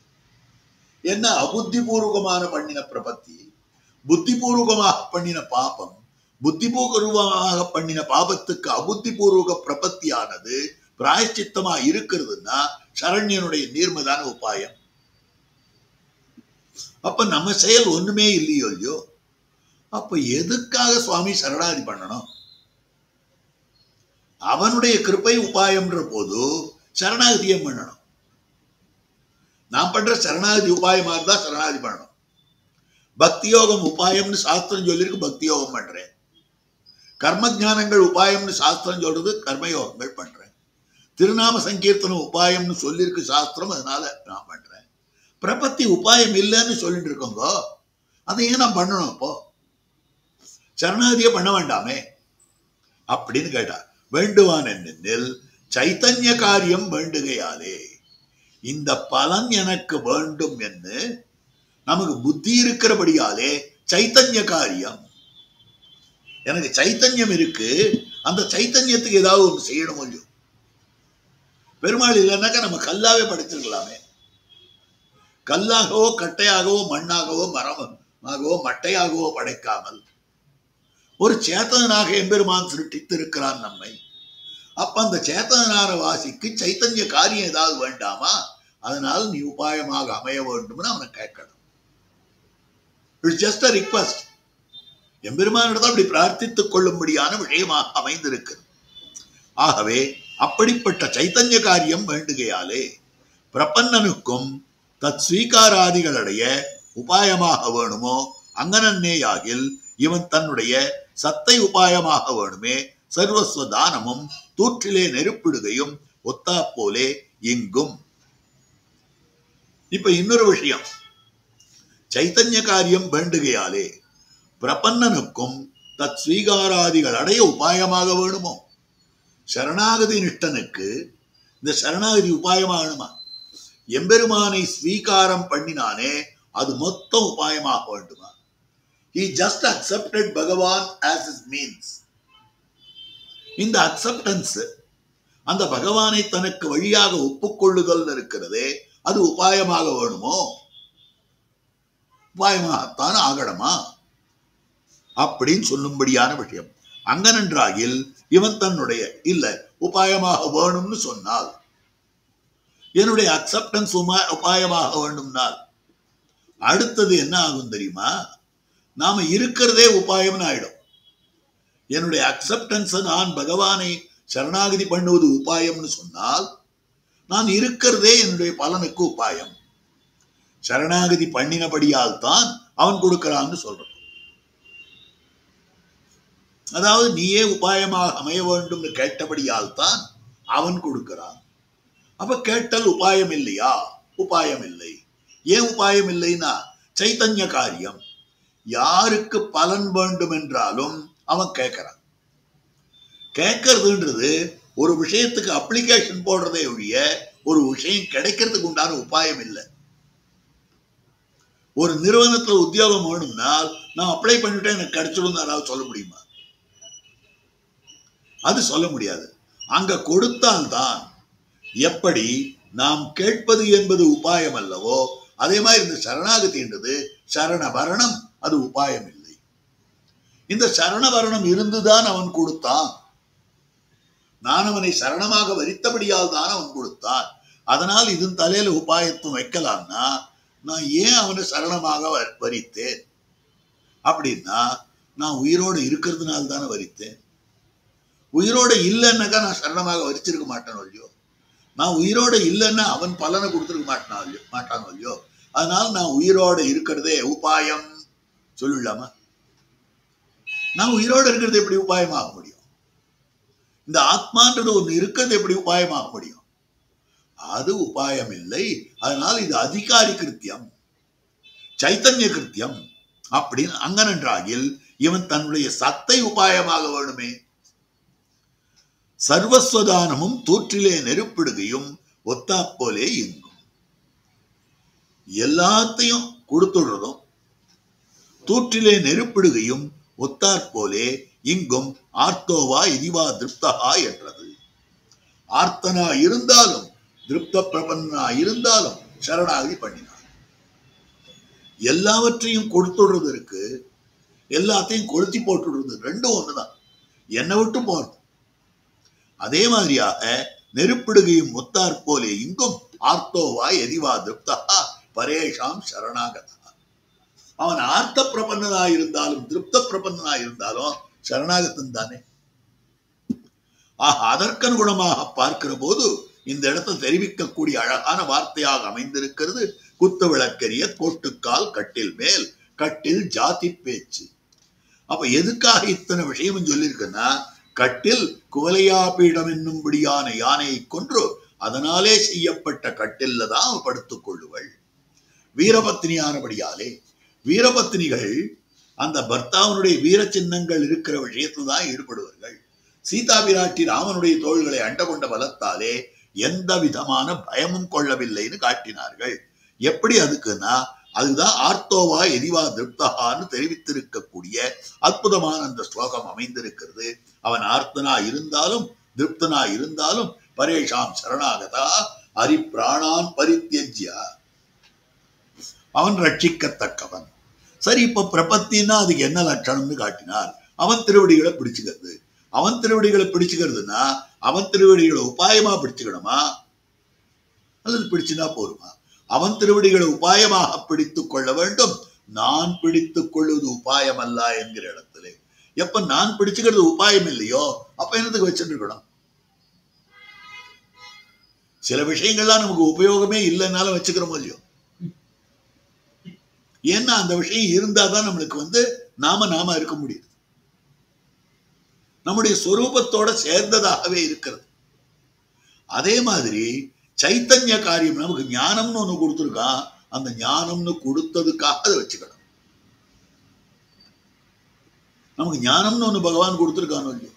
என்ன அபுத்திபூர்வகமான பண்ணின பிரபத்தி, புத்திபூர்வகமாக பண்ணின பாபம், புத்திபூர்வகமாக பண்ணின பாபத்துக்கு அபுத்திபூர்வக பிரபத்தியானது பிராயச்சித்தமா இருக்கிறதுன்னா சரண்யனுடைய நீர்மைதான உபாயம். அப்ப நம்ம செயல் ஒண்ணுமே இல்லையோ இல்லையோ. அப்ப எதுக்காக சுவாமி சரணாகதி பண்ணணும்? அவனுடைய கிருபை உபாயம்ன்ற போது சரணாகதியம் பண்ணணும். நான் பண்ற சரணாகதி உபாயமா இருந்தா சரணாகதி பண்ணணும். பக்தி யோகம் உபாயம்னு சாஸ்திரம் சொல்லிருக்கு, பக்தி யோகம் பண்றேன். கர்ம ஜானங்கள் உபாயம்னு சாஸ்திரம் சொல்றது, கர்மயோகங்கள் பண்றேன். திருநாம சங்கீர்த்தனம் உபாயம்னு சொல்லிருக்கு சாஸ்திரம், அதனால நான் பண்றேன். பிரபத்தி உபாயம் இல்லைன்னு சொல்லிட்டு இருக்கோங்க, அதை ஏன் நான் பண்ணணும்? அப்போ சரணாகதியை பண்ண வேண்டாமே அப்படின்னு கேட்டா, வேண்டுவான் என்னென்னில் சைத்தன்ய காரியம் வேண்டுகையாலே. இந்த பலன் எனக்கு வேண்டும் என்று நமக்கு புத்தி இருக்கிறபடியாலே சைத்தன்ய காரியம், எனக்கு சைத்தன்யம் இருக்கு, அந்த சைத்தன்யத்துக்கு ஏதாவது ஒன்று செய்யணும் இல்லையோ. பெருமாள் இல்லைன்னாக்கா நம்ம கல்லாவே படைச்சிருக்கலாமே. கல்லாகவோ கட்டையாகவோ மண்ணாகவோ மரமாகவோ மட்டையாகவோ படைக்காமல் ஒரு சேத்தனாக எம்பெருமான் சிருஷ்டித்திருக்கிறான் நம்மை. அப்ப அந்த சேத்தனான வாசிக்கு சைத்தன்ய காரியம் ஏதாவது வேண்டாமா? அதனால் நீ உபாயமாக அமைய வேண்டும்னு அவனை கேட்கணும். It's just a request. எம்பெருமானிடம் அப்படி பிரார்த்தித்துக் கொள்ளும்படியான விஷயமாக அமைந்திருக்கிறது. ஆகவே அப்படிப்பட்ட சைத்தன்ய காரியம் வேண்டுகையாலே பிரபன்னனுக்கும் தத் ஸ்வீகாராதிகளுடைய உபாயமாக வேணுமோ அங்கனன்னேயாகில் இவன் தன்னுடைய சத்தை உபாயமாக வேணுமே. சர்வஸ்வ தானமும் தூற்றிலே நெருப்பிடுகையும் ஒத்தா போலே இங்கும். இப்ப இன்னொரு விஷயம், சைத்தன்ய காரியம் வேண்டுகையாலே பிரபன்னனுக்கும் தத் ஸ்வீகாராதிகள் அடைய உபாயமாக வேணுமோ. சரணாகதி நிஷ்டனுக்கு இந்த சரணாகதி உபாயமாகணுமா? எம்பெருமானை ஸ்வீகாரம் பண்ணினானே அது மொத்தம் உபாயமாக வேண்டுமா? He just accepted Bhagavan as his means. இந்த அக்செப்டன்ஸ், அந்த பகவானை தனக்கு வழியாக ஒப்புக்கொள்ளுதல் இருக்கிறதே, அது உபாயமாக வேணுமோ? உபாயமாகத்தான் ஆகணுமா? அப்படின்னு சொல்லும்படியான விஷயம். அங்கனென்றாகில் இவன் தன்னுடைய இல்ல உபாயமாக வேணும்னு சொன்னால், என்னுடைய அக்செப்டன்ஸ் உபாயமாக வேண்டும்னால் அடுத்தது என்ன ஆகும் தெரியுமா? நாம இருக்கிறதே உபாயம்னு ஆயிடும். என்னுடைய அக்செப்டன்ஸ் நான் பகவானை சரணாகதி பண்ணுவது உபாயம்னு சொன்னால், நான் இருக்கிறதே என்னுடைய பலனுக்கு உபாயம். சரணாகதி பண்ணினபடியால் தான் அவன் கொடுக்கிறான்னு சொல்றான். அதாவது நீயே உபாயமாக அமைய வேண்டும் கேட்டபடியால் தான் அவன் கொடுக்கிறான். அப்ப கேட்டல் உபாயம் இல்லையா? உபாயம் இல்லை. ஏன் உபாயம் இல்லைன்னா, சைத்தன்ய காரியம். யாருக்கு பலன் வேண்டும் என்றாலும் அவன் கேட்கிறான். கேட்கறதுன்றது ஒரு விஷயத்துக்கு அப்ளிகேஷன் போடுறதே ஒழிய ஒரு விஷயம் கிடைக்கிறதுக்கு உண்டான உபாயம் இல்லை. ஒரு நிறுவனத்துல உத்தியோகம் வேணும்னா நான் அப்ளை பண்ணிட்டேன் எனக்கு கிடைச்சிடும் யாராவது சொல்ல முடியுமா? அது சொல்ல முடியாது. அங்க கொடுத்தால்தான். எப்படி நாம் கேட்பது என்பது உபாயம் அல்லவோ, அதே மாதிரி இந்த சரணாகதி என்றது சரணவரணம், அது உபாயம் இல்லை. இந்த சரணவரணம் இருந்துதான் அவன் கொடுத்தான். நான் அவனை சரணமாக வரித்தபடியால் தான் அவன் கொடுத்தான். அதனால் இதன் தலையில உபாயத்துவம் வைக்கலாம்னா, நான் ஏன் அவனை சரணமாக வரித்தேன் அப்படின்னா, நான் உயிரோடு இருக்கிறதுனால தானே வரித்தேன். உயிரோட இல்லைன்னாக்கா நான் சரணமாக வரிச்சிருக்க மாட்டேனோ இல்லையோ. நான் உயிரோட இல்லைன்னா அவன் பலனை கொடுத்துருக்க மாட்டானோ இல்லையோ. அதனால நான் உயிரோட இருக்கிறதே உபாயம் சொல்லிடலாமா? நான் உயிரோட இருக்கிறது எப்படி உபாயமாக முடியும்? இந்த ஆத்மான்றது ஒன்று இருக்கிறது எப்படி உபாயமாக முடியும்? அது உபாயம் இல்லை. அதனால் இது அதிகாரி கிருத்தியம், சைத்தன்ய கிருத்தியம் அப்படின்னு அங்கனென்றாகில் இவன் தன்னுடைய சத்தை உபாயமாக வேணுமே. சர்வஸ்வதானமும் தூற்றிலே நெருப்பிடுகையும் ஒத்தா போலே இங்கும். எல்லாத்தையும் கொடுத்துடுறதும் தூற்றிலே நெருப்பிடுகையும் ஒத்தாற்போலே இங்கும் ஆர்த்தோவா இதிவா திருப்தகா என்றது. ஆர்த்தனா இருந்தாலும் திருப்த பிரபன்னா இருந்தாலும் சரணாகதி பண்ணினார். எல்லாவற்றையும் கொடுத்துடுறது இருக்கு, எல்லாத்தையும் கொளுத்தி போட்டுடுறது ரெண்டும் ஒண்ணுதான். என்னை விட்டு போறது. அதே மாதிரியாக நெருப்பிடுகையும் ஒத்தார் போலே இங்கும் ஆர்த்தோவா எதிவா திருப்தகா பரேஷாம் சரணாகதா. அவன் ஆர்த்த பிரபன்னனாயிருந்தாலும் திருப்த பிரபன்னனாயிருந்தாலும் சரணாகத்தன் தானே. அதற்கனுகுணமாக பார்க்கிற போது இந்த இடத்தை தெரிவிக்கக்கூடிய அழகான வார்த்தையாக அமைந்திருக்கிறது. குத்து விளக்கரிய கோட்டுக்கால் கட்டில் மேல் கட்டில் ஜாதி பேச்சு. அப்ப எதுக்காக இத்தனை விஷயம் சொல்லியிருக்குன்னா, கட்டில் குவலையாபீடம் என்னும்படியான யானையை கொன்று அதனாலே செய்யப்பட்ட கட்டில்ல தான் படுத்துக் கொள்ளுவள். வீரபத்தினியானபடியாலே வீரபத்தினிகள் அந்த பர்த்தாவனுடைய வீர சின்னங்கள் இருக்கிற விஷயத்தில் தான் ஈடுபடுவார்கள். சீதா பிராட்டி ராமனுடைய தோள்களை அண்ட கொண்ட பலத்தாலே எந்த விதமான பயமும் கொள்ளவில்லைன்னு காட்டினார்கள். எப்படி அதுக்குன்னா, அதுதான் ஆர்த்தோவா எதிவா திருப்தகான்னு தெரிவித்திருக்கக்கூடிய அற்புதமான அந்த ஸ்லோகம் அமைந்திருக்கிறது. அவன் ஆர்த்தனா இருந்தாலும் திருப்தனா இருந்தாலும் பரேஷாம் சரணாகதா ஹரி பிராணான் பரித்யஜ்யா, அவன் ரட்சிக்கத்தக்கவன். சரி, இப்ப பிரபத்தின்னா அதுக்கு என்ன லட்சணம்னு காட்டினார். அவன் திருவடிகளை பிடிச்சுக்கிறது. அவன் திருவடிகளை பிடிச்சுக்கிறதுனா அவன் திருவடிகளை உபாயமா பிடிச்சுக்கணுமா அல்லது பிடிச்சுனா போருமா? அவன் திருவடிகளை உபாயமாக பிடித்துக் கொள்ள வேண்டும். நான் பிடித்துக் கொள்வது உபாயம் அல்ல என்கிற இடத்துல எப்ப நான் பிடிச்சுக்கிறது உபாயம் இல்லையோ அப்ப என்னத்துக்கு வச்சுட்டு இருக்கணும்? சில விஷயங்கள்லாம் நமக்கு உபயோகமே இல்லைன்னாலும் வச்சுக்கிறோமோ இல்லையோ. ஏன்னா அந்த விஷயம் இருந்தாதான் நம்மளுக்கு நாம இருக்க முடியுது. நம்முடைய சொரூபத்தோட சேர்ந்ததாகவே இருக்கிறது. அதே மாதிரி சைத்தன்ய காரியம் நமக்கு ஞானம்னு ஒண்ணு கொடுத்துருக்கான். அந்த ஞானம்னு கொடுத்ததுக்காக அதை வச்சுக்கணும். நமக்கு ஞானம்னு ஒண்ணு பகவான் கொடுத்துருக்கானோ இல்லையோ,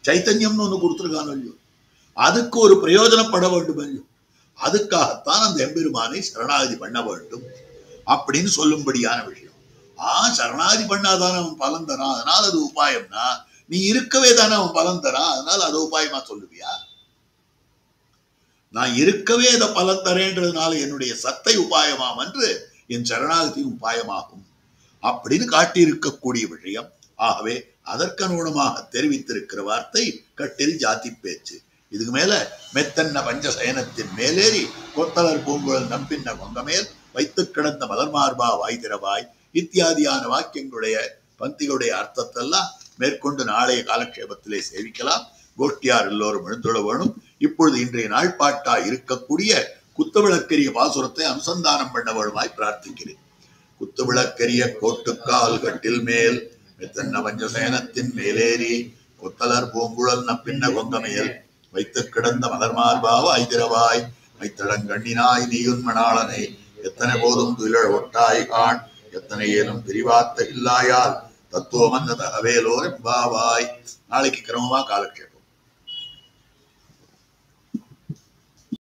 சைத்தன்யம்னு ஒண்ணு கொடுத்துருக்கானோ இல்லையோ, அதுக்கு ஒரு பிரயோஜனப்பட வேண்டும் இல்லையோ, அதுக்காகத்தான் அந்த எம்பெருமானை சரணாகதி பண்ண வேண்டும் அப்படின்னு சொல்லும்படியான விஷயம். சரணாகதி பண்ணாதானே அவன் பலன் தரான், அதனால அது உபாயம்னா நீ இருக்கவே தானே அவன் பலன் தரான், அதனால அதை உபாயமா சொல்லுவியா? நான் இருக்கவே இதை பலன் தரேன்றதுனால என்னுடைய சத்தை உபாயமாம் என்று என் சரணாகதி உபாயமாகும். அப்படின்னு காட்டியிருக்கக்கூடிய விஷயம். ஆகவே அதற்கனுகுணமாக தெரிவித்திருக்கிற வார்த்தை கட்டில் ஜாதி பேச்சு. இதுக்கு மேல மெத்தன்ன பஞ்சசயனத்தின் மேலேறி கொத்தலர் பூங்குழல் நம்பின்ன கொங்கமேல் வைத்து கிடந்த மலர் மார்பா வாய்திரவாய் இத்தியாதியான வாக்கியங்களுடைய பந்திகளுடைய அர்த்தத்தெல்லாம் மேற்கொண்டு நாளைய காலக்ஷேபத்திலே சேவிக்கலாம். கோஷ்டியார் எல்லோரும் எழுந்துள்ள வேணும். இப்பொழுது இன்றைய நாள்பாட்டா இருக்கக்கூடிய குத்துவிளக்கரிய பாசுரத்தை அனுசந்தானம் பண்ண வேணுமாய் பிரார்த்திக்கிறேன். குத்துவிளக்கரிய கோட்டுக்கால் கட்டில் மேல் மெத்தன்ன பஞ்சசயனத்தின் மேலேறி கொத்தலர் பூங்குழல் நப்பின்ன கொங்கமேல் வைத்து கிடந்த மலர் மார்பாவ ஐதிரவாய் மைத்தடங்கண்ணினாய் நீயுன்மணாளனை எத்தனை போதும் துயிலழ ஒட்டாய் காண் எத்தனை ஏனும் பிரிவாத்த இல்லாயால் தத்துவம் அந்த தகவேலோர் எம்பாவாய். நாளைக்கு கிரமமா காலக்ஷேபம்.